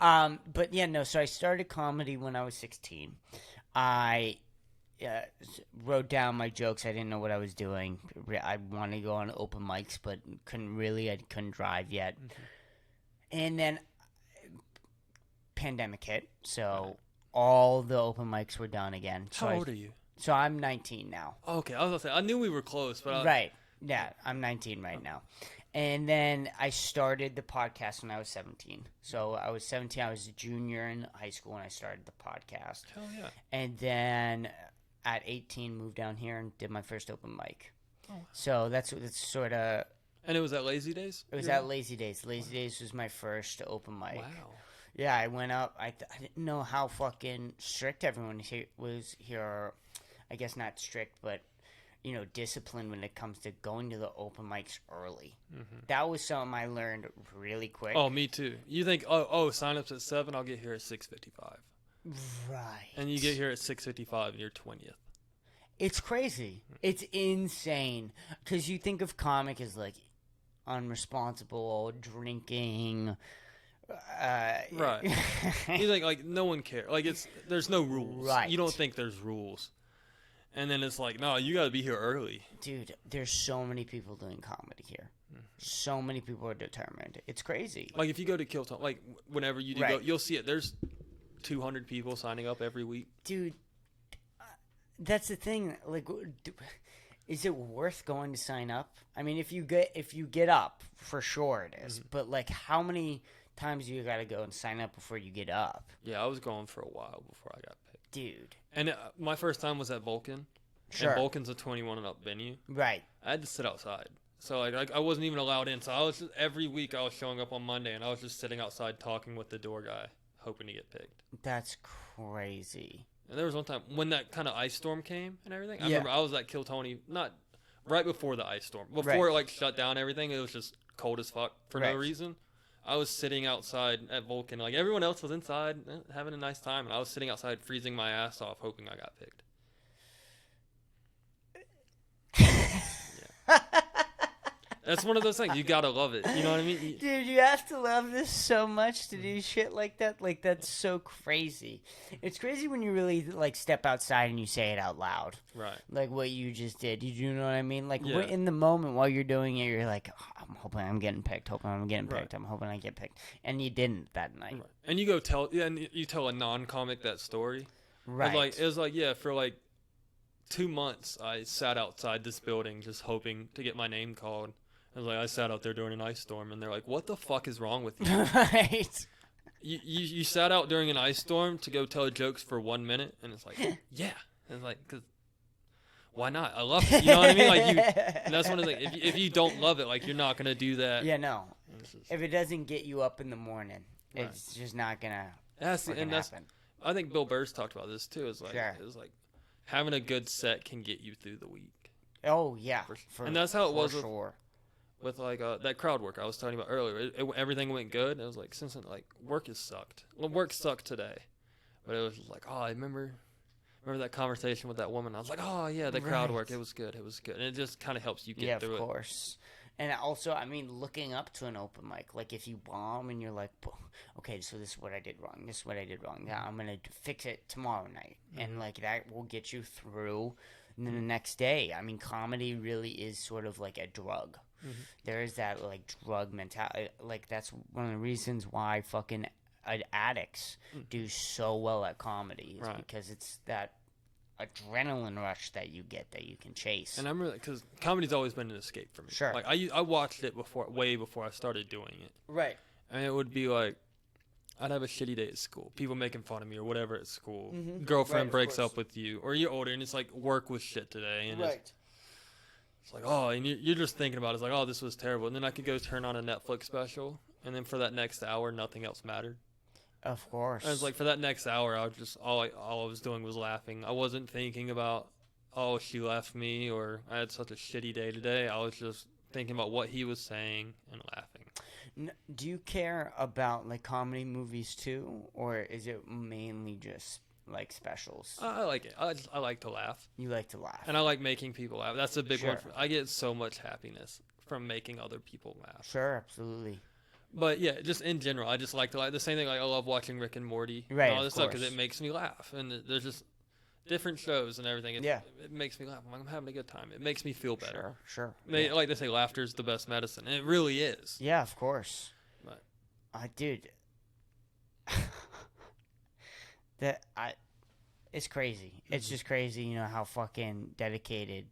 S2: Mm-hmm.
S1: But yeah, no. So I started comedy when I was 16. I wrote down my jokes. I didn't know what I was doing. I wanted to go on open mics, but couldn't really. I couldn't drive yet. And then pandemic hit, so all the open mics were done again. So
S2: How old are you?
S1: So I'm 19 now.
S2: Okay, I was gonna say I knew we were close, but
S1: Right. Yeah, I'm 19 right now. And then I started the podcast when I was 17. So I was 17. I was a junior in high school when I started the podcast.
S2: Hell yeah.
S1: And then at 18, moved down here and did my first open mic.
S2: Oh.
S1: So that's sort of.
S2: And it was at Lazy Days?
S1: It was at Lazy Days. Lazy Days was my first open mic.
S2: Wow.
S1: Yeah, I went up. I didn't know how fucking strict everyone was here. I guess not strict, but, disciplined when it comes to going to the open mics early. That was something I learned really quick.
S2: Oh, me too. You think, sign up's at 7, I'll get here at 6:55.
S1: Right.
S2: And you get here at 6:55 and you're 20th.
S1: It's crazy. It's insane. Because you think of comic as, like, unresponsible, drinking.
S2: Right. You think, like, no one cares. Like, there's no rules.
S1: Right.
S2: You don't think there's rules. And then it's like, no, you got to be here early.
S1: Dude, there's so many people doing comedy here. So many people are determined. It's crazy.
S2: Like if you go to Kill Tony, like whenever you do go, you'll see it. There's 200 people signing up every week.
S1: Dude, that's the thing. Like, is it worth going to sign up? I mean, if you get up, for sure it is. But like, how many times you got to go and sign up before you get up?
S2: Yeah, I was going for a while before I got picked.
S1: Dude.
S2: And my first time was at Vulcan.
S1: Sure.
S2: And Vulcan's a 21 and up venue.
S1: Right.
S2: I had to sit outside. So like I wasn't even allowed in. So I was just, every week I was showing up on Monday and I was just sitting outside talking with the door guy, hoping to get picked.
S1: That's crazy.
S2: And there was one time when that kind of ice storm came and everything. I remember I was at Kill Tony, not right before the ice storm. Before it like shut down everything, it was just cold as fuck for no reason. I was sitting outside at Vulcan. Like everyone else was inside having a nice time. And I was sitting outside freezing my ass off hoping I got picked. That's one of those things. You gotta love it. You know what I mean?
S1: Dude, you have to love this so much to do shit like that. Like, that's so crazy. It's crazy when you really, like, step outside and you say it out loud.
S2: Right.
S1: Like what you just did. You know what I mean? Like, in the moment while you're doing it, you're like, oh, I'm hoping I'm getting picked. Hoping I'm getting picked. I'm hoping I get picked. And you didn't that night.
S2: Right. And you go tell, and you tell a non-comic that story.
S1: Right.
S2: It was like, yeah, for like 2 months, I sat outside this building just hoping to get my name called. I sat out there during an ice storm, and they're like, what the fuck is wrong with you?
S1: Right.
S2: You sat out during an ice storm to go tell jokes for 1 minute, and it's like, yeah. And it's like, cause why not? I love it. You know what I mean? Like that's one of the things. If you don't love it, like you're not gonna do that.
S1: Yeah, no. If it doesn't get you up in the morning, it's just not gonna happen.
S2: I think Bill Burr's talked about this too. It's like having a good set can get you through the week.
S1: Oh yeah,
S2: and that's how it was
S1: with
S2: like that crowd work I was talking about earlier. Everything went good. It was like since like work has sucked. Well, work sucked today, but it was like I remember that conversation with that woman. I was like, oh yeah, the crowd work. It was good. And it just kind of helps you get through it.
S1: Yeah, of course. And also, I mean, looking up to an open mic, like if you bomb and you're like, okay, so this is what I did wrong. This is what I did wrong. Now I'm gonna fix it tomorrow night, and like that will get you through. And then the next day, I mean, comedy really is sort of like a drug. There is that like drug mentality. Like that's one of the reasons why fucking addicts do so well at comedy is because it's that adrenaline rush that you get that you can chase.
S2: And I'm really, because comedy's always been an escape for me.
S1: Sure.
S2: Like I watched it way before I started doing it.
S1: Right.
S2: And it would be like, I'd have a shitty day at school. People making fun of me or whatever at school. Girlfriend breaks up with you, or you're older and it's like work was shit today. And it's like, oh, and you're just thinking about it. It's like, oh, this was terrible. And then I could go turn on a Netflix special, and then for that next hour, nothing else mattered.
S1: Of course.
S2: And it's like for that next hour, I was just all I was doing was laughing. I wasn't thinking about, oh, she left me, or I had such a shitty day today. I was just thinking about what he was saying and laughing.
S1: Do you care about like comedy movies too, or is it mainly just like specials?
S2: I like it. I like to laugh.
S1: You like to laugh,
S2: and I like making people laugh. That's a big one. I get so much happiness from making other people laugh.
S1: Sure, absolutely.
S2: But yeah, just in general, I just like to the same thing. Like I love watching Rick and Morty,
S1: right?
S2: And all this stuff because it makes me laugh, and there's just different shows and everything. It makes me laugh. I'm having a good time. It makes me feel better.
S1: Sure.
S2: Like they say, laughter is the best medicine, and it really is.
S1: Yeah, of course.
S2: But
S1: dude, it's crazy. It's just crazy, you know, how fucking dedicated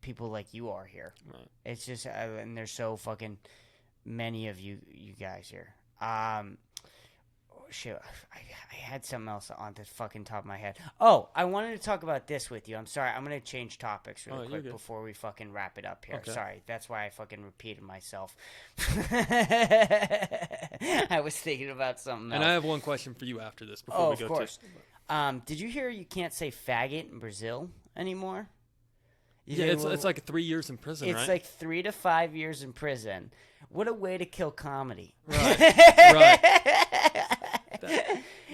S1: people like you are here.
S2: Right.
S1: It's just, and there's so fucking many of you guys here. Shit, I had something else on the fucking top of my head. Oh, I wanted to talk about this with you. I'm sorry. I'm going to change topics really quick before we fucking wrap it up here. Okay. Sorry. That's why I fucking repeated myself. I was thinking about something else.
S2: And I have one question for you after this before we go to...
S1: of course. Did you hear you can't say faggot in Brazil anymore?
S2: Yeah, it's like 3 years in prison, right?
S1: It's like 3 to 5 years in prison. What a way to kill comedy.
S2: Right.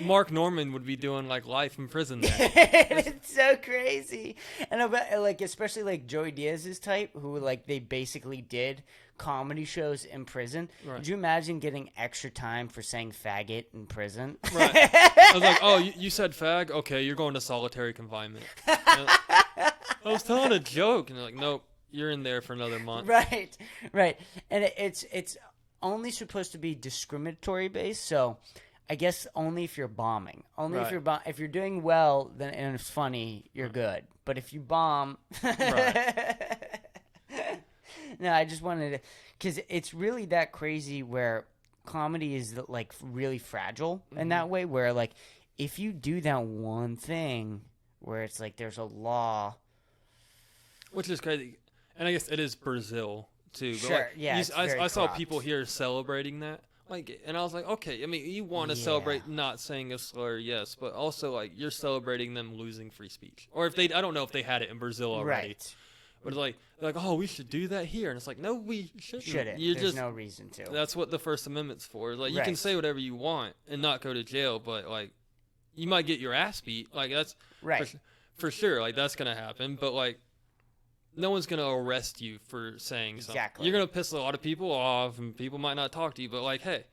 S2: Mark Norman would be doing like life in prison there.
S1: It's so crazy. And about, like, especially like Joey Diaz's type, who like they basically did comedy shows in prison.
S2: Right.
S1: Could you imagine getting extra time for saying faggot in prison?
S2: Right. I was like, oh, you said fag? Okay, you're going to solitary confinement. I was telling a joke, and they're like, nope, you're in there for another month.
S1: Right, right. And it's only supposed to be discriminatory based, so I guess only if you're bombing. Only if
S2: Right.
S1: if you're doing well, then and it's funny, you're good. But if you bomb,
S2: Right.
S1: no, I just wanted to, because it's really that crazy where comedy is like really fragile in that way. Where like if you do that one thing where it's like there's a law,
S2: Which is crazy. And I guess it is Brazil, too. But
S1: Sure,
S2: like,
S1: yeah, it's very
S2: I saw
S1: corrupt.
S2: people here celebrating that. Like, and I was like, okay, I mean, you want to
S1: Yeah.
S2: celebrate not saying a slur, yes, but also, like, you're celebrating them losing free speech. Or if they, I don't know if they had it in Brazil already.
S1: right?
S2: But it's like, they're like, oh, we should do that here. And it's like, no, we shouldn't.
S1: Shouldn't.
S2: You
S1: There's
S2: just,
S1: no reason to.
S2: that's what the First Amendment's for. Like, you can
S1: Right.
S2: say whatever you want and not go to jail, but, like, you might get your ass beat. Like, that's
S1: Right.
S2: for sure. Like, that's going to happen. But, like, no one's going to arrest you for saying something.
S1: Exactly.
S2: You're going to piss a lot of people off, and people might not talk to you. But, like, hey,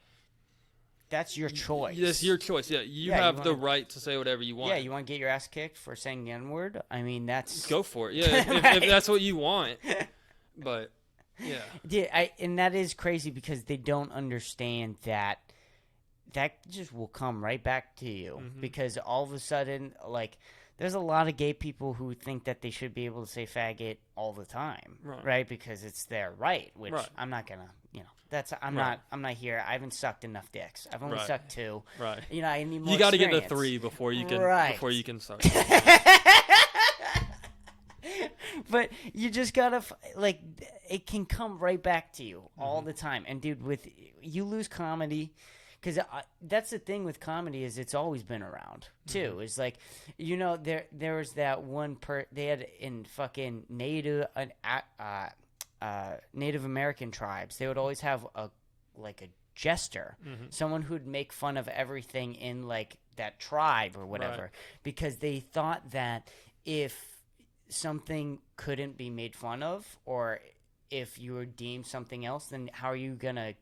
S1: That's your choice.
S2: it's your choice. Yeah, you
S1: Yeah, you
S2: have the
S1: wanna-
S2: right to say whatever you want.
S1: Yeah, you want to get your ass kicked for saying the N word? I mean, that's
S2: Go for it. Yeah, if
S1: Right.
S2: that's what you want. But, yeah.
S1: Yeah, and that is crazy because they don't understand that just will come right back to you
S2: Mm-hmm.
S1: because all of a sudden, like, there's a lot of gay people who think that they should be able to say faggot all the time,
S2: Right.
S1: Because it's their right, which
S2: Right.
S1: I'm not gonna, that's I'm
S2: Right.
S1: not here. I haven't sucked enough dicks. I've only
S2: Right.
S1: sucked 2.
S2: Right.
S1: I need more.
S2: You got to get to
S1: experience.
S2: 3 before you can
S1: Right.
S2: start.
S1: But you just gotta like it can come right back to you all the time. And dude, with you lose comedy because that's the thing with comedy is it's always been around too. It's like there was that one they had in fucking Native American tribes. They would always have a jester, someone who'd make fun of everything in like that tribe or whatever,
S2: Right.
S1: because they thought that if something couldn't be made fun of or if you were deemed something else, then how are you gonna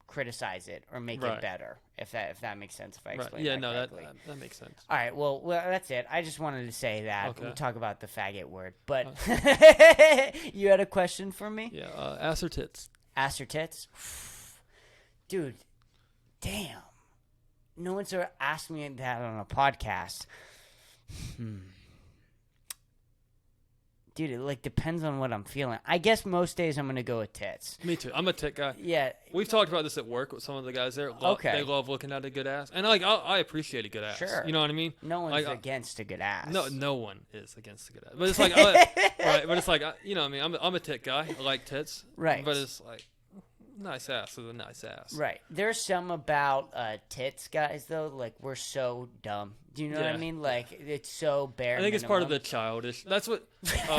S1: criticize it or make
S2: Right.
S1: it better? If that makes sense. If I
S2: Right.
S1: explain
S2: Yeah,
S1: that
S2: no,
S1: correctly.
S2: that makes sense.
S1: All right, well, that's it. I just wanted to say that.
S2: Okay.
S1: We'll talk about the faggot word. But you had a question for me?
S2: Yeah, ass or tits?
S1: Ass or tits? Dude, damn. No one's ever asked me that on a podcast. Dude, it depends on what I'm feeling. I guess most days I'm going to go with tits.
S2: Me too. I'm a tit guy.
S1: Yeah.
S2: We've talked about this at work with some of the guys there.
S1: Okay.
S2: They love looking at a good ass. And I appreciate a good ass.
S1: Sure.
S2: You know what I mean?
S1: No one's
S2: Like,
S1: against a good ass.
S2: No one is against a good ass. But it's like, right, but it's like, you know what I mean? I'm a tit guy. I like tits.
S1: Right.
S2: But it's like, nice ass is a nice ass.
S1: Right. There's some about tits guys, though. Like, we're so dumb. Do you know what I
S2: Yeah.
S1: mean? Like, it's so bare
S2: I think it's part of the
S1: minimum.
S2: childish. That's what people,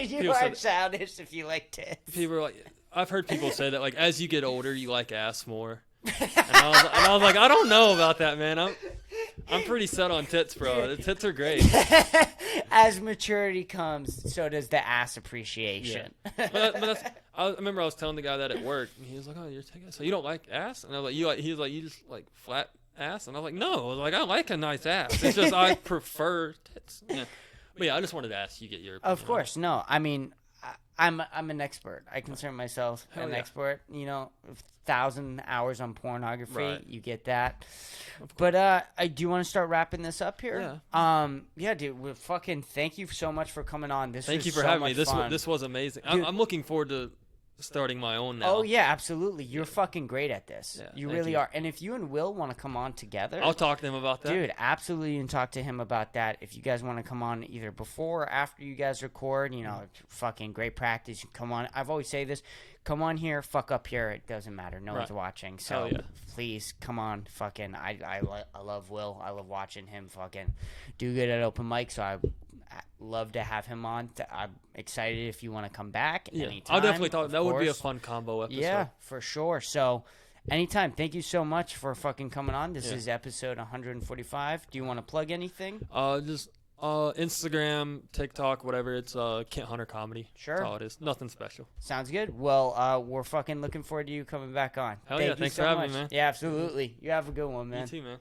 S1: You
S2: people
S1: are
S2: said.
S1: childish if you like tits.
S2: People are like, I've heard people say that, like, as you get older, you like ass more. And I was like, I don't know about that, man. I'm pretty set on tits, bro. The tits are great.
S1: As maturity comes, so does the ass appreciation.
S2: I remember I was telling the guy that at work, and he was like, "Oh, you're taking so you don't like ass?" And I was like, "You like?" He was like, "You just like flat ass?" And I was like, "No, I was like I like a nice ass. It's just I prefer tits." Yeah. But yeah, I just wanted to ask you get your opinion
S1: Of course, no. I mean, I'm an expert. I consider myself
S2: Hell
S1: an
S2: yeah.
S1: expert. 1,000 hours on pornography.
S2: Right.
S1: You get that. But I do want to start wrapping this up here. Yeah, dude. We fucking thank you so much for coming on.
S2: Thank
S1: was
S2: you for
S1: so
S2: having
S1: much
S2: me.
S1: fun.
S2: This was amazing.
S1: Dude.
S2: I'm looking forward to starting my own now.
S1: Oh yeah, absolutely. You're fucking great at this.
S2: Yeah,
S1: you
S2: thank
S1: really
S2: you.
S1: are. And if you and Will want to come on together,
S2: I'll talk to him about that.
S1: dude, absolutely, and talk to him about that. If you guys want to come on either before or after you guys record, fucking great practice. You come on. I've always say this: come on here, fuck up here. It doesn't matter. No one's
S2: Right.
S1: watching. So
S2: Hell yeah.
S1: please come on. Fucking, I love Will. I love watching him. Fucking do good at open mic. So I love to have him on. I'm excited if you want to come back.
S2: Yeah,
S1: Anytime,
S2: I'll definitely talk.
S1: of
S2: That would be a
S1: course.
S2: fun combo episode.
S1: Yeah, for sure. So, anytime. Thank you so much for fucking coming on. This
S2: Yeah.
S1: is episode 145. Do you want to plug anything?
S2: Just Instagram, TikTok, whatever. It's Kent Hunter Comedy.
S1: Sure.
S2: That's all it is. Nothing special.
S1: Sounds good. Well, we're fucking looking forward to you coming back on.
S2: Hell
S1: Thank
S2: yeah,
S1: you
S2: thanks
S1: so
S2: for having
S1: much.
S2: me, man.
S1: Yeah, absolutely. You have a good one, man.
S2: You too, man.